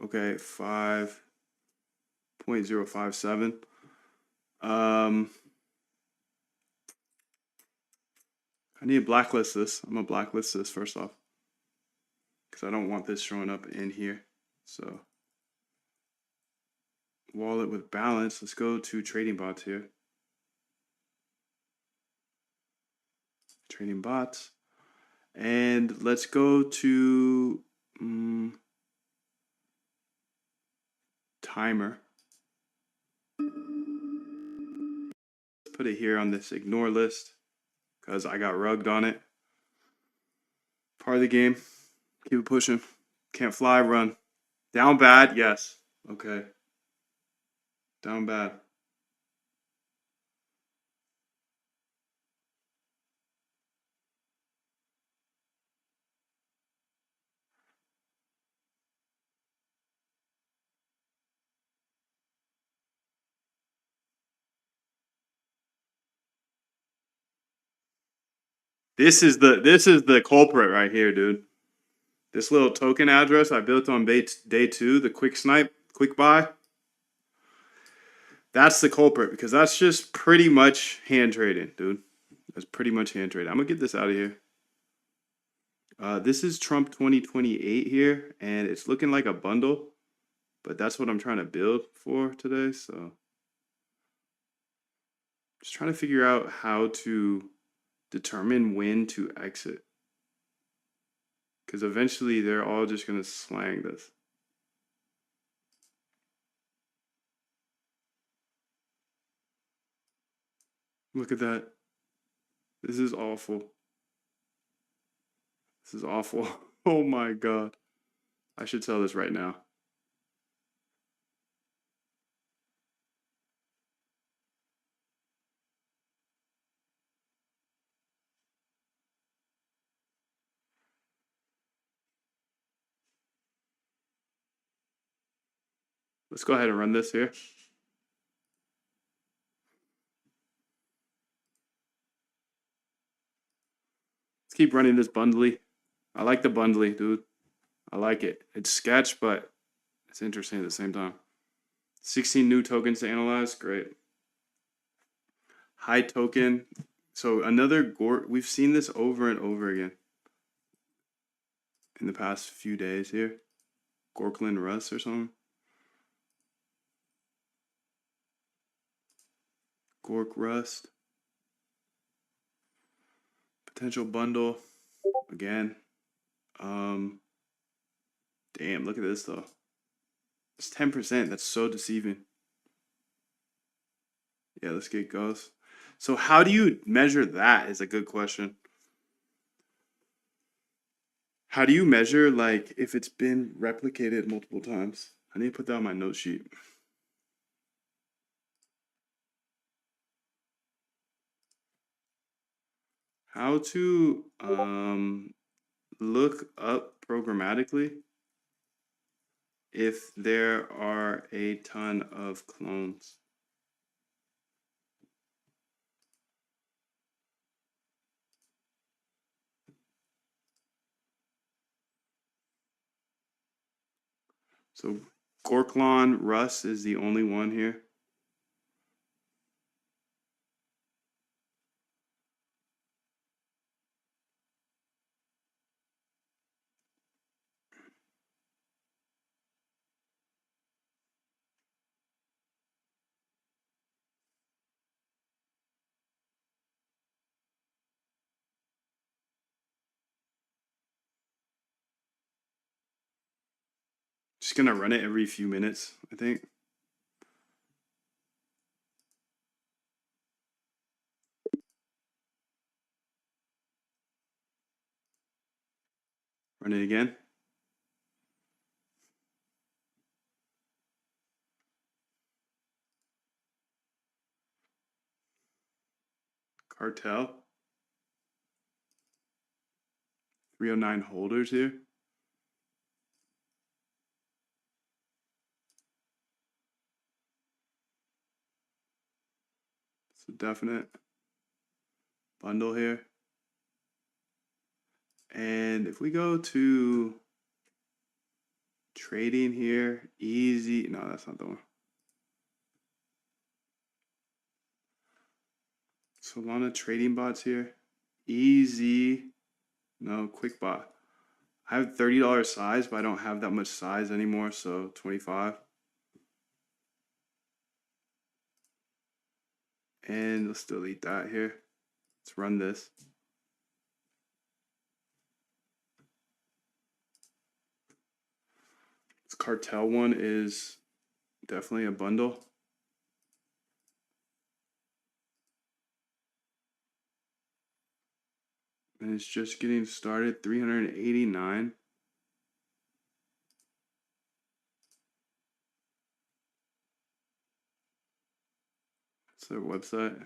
Okay, 5.057. I need to blacklist this. I'm gonna blacklist this first off, because I don't want this showing up in here. So wallet with balance. Let's go to trading bots here. Trading bots. And let's go to timer. Put it here on this ignore list because I got rugged on it. Part of the game. Keep it pushing. Can't fly, run. Down bad, yes. Okay. Down bad. This is the culprit right here, dude. This little token address I built on day 2, the quick snipe, quick buy. That's the culprit because that's just pretty much hand trading, dude. That's pretty much hand trading. I'm gonna get this out of here. This is Trump 2028 here, and it's looking like a bundle, but that's what I'm trying to build for today. So just trying to figure out how to determine when to exit. Because eventually they're all just going to slang this. Look at that. This is awful. This is awful. Oh my God. I should sell this right now. Let's go ahead and run this here. Let's keep running this bundly. I like the bundly, dude. I like it. It's sketch, but it's interesting at the same time. 16 new tokens to analyze. Great. High token. So another we've seen this over and over again in the past few days here. Gorkland Russ or something. Gork Rust. Potential bundle. Again. Damn, look at this though. It's 10%. That's so deceiving. Yeah, let's get ghosts. So how do you measure that is a good question. How do you measure like if it's been replicated multiple times? I need to put that on my note sheet. How to look up programmatically if there are a ton of clones. So Gorklon Russ is the only one here. Just gonna run it every few minutes, I think. Run it again. Cartel. 309 holders here. It's a definite bundle here. And if we go to trading here, easy. No, that's not the one. Solana trading bots here. Easy. No, quick bot. I have $30 size, but I don't have that much size anymore, so 25. And let's delete that here. Let's run this. This cartel one is definitely a bundle. And it's just getting started. 389. That's their website.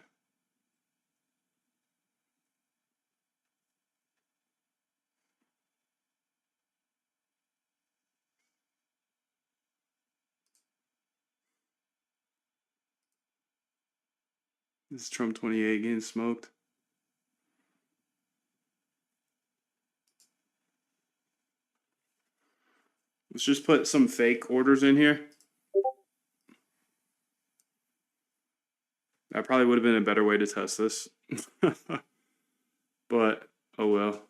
This is Trump 28 getting smoked. Let's just put some fake orders in here. That probably would have been a better way to test this. But, oh well.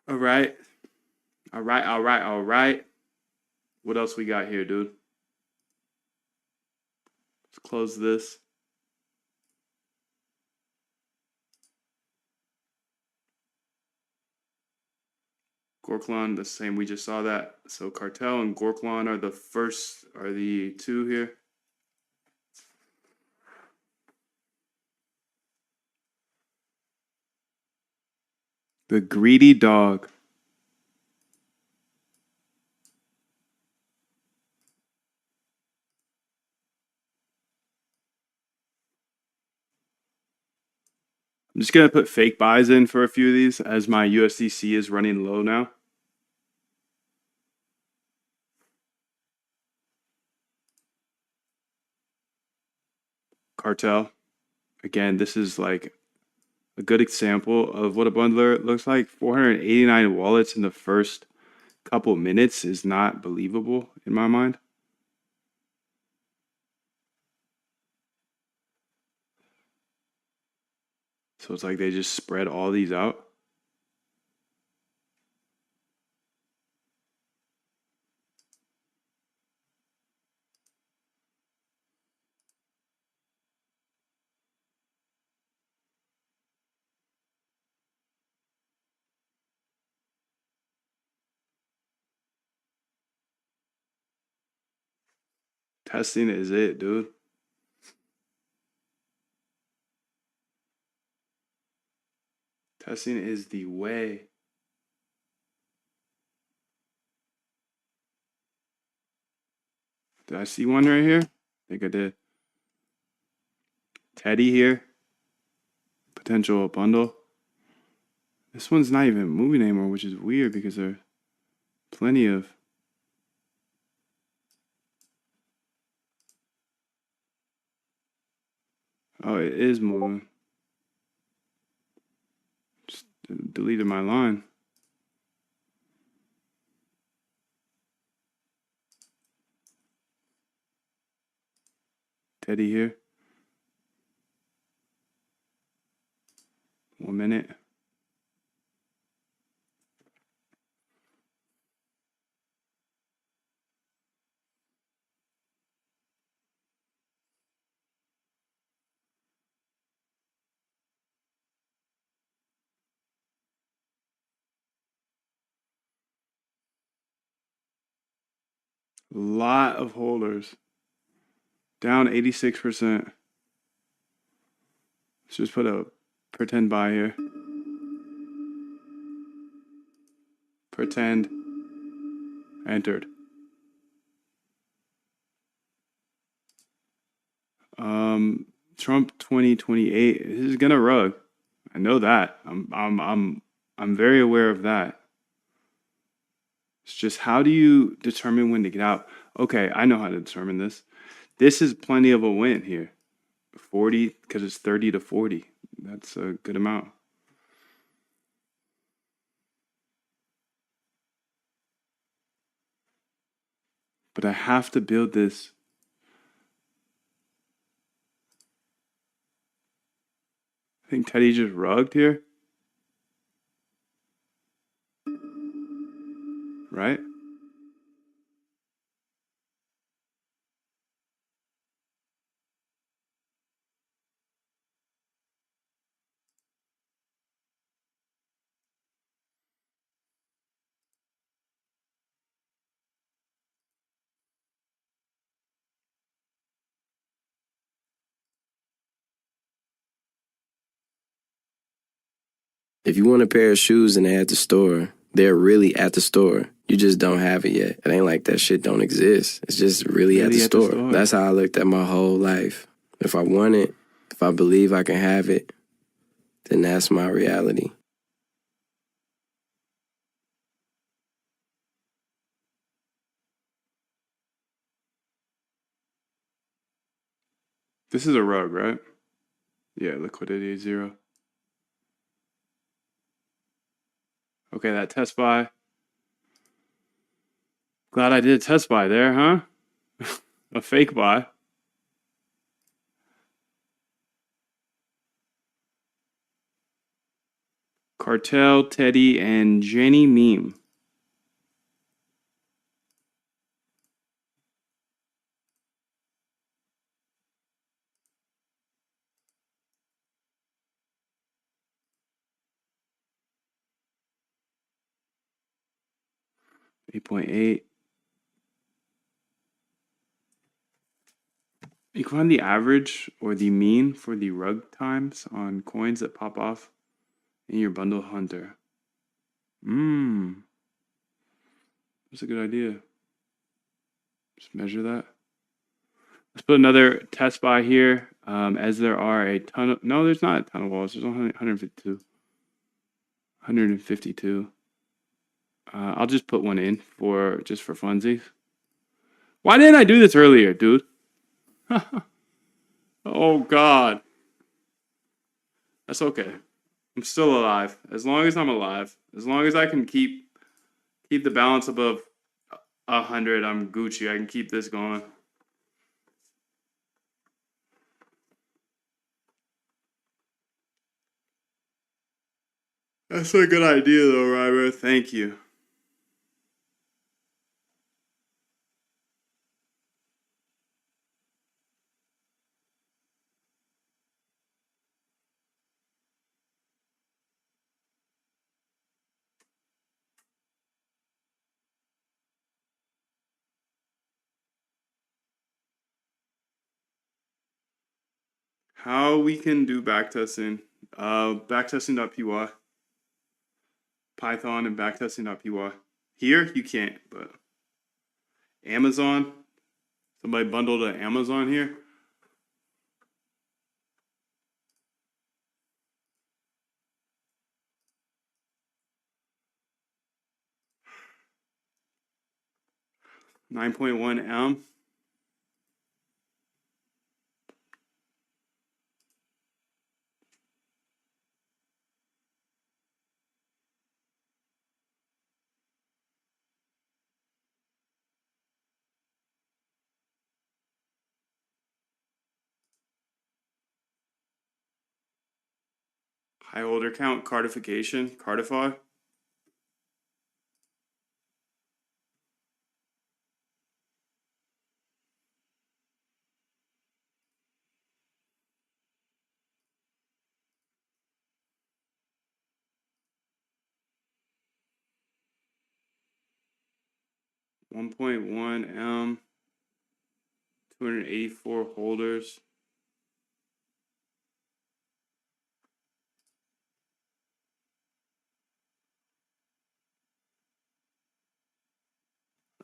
All right. All right, all right, all right. What else we got here, dude? Let's close this. Gorklon, the same. We just saw that. So Cartel and Gorklon are the two here. The greedy dog. I'm just going to put fake buys in for a few of these as my USDC is running low now. Cartel. Again, this is like a good example of what a bundler looks like. 489 wallets in the first couple minutes is not believable in my mind. So it's like they just spread all these out. Testing is it, dude. Testing is the way. Did I see one right here? I think I did. Teddy here. Potential bundle. This one's not even moving anymore, which is weird because there are plenty of. Oh, it is moving. Deleted my line. Teddy here. 1 minute. Lot of holders. Down 86%. Let's just put a pretend buy here. Pretend. Entered. Trump 2028 this is gonna rug. I know that. I'm very aware of that. It's just how do you determine when to get out? Okay, I know how to determine this. This is plenty of a win here. 40 because it's 30 to 40. That's a good amount. But I have to build this. I think Teddy just rugged here. Right? If you want a pair of shoes and they're at the store, they're really at the store. You just don't have it yet. It ain't like that shit don't exist. It's just really at the store. That's how I looked at my whole life. If I want it, if I believe I can have it, then that's my reality. This is a rug, right? Yeah, liquidity is 0. Okay, that test buy. Glad I did a test buy there, huh? A fake buy. Cartel, Teddy, and Jenny Meme. $8.8. You can find the average or the mean for the rug times on coins that pop off in your bundle hunter. That's a good idea. Just measure that. Let's put another test buy here, as there are a ton of... No, there's not a ton of walls. There's 152. 152. I'll just put one in just for funsies. Why didn't I do this earlier, dude? Oh, God. That's okay. I'm still alive. As long as I'm alive. As long as I can keep the balance above 100, I'm Gucci. I can keep this going. That's a good idea, though, Ryber. Thank you. How we can do backtesting. Backtesting.py. Python and backtesting.py. Here, you can't, but Amazon. Somebody bundled an Amazon here. $9.1M. High holder count, cardification, Cardify. $1.1 M, 284 holders.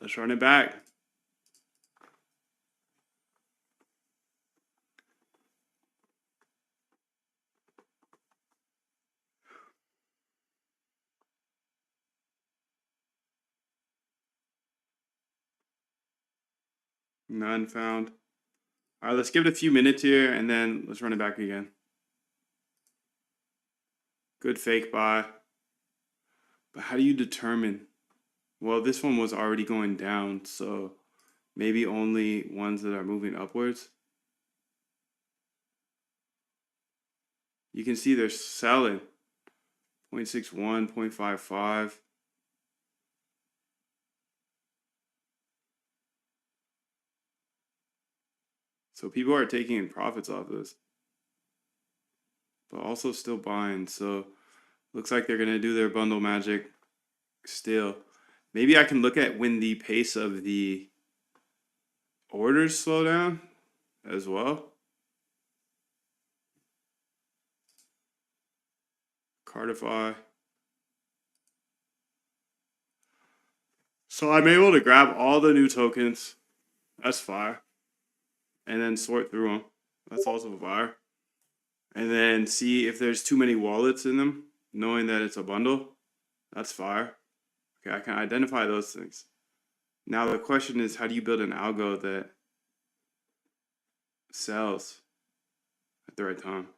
Let's run it back. None found. All right, let's give it a few minutes here and then let's run it back again. Good fake buy. But how do you determine? Well, this one was already going down, so maybe only ones that are moving upwards. You can see they're selling 0.61, 0.55. So people are taking profits off this, but also still buying. So looks like they're gonna do their bundle magic still. Maybe I can look at when the pace of the orders slow down as well. Cardify. So I'm able to grab all the new tokens. That's fire. And then sort through them. That's also fire. And then see if there's too many wallets in them, knowing that it's a bundle. That's fire. Okay, I can identify those things. Now the question is, how do you build an algo that sells at the right time?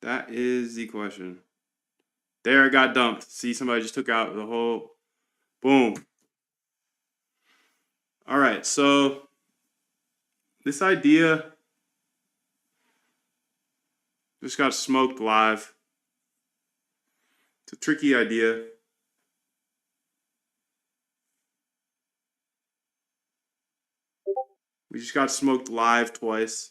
That is the question. There, it got dumped. See, somebody just took out the whole, boom. All right, so this idea just got smoked live. It's a tricky idea. We just got smoked live twice.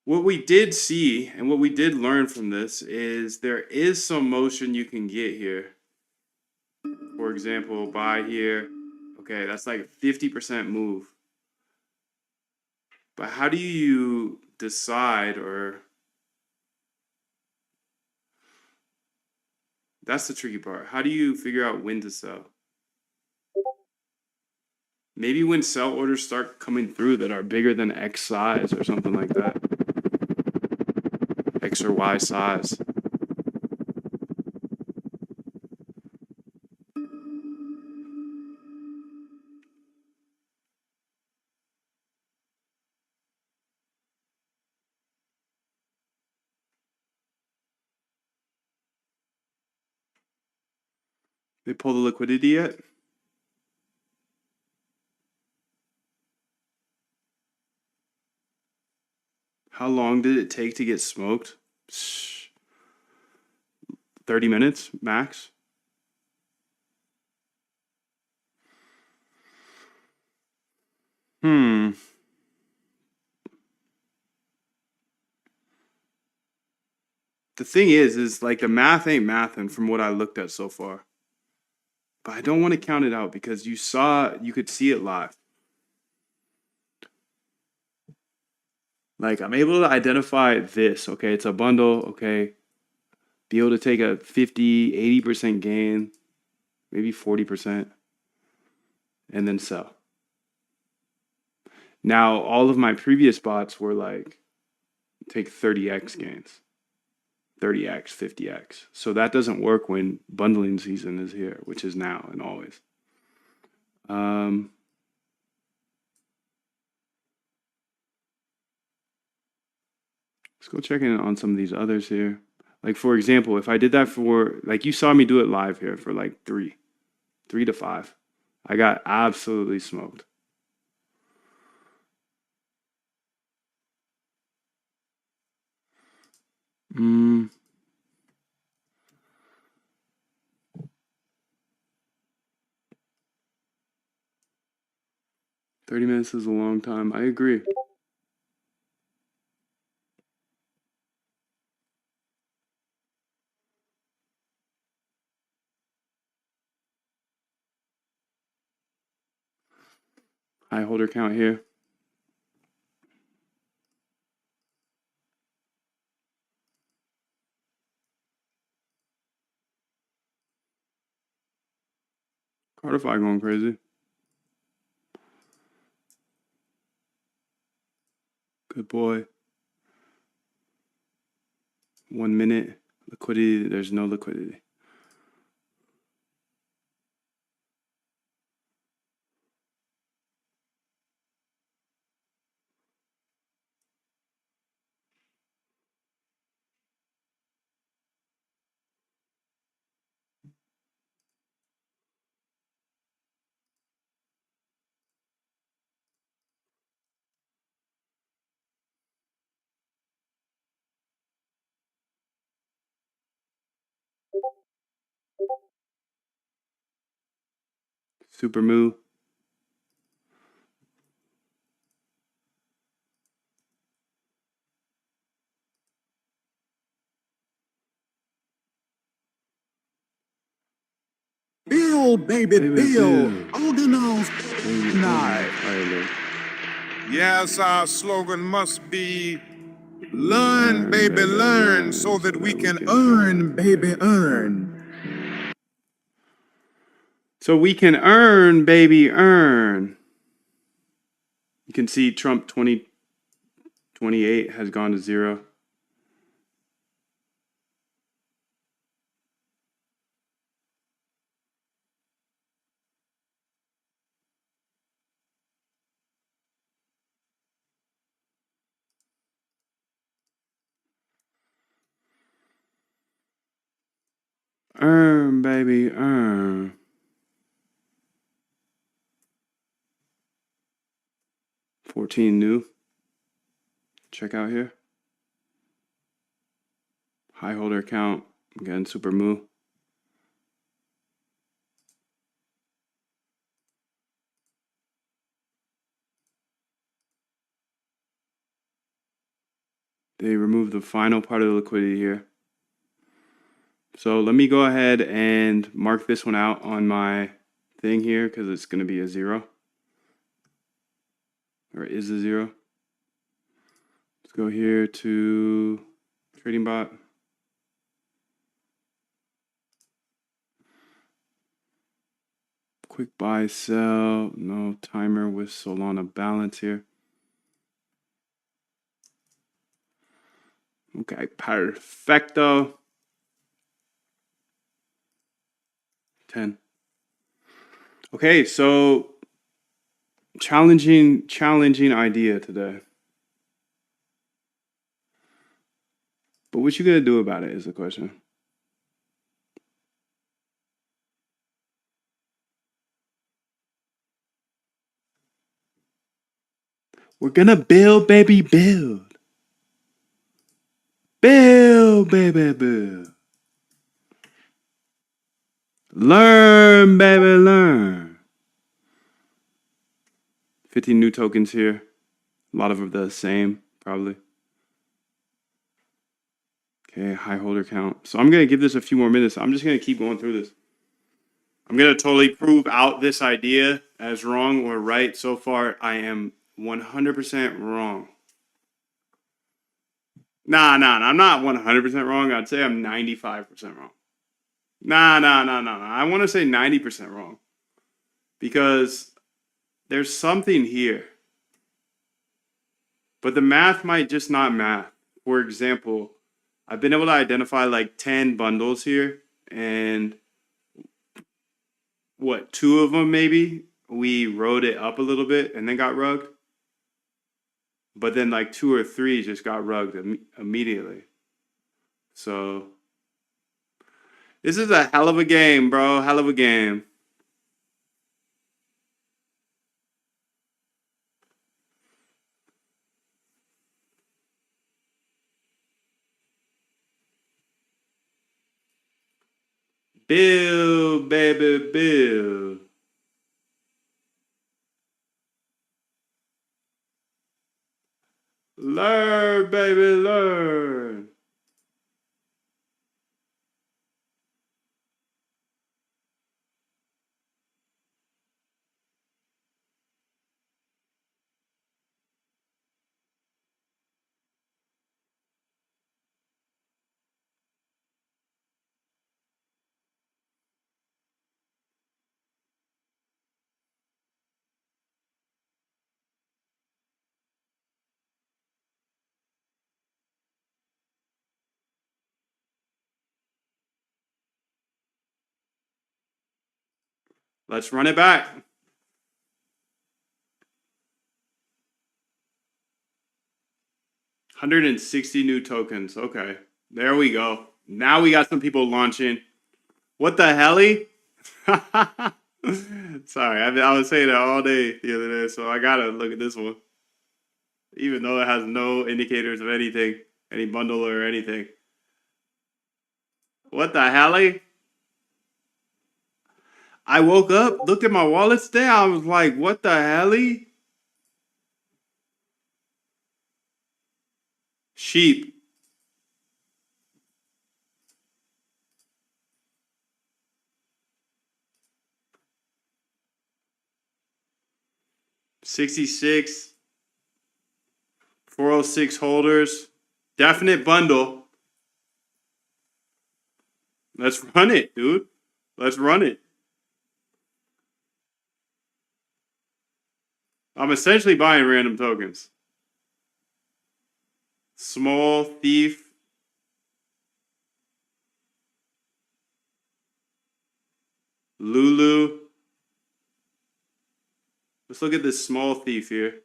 What we did see and what we did learn from this is there is some motion you can get here. For example, buy here. Okay, that's like a 50% move. But how do you decide, or that's the tricky part. How do you figure out when to sell? Maybe when sell orders start coming through that are bigger than X size or something like that. X or Y size. They pull the liquidity yet? How long did it take to get smoked? 30 minutes max. The thing is like the math ain't mathin' from what I looked at so far. But I don't want to count it out because you could see it live. Like I'm able to identify this, okay? It's a bundle, okay? Be able to take a 50, 80% gain, maybe 40%, and then sell. Now, all of my previous bots were like, take 30x gains. 30x, 50x. So that doesn't work when bundling season is here, which is now and always. Let's go check in on some of these others here. Like, for example, if I did that for, like, you saw me do it live here for like 3 to 5. I got absolutely smoked. Mm. "30 minutes is a long time." I agree. High holder count here. Cartify going crazy. Good boy. 1 minute. Liquidity. There's no liquidity. Super moo. Bill, baby, Baby, Bill. Bill. Organose knife. Yes, our slogan must be learn, baby, learn, so that we can Earn, baby, earn. So we can earn, baby, earn. You can see Trump 2028 has gone to 0. Earn, baby, earn. 14 new. Check out here. High holder count. Again, super moo. They removed the final part of the liquidity here. So let me go ahead and mark this one out on my thing here because it's going to be a 0. Or is a 0. Let's go here to trading bot. Quick buy, sell. No timer with Solana balance here. Okay, perfecto. 10. Okay, so challenging idea today. But what you gonna do about it is the question. We're gonna build, baby, build. Build, baby, build. Learn, baby, learn. 15 new tokens here. A lot of them the same, probably. Okay, high holder count. So I'm going to give this a few more minutes. I'm just going to keep going through this. I'm going to totally prove out this idea as wrong or right. So far, I am 100% wrong. Nah, I'm not 100% wrong. I'd say I'm 95% wrong. Nah. I want to say 90% wrong. Because there's something here. But the math might just not math. For example, I've been able to identify like 10 bundles here, and what, 2 of them maybe we rode it up a little bit and then got rugged, but then like 2 or 3 just got rugged immediately. So this is a hell of a game, bro. Hell of a game. Bill, baby, Bill. Learn, baby, learn. Let's run it back. 160 new tokens. Okay, there we go. Now we got some people launching. What the helly? Sorry, I was saying that all day the other day, so I gotta look at this one. Even though it has no indicators of anything, any bundle or anything. What the helly? I woke up, looked at my wallet today, I was like, what the helly? Sheep. $66. 406 holders. Definite bundle. Let's run it, dude. Let's run it. I'm essentially buying random tokens. Small thief. Lulu. Let's look at this small thief here.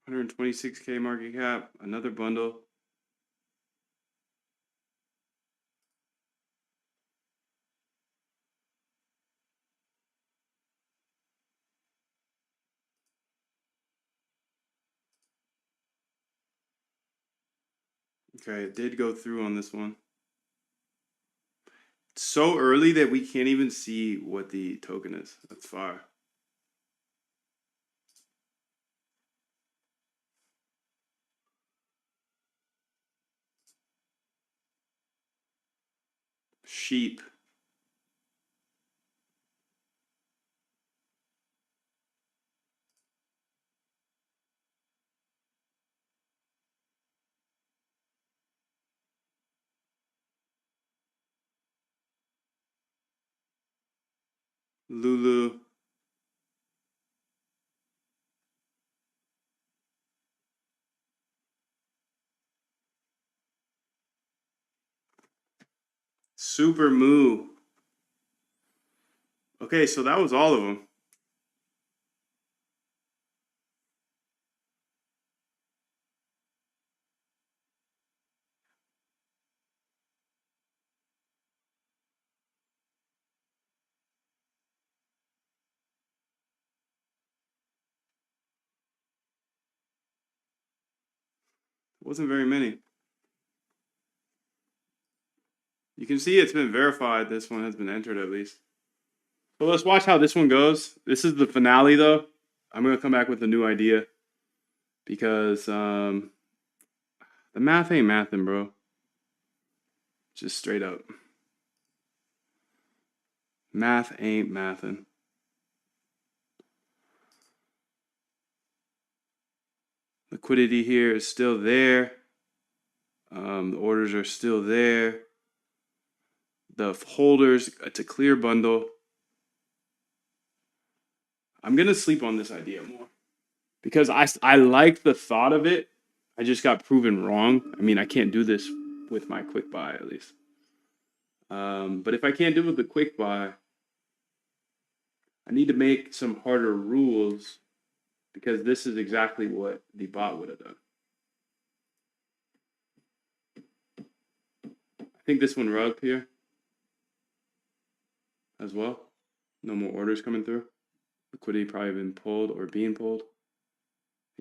$126K market cap. Another bundle. Okay, it did go through on this one. It's so early that we can't even see what the token is. That's fire. Sheep. Lulu. Super Moo. Okay, so that was all of them. It wasn't very many. You can see it's been verified. This one has been entered at least. So let's watch how this one goes. This is the finale though. I'm going to come back with a new idea because the math ain't mathin', bro. Just straight up. Math ain't mathin'. Liquidity here is still there. The orders are still there. The holders, it's a clear bundle. I'm going to sleep on this idea more because I like the thought of it. I just got proven wrong. I mean, I can't do this with my quick buy at least. But if I can't do it with the quick buy, I need to make some harder rules because this is exactly what the bot would have done. I think this one rugged here as well. No more orders coming through. Liquidity probably been pulled or being pulled.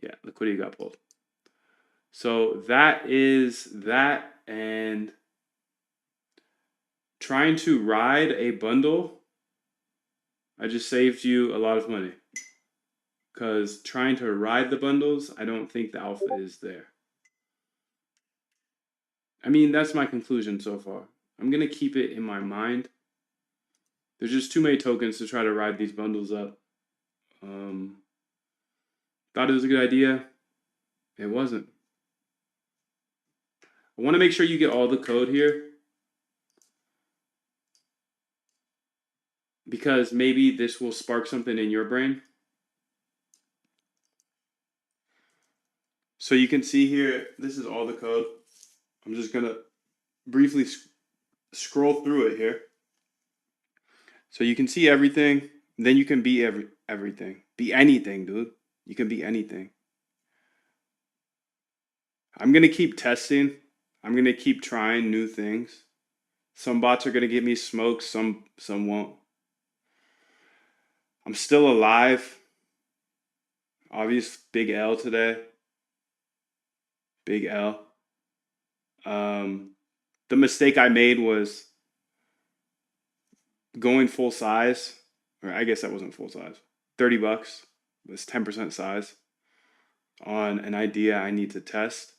Yeah, liquidity got pulled. So that is that, and trying to ride a bundle, I just saved you a lot of money. Because trying to ride the bundles, I don't think the alpha is there. I mean, that's my conclusion so far. I'm going to keep it in my mind. There's just too many tokens to try to ride these bundles up. Thought it was a good idea. It wasn't. I want to make sure you get all the code here. Because maybe this will spark something in your brain. So you can see here, this is all the code. I'm just going to briefly scroll through it here. So you can see everything. Then you can be everything. Be anything, dude. You can be anything. I'm going to keep testing. I'm going to keep trying new things. Some bots are going to get me smoked. Some won't. I'm still alive. Obvious big L today. Big L. The mistake I made was going full size. Or I guess that wasn't full size. $30 was 10% size on an idea I need to test.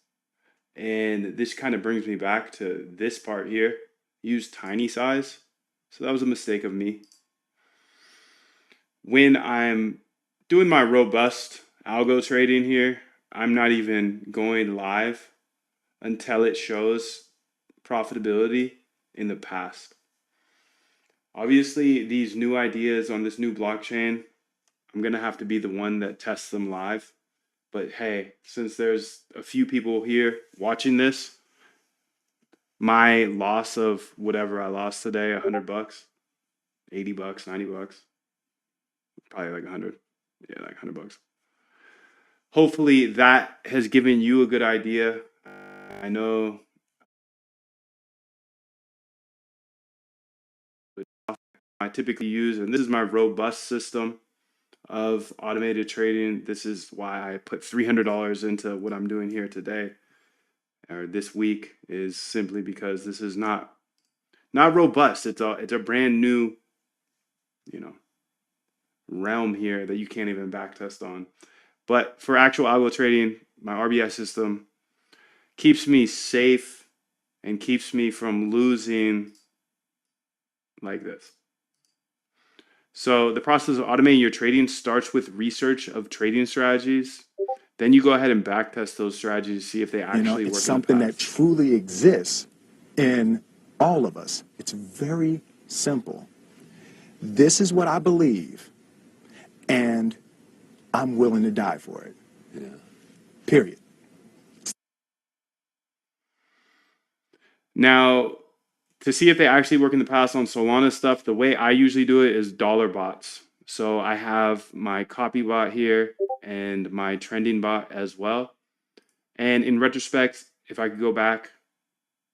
And this kind of brings me back to this part here. Use tiny size. So that was a mistake of me. When I'm doing my robust algo trading here, I'm not even going live until it shows profitability in the past. Obviously, these new ideas on this new blockchain, I'm going to have to be the one that tests them live. But hey, since there's a few people here watching this, my loss of whatever I lost today, $100, $80, $90, probably like 100. Yeah, like $100. Hopefully that has given you a good idea. I know I typically use, and this is my robust system of automated trading. This is why I put $300 into what I'm doing here today or this week, is simply because this is not robust. It's a brand new, realm here that you can't even backtest on. But for actual algo trading, my RBI system keeps me safe and keeps me from losing like this. So the process of automating your trading starts with research of trading strategies. Then you go ahead and backtest those strategies to see if they actually work. It's something that truly exists in all of us. It's very simple. This is what I believe, and I'm willing to die for it. Yeah. Period. Now, to see if they actually work in the past on Solana stuff, the way I usually do it is dollar bots. So I have my copy bot here and my trending bot as well. And in retrospect, if I could go back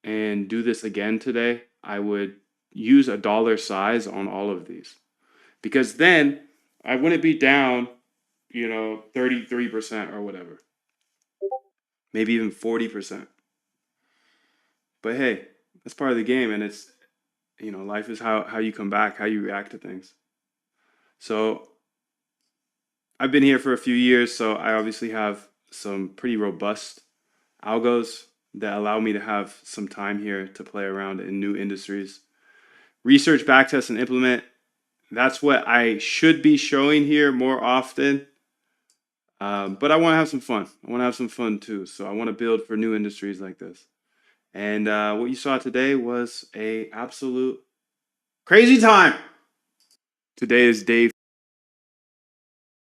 and do this again today, I would use a dollar size on all of these. Because then I wouldn't be down, 33% or whatever. Maybe even 40%. But hey, that's part of the game, and it's, life is how you come back, how you react to things. So I've been here for a few years, so I obviously have some pretty robust algos that allow me to have some time here to play around in new industries. Research, backtest, and implement. That's what I should be showing here more often. But I want to have some fun. I want to have some fun too. So I want to build for new industries like this. And what you saw today was a absolute crazy time. Today is day